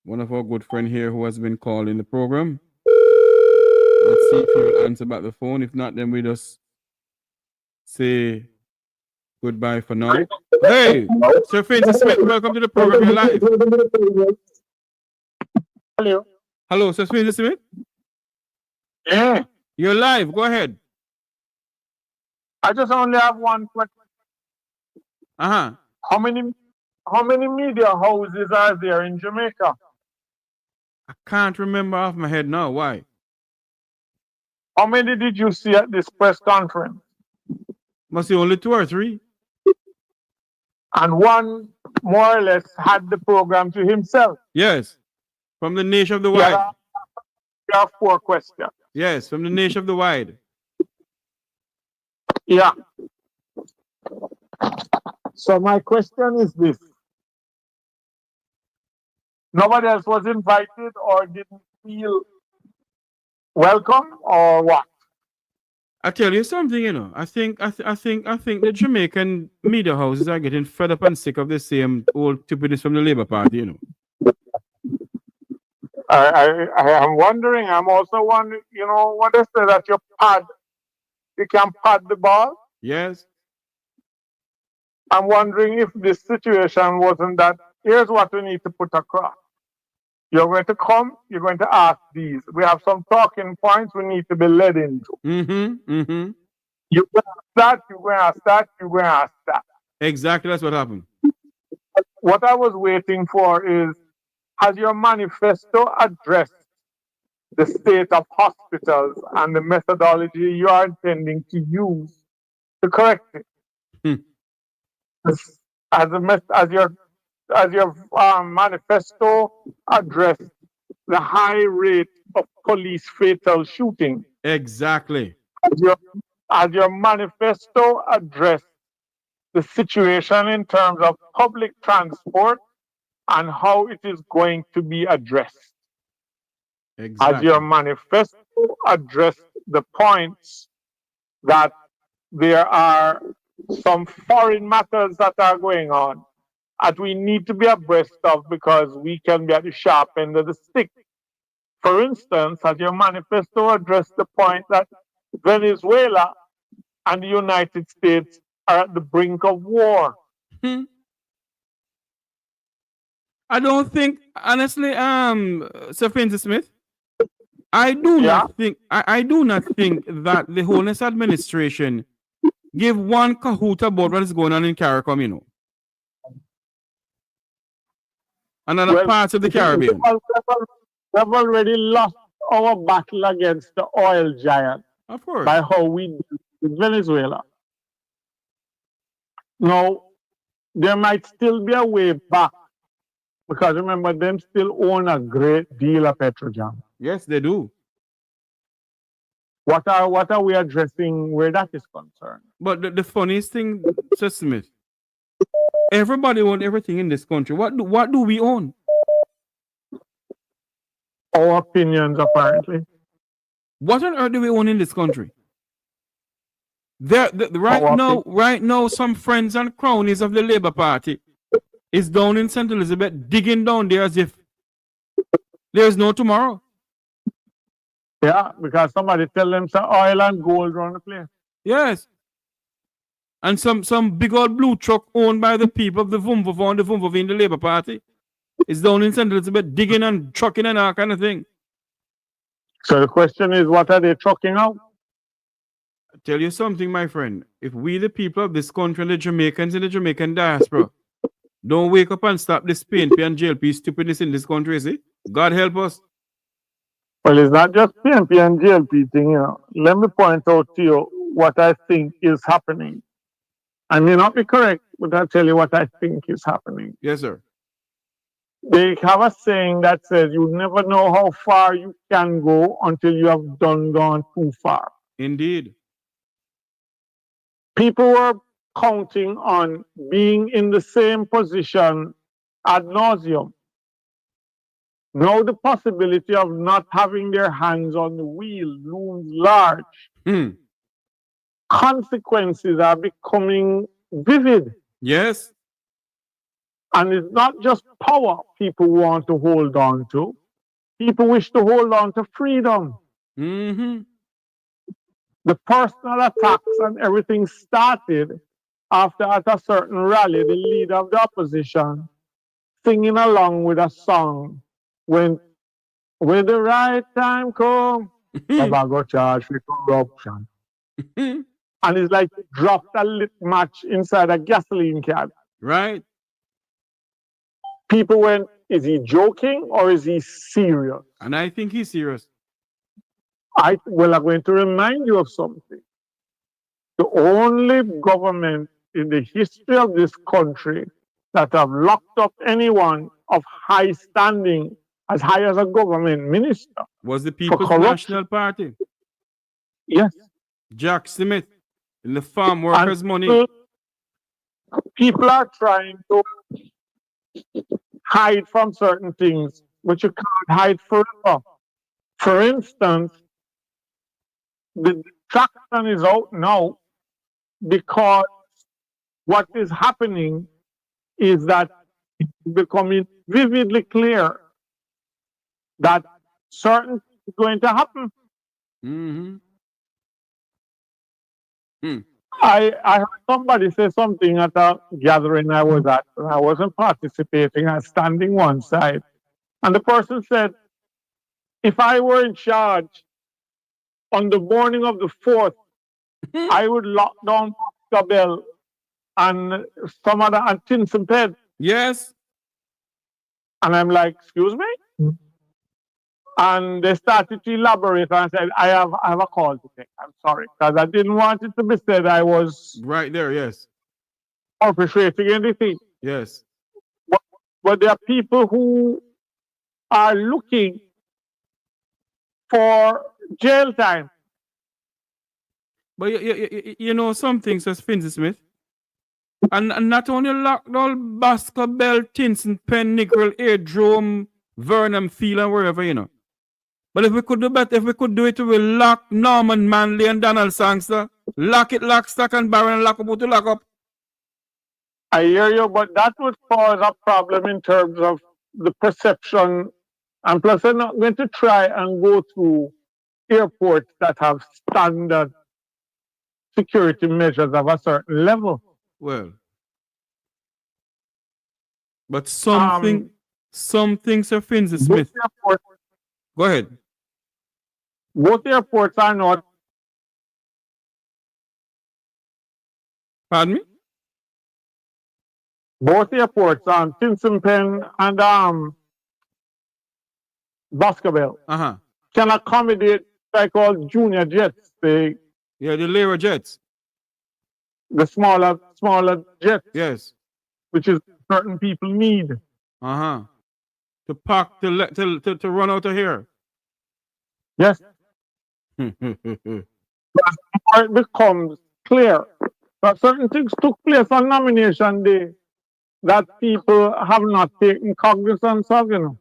one of our good friends here who has been calling the program. Let's see if he will answer back the phone. If not, then we just say goodbye for now. Hey, Sir Francis Smith, welcome to the program. You're live. Hello. Hello, Sir Francis Smith. Yeah. You're live. Go ahead. I just only have one question. How many media houses are there in Jamaica? I can't remember off my head now. Why? How many did you see at this press conference? Must be only 2 or 3. And one more or less had the program to himself. Yes. From the nation of the wide. There are 4 questions. Yes, from the nation of the wide. Yeah. So my question is this. Nobody else was invited or didn't feel welcome or what? I tell you something, you know. I think the Jamaican media houses are getting fed up and sick of the same old stupidness from the Labour Party, you know. I am wondering, I'm also wondering, you know, what is it that you can pad the ball? Yes. I'm wondering if this situation wasn't that, here's what we need to put across. You're going to come, you're going to ask these. We have some talking points we need to be led into. You're going to ask that, you're going to ask that, you're going to ask that. Exactly, that's what happened. What I was waiting for is, has your manifesto addressed the state of hospitals and the methodology you are intending to use to correct it? As your manifesto addressed the high rate of police fatal shooting. Exactly. As your manifesto addressed the situation in terms of public transport and how it is going to be addressed. Exactly. As your manifesto addressed the points that there are some foreign matters that are going on that we need to be abreast of because we can be at the sharp end of the stick. For instance, as your manifesto addressed the point that Venezuela and the United States are at the brink of war. I don't think, honestly, Sir Francis Smith, I do not think that the Holness administration give one cahoot about what is going on in Caricom, you know. And other parts of the Caribbean. We've already lost our battle against the oil giant. Of course. By how we deal with Venezuela. Now, there might still be a way back because remember, them still own a great deal of Petrojam. Yes, they do. What are we addressing where that is concerned? But the funniest thing, Sir Smith, everybody owns everything in this country. What do we own? Our opinions, apparently. What on earth do we own in this country? Right now, some friends and cronies of the Labour Party is down in St. Elizabeth digging down there as if there's no tomorrow. Yeah, because somebody tell them some oil and gold around the place. Yes. And some big old blue truck owned by the people of the Vumvova and the Vumvova in the Labour Party is down in St. Elizabeth digging and trucking and all kind of thing. So the question is, what are they trucking out? I tell you something, my friend. If we, the people of this country, and the Jamaicans in the Jamaican diaspora, don't wake up and stop this PNP and JLP stupidness in this country, see? God help us. Well, it's not just PNP and JLP thing, you know. Let me point out to you what I think is happening. I may not be correct, but I'll tell you what I think is happening. Yes, sir. They have a saying that says you never know how far you can go until you have gone too far. Indeed. People were counting on being in the same position ad nauseum. Now the possibility of not having their hands on the wheel looms large. Consequences are becoming vivid. Yes. And it's not just power people want to hold on to. People wish to hold on to freedom. The personal attacks and everything started after at a certain rally, the leader of the opposition singing along with a song when the right time come, Baba go charge for corruption. And it's like dropped a lit match inside a gasoline can. Right. People went, is he joking or is he serious? And I think he's serious. I'm going to remind you of something. The only government in the history of this country that have locked up anyone of high standing, as high as a government minister, was the People's National Party. Yes. Jack Smith in the farm workers' money. People are trying to hide from certain things, but you can't hide forever. For instance, the traction is out now because what is happening is that it's becoming vividly clear that certain things are going to happen. I heard somebody say something at a gathering I was at, and I wasn't participating, I was standing one side. And the person said, if I were in charge on the morning of the 4th, I would lock down Bell and some other and Tinson Ped. Yes. And I'm like, excuse me? And they started to elaborate and said, I have a call to take. I'm sorry. Because I didn't want it to be said I was right there, yes. Orchestrating anything. Yes. But there are people who are looking for jail time. But you know something, says Finsey Smith. And not only lockdown, Basco, Bell, Tinson, Penn, Nickel, Airdrome, Vernon, Field, and wherever, you know. But if we could do better, if we could do it, we lock Norman Manley and Donald Sangster. Lock it, lock, stock, and barrel, and lock up, to lock up. I hear you, but that would cause a problem in terms of the perception. And plus, they're not going to try and go through airports that have standard security measures of a certain level. Well, but something, Sir Finsey Smith. Go ahead. Both airports are not. Pardon me? Both airports, Tinson Pen and Baskerville, can accommodate what I call junior jets. The Lyra jets. The smaller jets. Yes. Which is certain people need. To park to run out of here. Yes. It becomes clear that certain things took place on nomination day that people have not taken cognizance of, you know.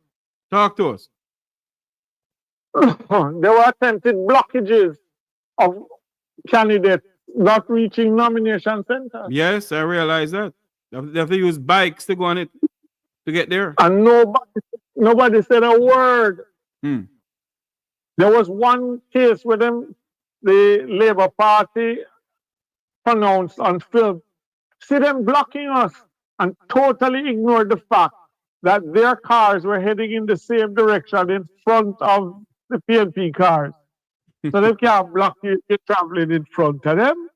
Talk to us. There were attempted blockages of candidates not reaching nomination centers. Yes, I realize that. They have to use bikes to go on it to get there. And nobody said a word. There was one case where the Labour Party pronounced on film, see them blocking us and totally ignored the fact that their cars were heading in the same direction in front of the PNP cars. So they can't block you if you're traveling in front of them.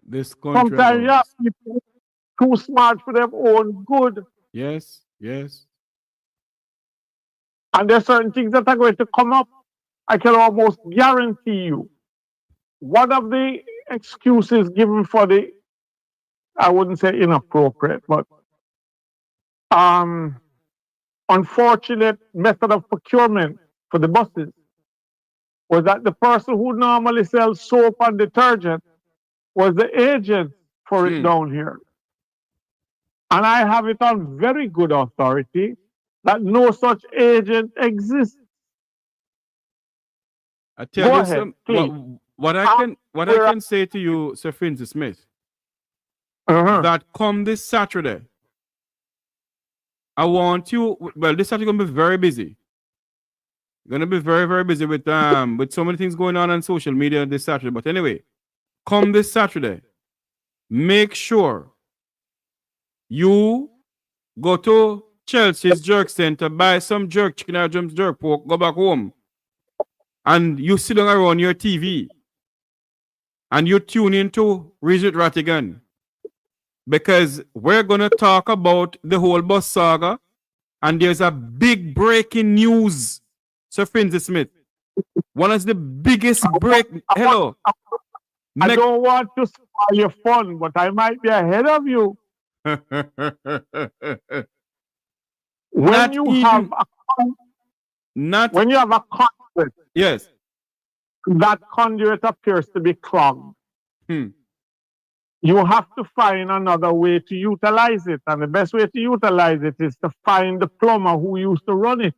This country. Sometimes you have people too smart for their own good. Yes, yes. And there are certain things that are going to come up. I can almost guarantee you. One of the excuses given for the, I wouldn't say inappropriate, but unfortunate method of procurement for the buses was that the person who normally sells soap and detergent was the agent for it down here. And I have it on very good authority that no such agent exists. I tell Go you ahead, some please. what I can say to you, Sir Francis Smith, that come this Saturday, I want you. Well, this Saturday gonna be very busy. You're gonna be very, very busy with so many things going on social media this Saturday. But anyway, come this Saturday, make sure you go to Chelsea's Jerk Center, buy some jerk chicken or some jerk pork, go back home, and you sit down around your TV and you tune into Richard Rattigan, because we're gonna talk about the whole bus saga, and there's a big breaking news, Sir Francis Smith. One of the biggest break. Hello. I don't want to spoil your fun, but I might be ahead of you. When you have a conduit, yes, that conduit appears to be clogged. You have to find another way to utilize it, and the best way to utilize it is to find the plumber who used to run it.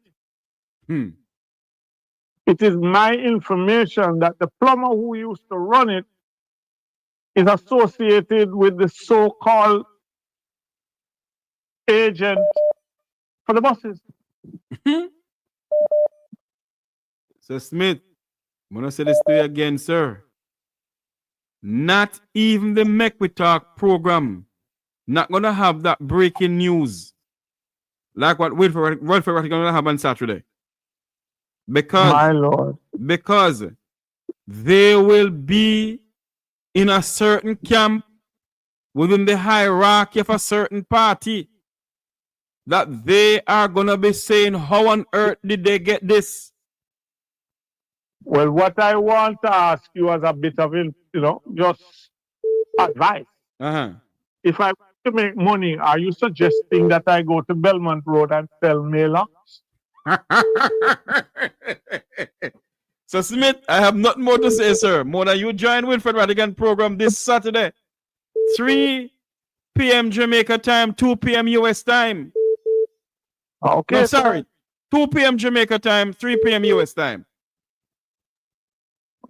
It is my information that the plumber who used to run it is associated with the so-called agent for the buses. So Smith, I'm gonna say this to you again, sir. Not even the Make We Talk program not gonna have that breaking news like what Wilfred gonna have on Saturday. Because, my Lord, because they will be in a certain camp within the hierarchy of a certain party that they are gonna be saying, how on earth did they get this? Well, what I want to ask you as a bit of, just advice. If I want to make money, are you suggesting that I go to Belmont Road and sell mailbox? So Smith, I have nothing more to say, sir. More than you join Wilfred Rattigan program this Saturday, 3 p.m. Jamaica time, 2 p.m. US time. Okay. No, sorry. 2 p.m. Jamaica time, 3 p.m. US time.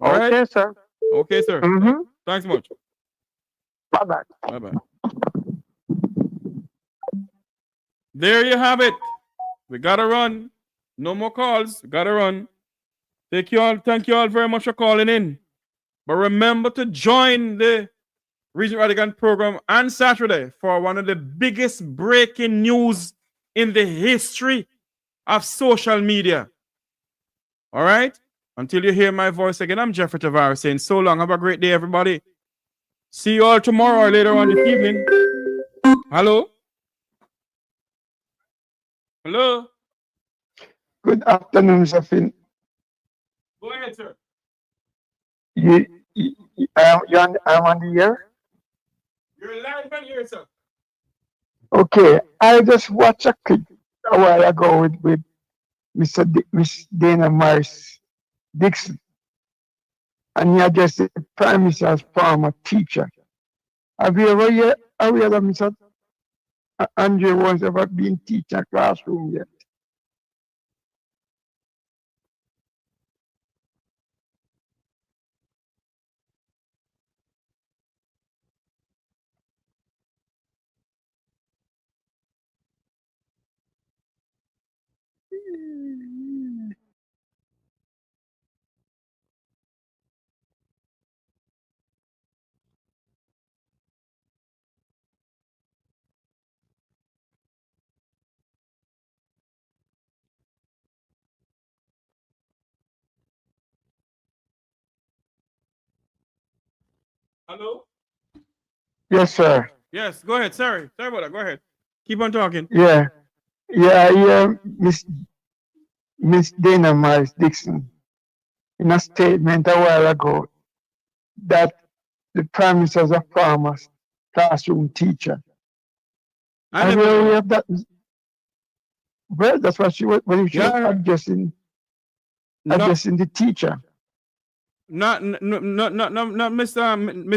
All right? Okay, sir. Okay, sir. Thanks much. Bye-bye. Bye-bye. There you have it. We gotta run. No more calls. We gotta run. Thank you all very much for calling in. But remember to join the Region Rattigan program on Saturday for one of the biggest breaking news in the history of social media. All right? Until you hear my voice again, I'm Jeffrey Tavares saying so long. Have a great day, everybody. See you all tomorrow or later on this evening. Hello? Hello? Good afternoon, Zafin. Go ahead, sir. I'm on the air? You're live on here, sir. Okay, I just watched a clip a while ago with Miss Dana Morris Dixon, and he addressed the Prime Minister's former teacher. Have you ever heard of Mr. Andrew once ever been teaching a classroom yet? Hello? Yes, sir. Yes, go ahead. Sorry about that. Go ahead. Keep on talking. Yeah, I hear Miss Dana Morris Dixon in a statement a while ago that the Prime Minister is a former classroom teacher. Have you ever heard that? Well, that's what she was when she was addressing the teacher. Not Miss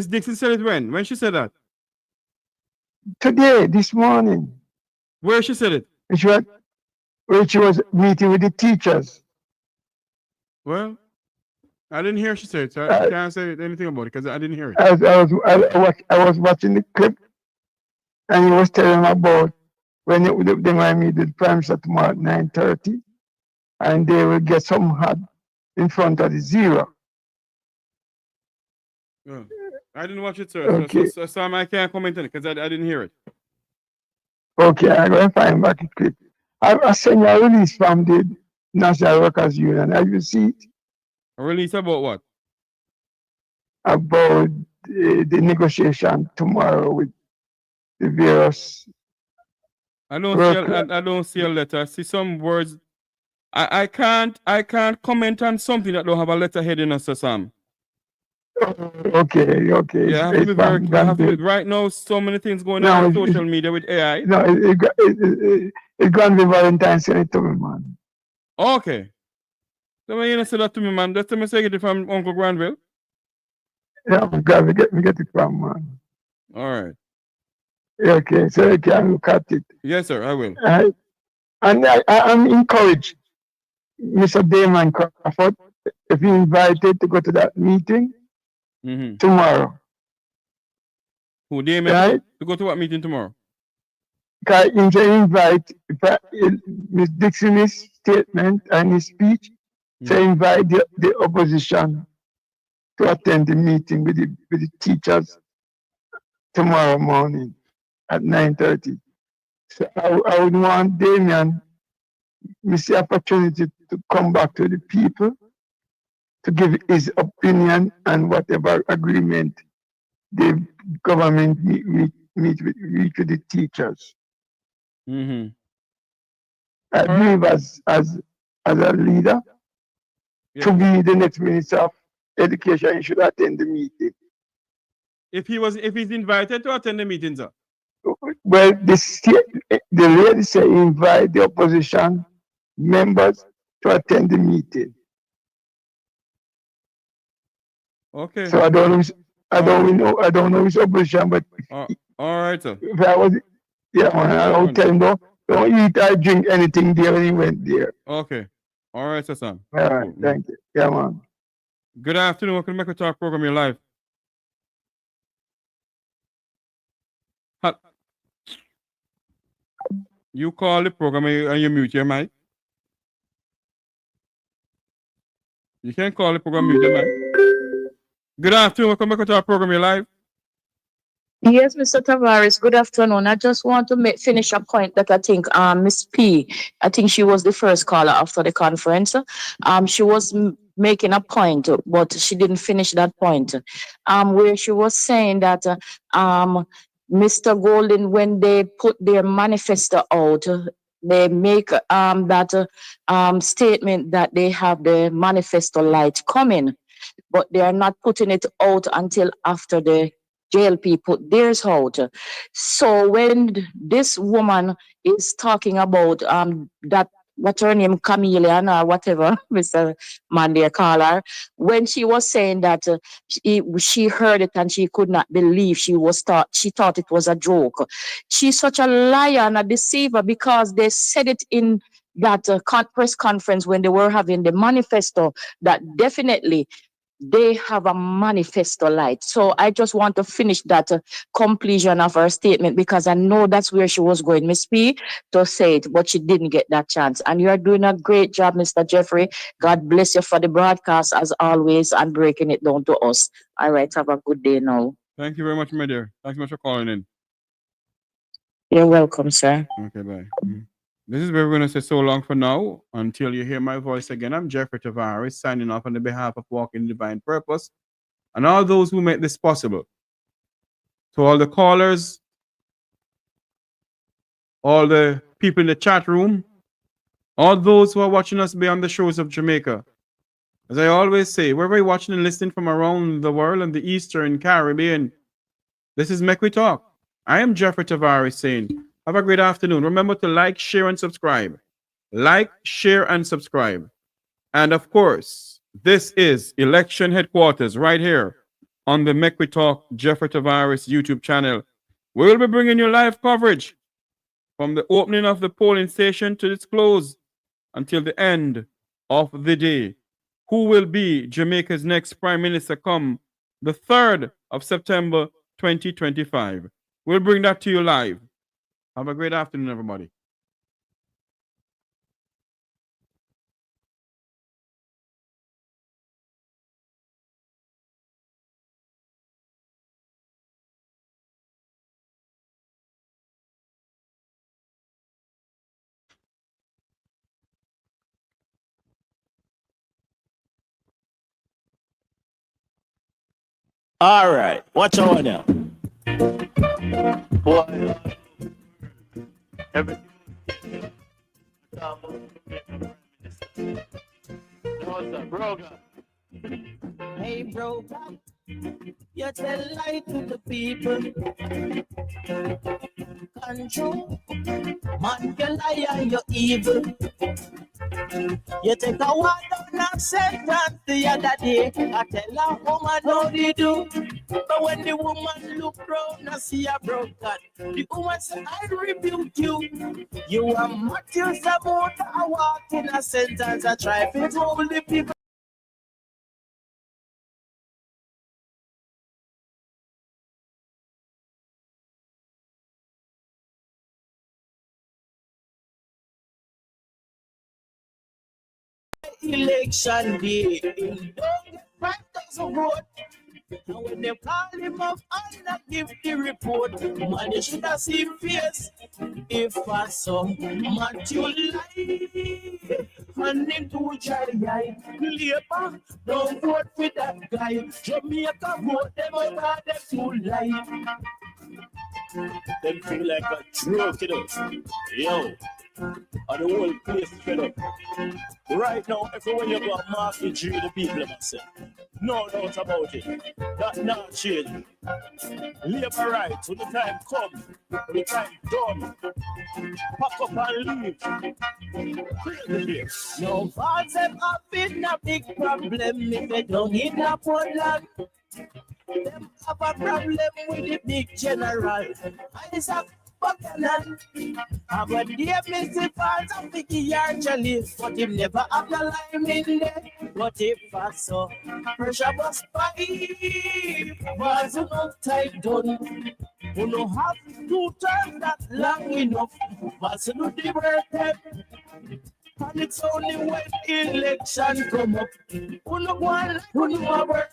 Dixon said it when she said that. Today, this morning. Where she said it? Where she was meeting with the teachers. Well, I didn't hear she said it, so I can't say anything about it because I didn't hear it. I was watching the clip, and he was telling about when they might meet the Prime Minister tomorrow at 9:30, and they will get some hot in front of the zero. Oh, I didn't watch it, sir. Okay. So Sam, I can't comment on it because I didn't hear it. Okay, I'm going to find back the clip. I sent you a release from the National Workers Union. Have you seen it? A release about what? About the negotiation tomorrow with the various. I don't see a letter. I see some words. I can't comment on something that don't have a letterhead in us, Sam. Okay. Yeah, I have to be very. Right now, so many things going on social media with AI. No, it's going to be Valentine's Day to me, man. Okay. So when you say that to me, man, that's me say it from Uncle Granville. Yeah, I'm glad we get it from, man. All right. Okay, so you can look at it. Yes, sir, I will. And I'm encouraged, Mr. Damon Crawford, if you invited to go to that meeting tomorrow. Who, Damon, right? to go to what meeting tomorrow? Can you invite Ms. Dixon's statement and his speech to invite the opposition to attend the meeting with the teachers tomorrow morning at 9:30. So I would want Damien miss the opportunity to come back to the people to give his opinion and whatever agreement the government reach with the teachers. I believe as a leader, to be the next Minister of Education, he should attend the meeting. If he's invited to attend the meeting, sir. Well, the lady said invite the opposition members to attend the meeting. Okay. So I don't know which opposition, but all right, sir. If I was, man, I don't tell him don't eat or drink anything there when he went there. Okay. All right, sir, Sam. All right, thank you. Yeah, man. Good afternoon. Welcome to Make a Talk program. You're live. You call the program and you mute your mic. You can call the program, mute your mic. Good afternoon. Welcome back to our program. You're live. Yes, Mr. Tavares, good afternoon. I just want to finish a point that I think Miss P, I think she was the first caller after the conference. She was making a point, but she didn't finish that point. Where she was saying that Mr. Golden, when they put their manifesto out, they make that statement that they have the manifesto light coming, but they are not putting it out until after the JLP put theirs out. So when this woman is talking about that, what's her name, Chameleon or whatever, Mr. Mandy call her, when she was saying that she heard it and she could not believe she thought it was a joke. She's such a liar and a deceiver, because they said it in that press conference when they were having the manifesto that definitely they have a manifesto light. So I just want to finish that completion of her statement, because I know that's where she was going, Miss P, to say it, but she didn't get that chance. And you are doing a great job, Mr. Jeffrey. God bless you for the broadcast as always and breaking it down to us. All right, have a good day now. Thank you very much, my dear. Thanks so much for calling in. You're welcome, sir. Okay, bye. This is where we're going to say so long for now until you hear my voice again. I'm Jeffrey Tavares, signing off on the behalf of Walking Divine Purpose and all those who make this possible. To all the callers, all the people in the chat room, all those who are watching us beyond the shores of Jamaica. As I always say, wherever you're watching and listening from around the world and the Eastern Caribbean, this is Make We Talk. I am Jeffrey Tavares saying, have a great afternoon. Remember to like, share, and subscribe. Like, share, and subscribe. And of course, this is Election Headquarters right here on the Make We Talk Jeffrey Tavares YouTube channel. We will be bringing you live coverage from the opening of the polling station to its close until the end of the day. Who will be Jamaica's next Prime Minister come the 3rd of September 2025? We'll bring that to you live. Have a great afternoon, everybody. All right, watch out now. Boy, everything. Hey, bro, you tell lie to the people. Control, man, you lie and you're evil. You take a walk down and sentence the other day. I tell a woman how they do. But when the woman look round and see a broken, the woman say, I rebuke you. You are Matthew Samota, I walk in a sentence, I try to hold the people. Election day, he don't get 5,000 votes. And when they call him up and not give the report, man, you should have seen face. If I saw Matthew lie and into Jai, Labour, don't vote for that guy. Jamaica vote them out of them to lie. Them feel like a joke, you know. Yo. And the whole place fed up. Right now, everywhere you go, market G, the people must say. No doubt about it. That not change. Labor rights, when the time come, when the time done, pack up and leave. No faults have been a big problem if they don't hit a Portland. Them have a problem with the big general. Isaac Buchanan. And when they miss the part of the actually, but him never have the line in there. But if I saw pressure was pipe, was enough time done. You know have 2 terms that long enough. Was not the birthday. And it's only when election come up. Who no one, who no work.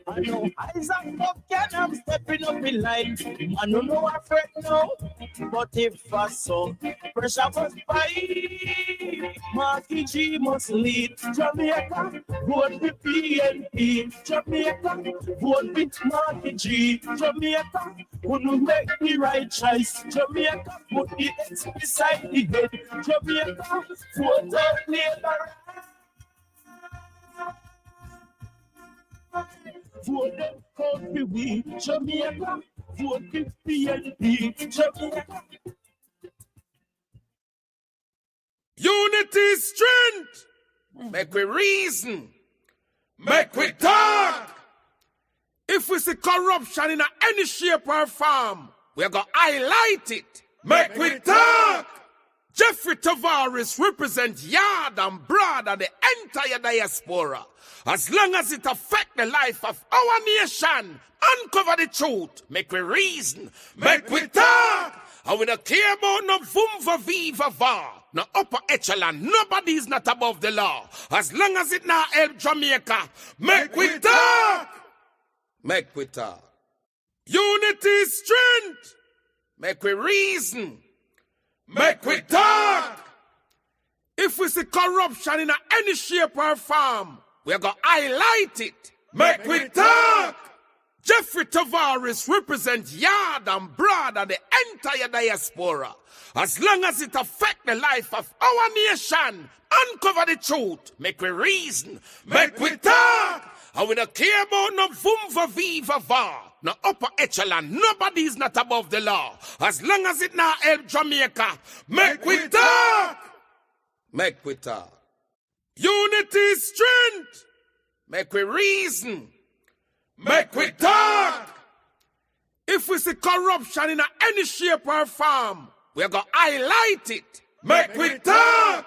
I know Isaac Buchanan stepping up in line. I don't know afraid no. But if I saw pressure was by Marky G must lead. Jamaica, vote with PNP. Jamaica, vote with Marky G. Jamaica, who no make the right choice. Jamaica, put the X beside the head. Jamaica, vote out Labour. Vote them country we. Jamaica, vote with PNP. Jamaica. Unity is strength. Make we reason. Make we talk. If we see corruption in any shape or form, we're going to highlight it. Make we talk. Jeffrey Tavares represents yard and broad and the entire diaspora. As long as it affects the life of our nation, uncover the truth. Make we reason. Make we talk. And we don't care about no vumva viva va. No upper echelon. Nobody is not above the law. As long as it not help Jamaica. Make we talk. Make we talk. Unity is strength. Make we reason. Make we talk. If we see corruption in any shape or form, we're going to highlight it. Make we talk. Jeffrey Tavares represents yard and broad and the entire diaspora. As long as it affects the life of our nation, uncover the truth. Make we reason. Make we talk. And we don't care about no vumva viva va. No upper echelon. Nobody is not above the law. As long as it not help Jamaica. Make we talk. Make we talk. Unity is strength. Make we reason. Make we talk. If we see corruption in any shape or form, we're going to highlight it. Make we talk.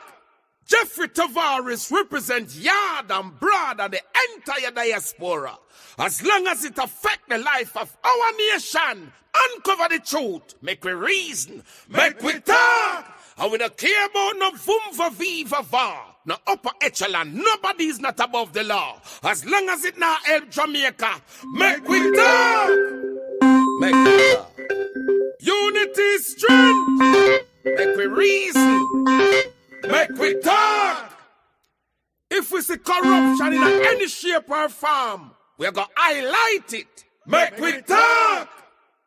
Jeffrey Tavares represents yard and broad and the entire diaspora. As long as it affects the life of our nation, uncover the truth, make we reason, make we talk. And we don't care about no vumva viva va, no upper echelon, nobody is not above the law. As long as it not help Jamaica, make we talk. Make we talk. Unity is strength, make we reason, make we talk. If we see corruption in any shape or form, we're going to highlight it. Make we talk.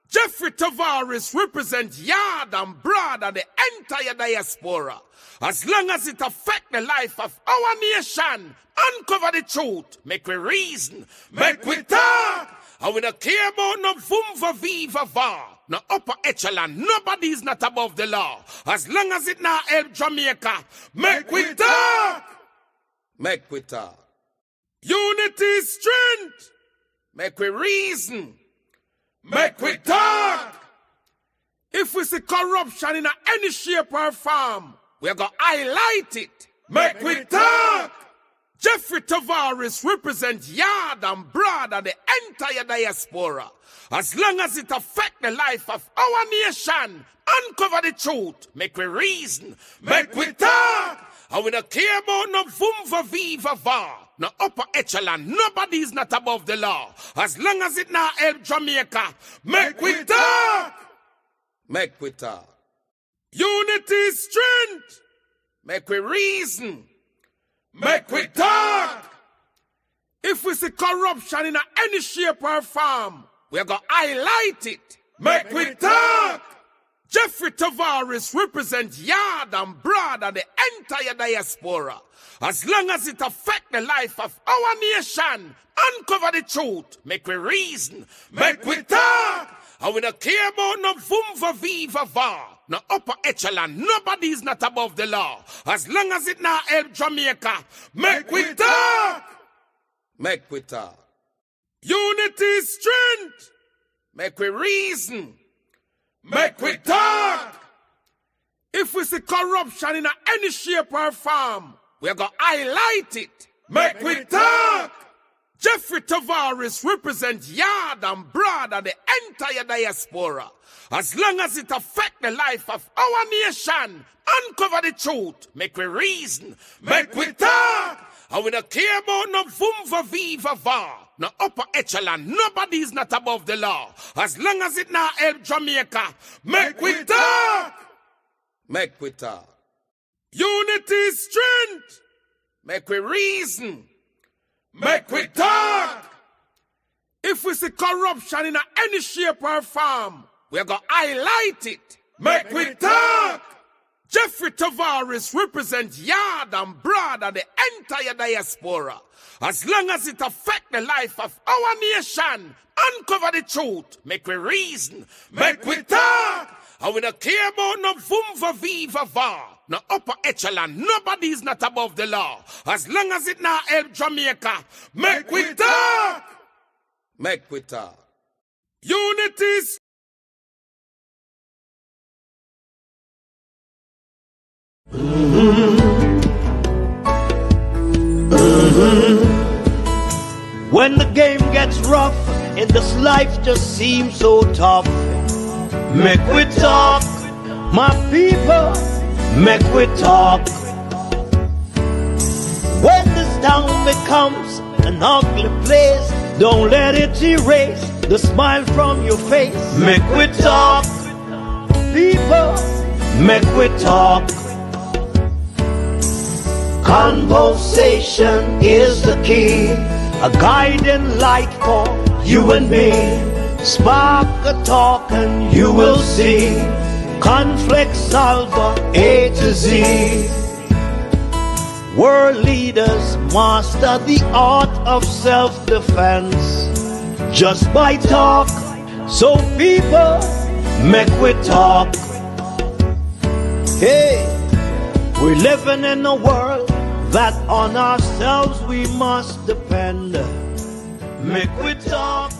Jeffrey Tavares represents yard and broad and the entire diaspora. As long as it affects the life of our nation, uncover the truth, make we reason, make we talk. And we don't care about no vumva viva va, no upper echelon, nobody is not above the law. As long as it not help Jamaica, make we talk. Make we talk. Unity is strength, make we reason, make we talk. If we see corruption in any shape or form, we're going to highlight it. Make we talk. Jeffrey Tavares represents yard and broad and the entire diaspora. As long as it affects the life of our nation, uncover the truth, make we reason, make we talk. And we don't care about no vumva viva va, no upper echelon, nobody is not above the law. As long as it not help Jamaica, make we talk. Make we talk. Unity is strength, make we reason, make we talk. If we see corruption in any shape or form, we're going to highlight it. Make we talk. Jeffrey Tavares represents yard and broad and the entire diaspora. As long as it affects the life of our nation, uncover the truth, make we reason, make we talk. And we don't care about no vumva viva va, no upper echelon, nobody is not above the law. As long as it not help Jamaica, make we talk. Make we talk. Unity is strength, make we reason, make we talk. If we see corruption in any shape or form, we're going to highlight it. Make we talk. Jeffrey Tavares represents yard and broad and the entire diaspora. As long as it affects the life of our nation, uncover the truth, make we reason, make we talk. And we don't care about no vumva viva va, no upper echelon, nobody is not above the law. As long as it not help Jamaica, make we talk. Make we talk. Unity is strength, make we reason, make we talk. If we see corruption in any shape or form, we're going to highlight it. Make we talk. Jeffrey Tavares represents yard and broad and the entire diaspora. As long as it affects the life of our nation, uncover the truth, make we reason, make we talk. And we don't care about no vumva viva va, no upper echelon, nobody is not above the law. As long as it not help Jamaica, make we talk. Make we talk. Unity is When the game gets rough and this life just seems so tough, make we talk, my people, make we talk. When this town becomes an ugly place, don't let it erase the smile from your face. Make we talk, people, make we talk. Conversation is the key, a guiding light for you and me. Spark a talk and you will see. Conflict solver A to Z. World leaders master the art of self-defense just by talk. So people, make we talk. Hey, we're living in a world that on ourselves we must depend. Make we talk.